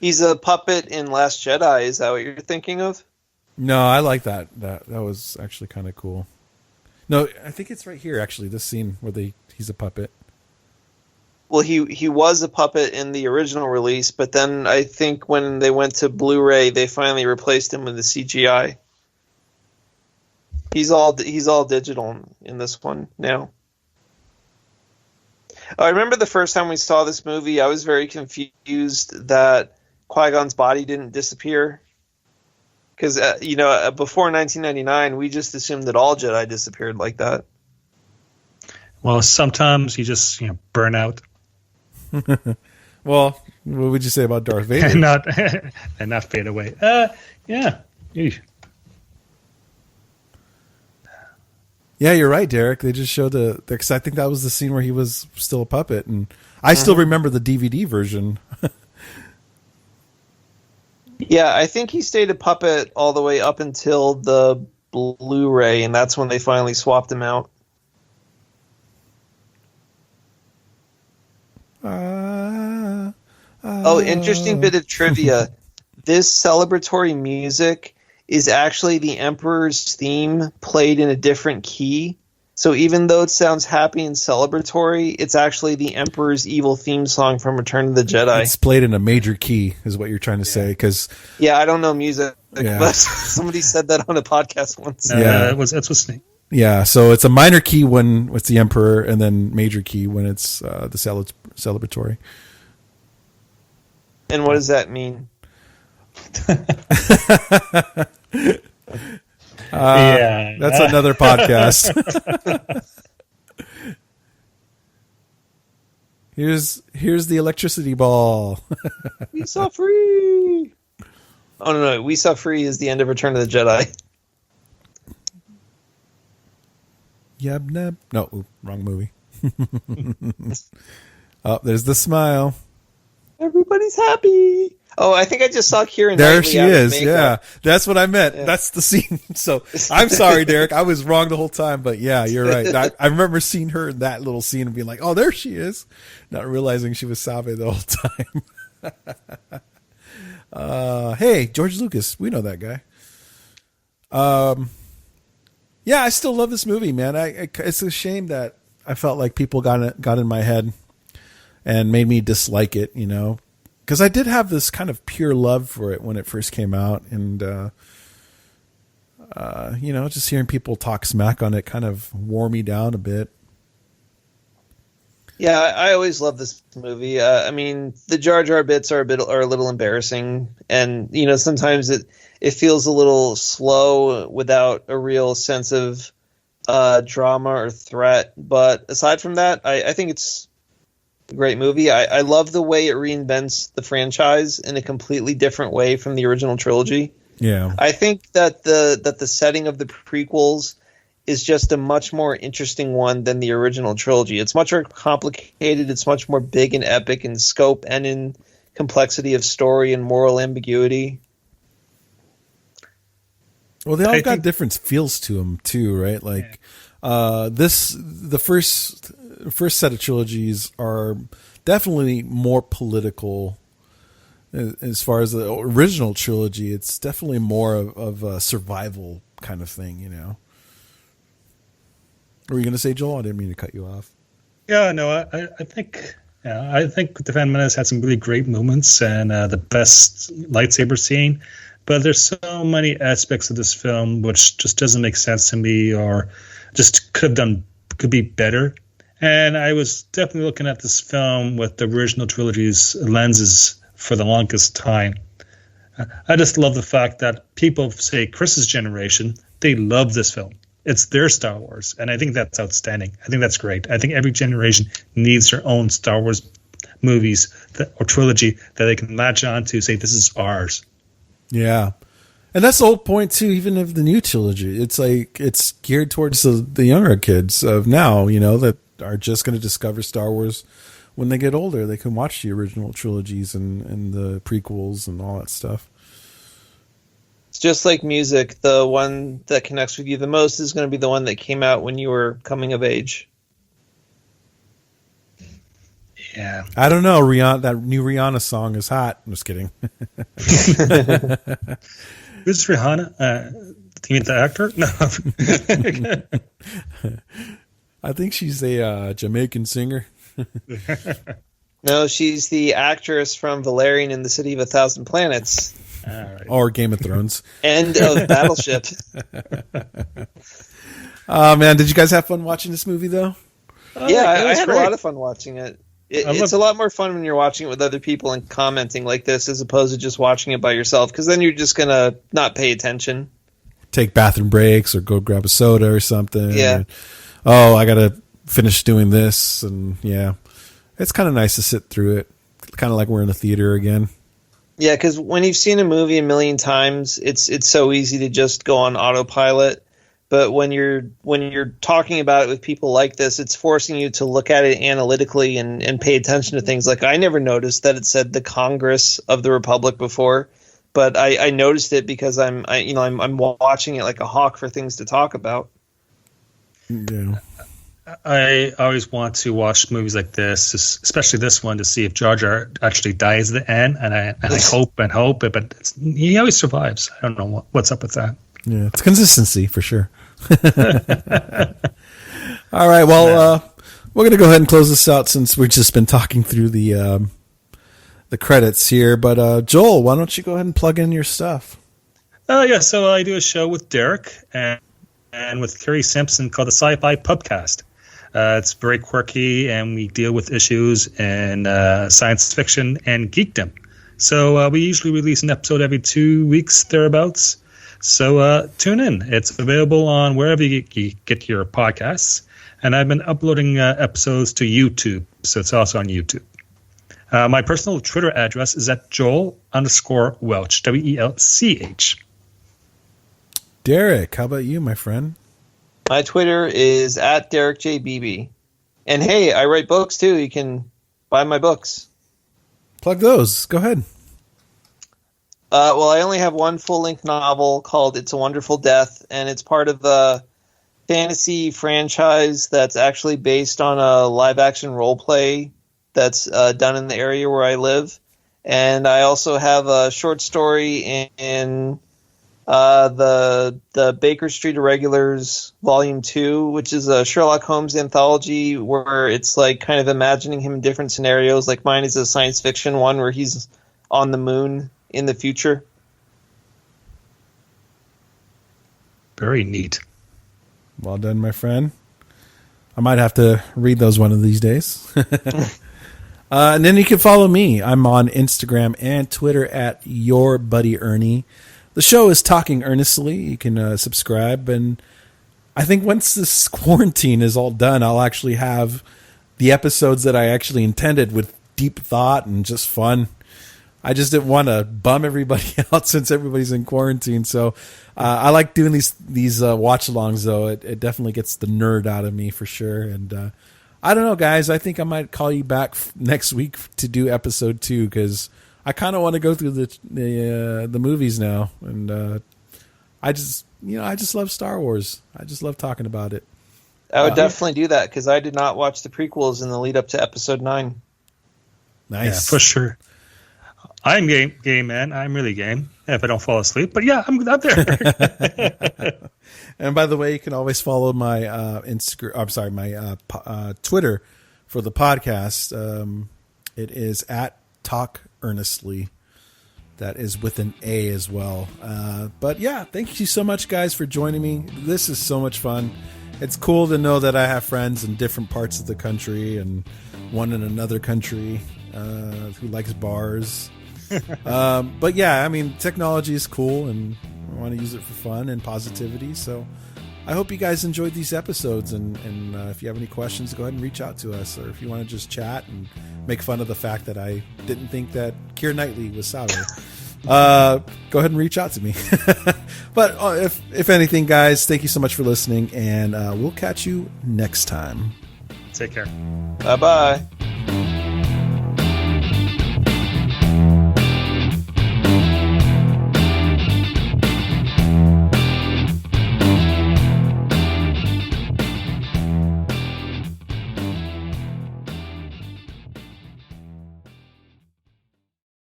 He's a puppet in Last Jedi. Is that what you're thinking of? No, I like that. That was actually kind of cool. No, I think it's right here, actually, this scene where he's a puppet. Well, he was a puppet in the original release, but then I think when they went to Blu-ray, they finally replaced him with the CGI. He's all digital in this one now. I remember the first time we saw this movie, I was very confused that Qui-Gon's body didn't disappear. Because, before 1999, we just assumed that all Jedi disappeared like that. Well, sometimes you just burn out. Well, what would you say about Darth Vader? and not fade away. Yeah. Eesh. Yeah, you're right, Derek. They just showed because I think that was the scene where he was still a puppet, and I still remember the DVD version. Yeah, I think he stayed a puppet all the way up until the Blu-ray, and that's when they finally swapped him out. Interesting bit of trivia. This celebratory music is actually the Emperor's theme played in a different key. So even though it sounds happy and celebratory, it's actually the Emperor's evil theme song from Return of the Jedi. It's played in a major key, is what you're trying to say. Cause, I don't know music, but somebody said that on a podcast once. That's what's name. Yeah, so it's a minor key when it's the Emperor, and then major key when it's the celebratory. And what does that mean? That's another podcast. Here's the electricity ball. We saw free. Oh no, we saw free is the end of Return of the Jedi. Yab nab. No, wrong movie. Oh, there's the smile. Everybody's happy. Oh, I think I just saw Keira Knightley. There she is. Yeah, that's what I meant. Yeah. That's the scene. So I'm sorry, Derek. I was wrong the whole time, but yeah, you're right. I remember seeing her in that little scene and being like, "Oh, there she is," not realizing she was Sabe the whole time. Hey, George Lucas, we know that guy. Yeah, I still love this movie, man. It's a shame that I felt like people got in my head. and made me dislike it, because I did have this kind of pure love for it when it first came out, and just hearing people talk smack on it kind of wore me down a bit. Yeah, I always love this movie. The Jar Jar bits are a little embarrassing, and sometimes it feels a little slow without a real sense of drama or threat. But aside from that, I think it's a great movie. I love the way it reinvents the franchise in a completely different way from the original trilogy. Yeah, I think that the setting of the prequels is just a much more interesting one than the original trilogy. It's much more complicated. It's much more big and epic in scope and in complexity of story and moral ambiguity. Well, they all got different feels to them too, right? Like the first set of trilogies are definitely more political. As far as the original trilogy, it's definitely more of a survival kind of thing, What were you going to say, Joel? I didn't mean to cut you off. Yeah, no, I think the Phantom Menace had some really great moments and the best lightsaber scene, but there's so many aspects of this film which just doesn't make sense to me, or just could be better. And I was definitely looking at this film with the original trilogy's lenses for the longest time. I just love the fact that people, say Chris's generation, they love this film. It's their Star Wars, and I think that's outstanding. I think that's great. I think every generation needs their own Star Wars movies or trilogy that they can latch on to, say, this is ours. Yeah. And that's the whole point, too, even of the new trilogy. It's like it's geared towards the younger kids of now, that are just going to discover Star Wars when they get older. They can watch the original trilogies and the prequels and all that stuff. It's just like music. The one that connects with you the most is going to be the one that came out when you were coming of age. Yeah. I don't know. That new Rihanna song is hot. I'm just kidding. Who's Rihanna? Do you mean the actor? No. I think she's a Jamaican singer. No, she's the actress from Valerian in the City of a Thousand Planets. Right. Or Game of Thrones. End of Battleship. Oh, man. Did you guys have fun watching this movie, though? Yeah, I had a lot of fun watching it. It's a lot more fun when you're watching it with other people and commenting like this, as opposed to just watching it by yourself, because then you're just going to not pay attention. Take bathroom breaks or go grab a soda or something. Yeah. I got to finish doing this. And, yeah, it's kind of nice to sit through it. Kind of like we're in a theater again. Yeah, because when you've seen a movie a million times, it's so easy to just go on autopilot. But when you're talking about it with people like this, it's forcing you to look at it analytically and pay attention to things. Like, I never noticed that it said the Congress of the Republic before, but I noticed it because I'm watching it like a hawk for things to talk about. Yeah. I always want to watch movies like this, especially this one, to see if Jar Jar actually dies at the end, and I hope, but he always survives. I don't know what's up with that. Yeah, it's consistency for sure. All right, well, we're going to go ahead and close this out since we've just been talking through the credits here. But Joel, why don't you go ahead and plug in your stuff? So I do a show with Derek and with Kerry Simpson called the Sci-Fi Pubcast. It's very quirky, and we deal with issues in science fiction and geekdom. So we usually release an episode every 2 weeks, thereabouts. So tune in. It's available on wherever you get your podcasts. And I've been uploading episodes to YouTube, so it's also on YouTube. My personal Twitter address is at Joel_Welch, WELCH. Derek, how about you, my friend? My Twitter is at DerekJBB. And hey, I write books too. You can buy my books. Plug those. Go ahead. Well, I only have one full-length novel called It's a Wonderful Death, and it's part of a fantasy franchise that's actually based on a live-action role-play that's done in the area where I live. And I also have a short story in The Baker Street Irregulars Volume 2, which is a Sherlock Holmes anthology where it's like kind of imagining him in different scenarios. Like mine is a science fiction one where he's on the moon in the future. Very neat. Well done, my friend. I might have to read those one of these days. And then you can follow me. I'm on Instagram and Twitter at Your Buddy Ernie. The show is Talking Earnestly. You can subscribe. And I think once this quarantine is all done, I'll actually have the episodes that I actually intended with deep thought and just fun. I just didn't want to bum everybody out since everybody's in quarantine. So I like doing these watch-alongs, though. It definitely gets the nerd out of me for sure. And I don't know, guys. I think I might call you back next week to do episode 2 because I kind of want to go through the movies now. And I just love Star Wars. I just love talking about it. I would definitely do that because I did not watch the prequels in the lead up to episode 9. Nice. Yeah, for sure. I'm game, man. I'm really game. If I don't fall asleep, but yeah, I'm out there. And by the way, you can always follow my Instagram. I'm sorry, my Twitter for the podcast. It is at Talk Earnestly. That is with an A as well. But yeah, thank you so much, guys, for joining me. This is so much fun. It's cool to know that I have friends in different parts of the country and one in another country who likes bars. But yeah, I mean, technology is cool and I want to use it for fun and positivity. So I hope you guys enjoyed these episodes. And if you have any questions, go ahead and reach out to us. Or if you want to just chat and make fun of the fact that I didn't think that Keira Knightley was Sauron, go ahead and reach out to me. But if anything, guys, thank you so much for listening. And we'll catch you next time. Take care. Bye-bye.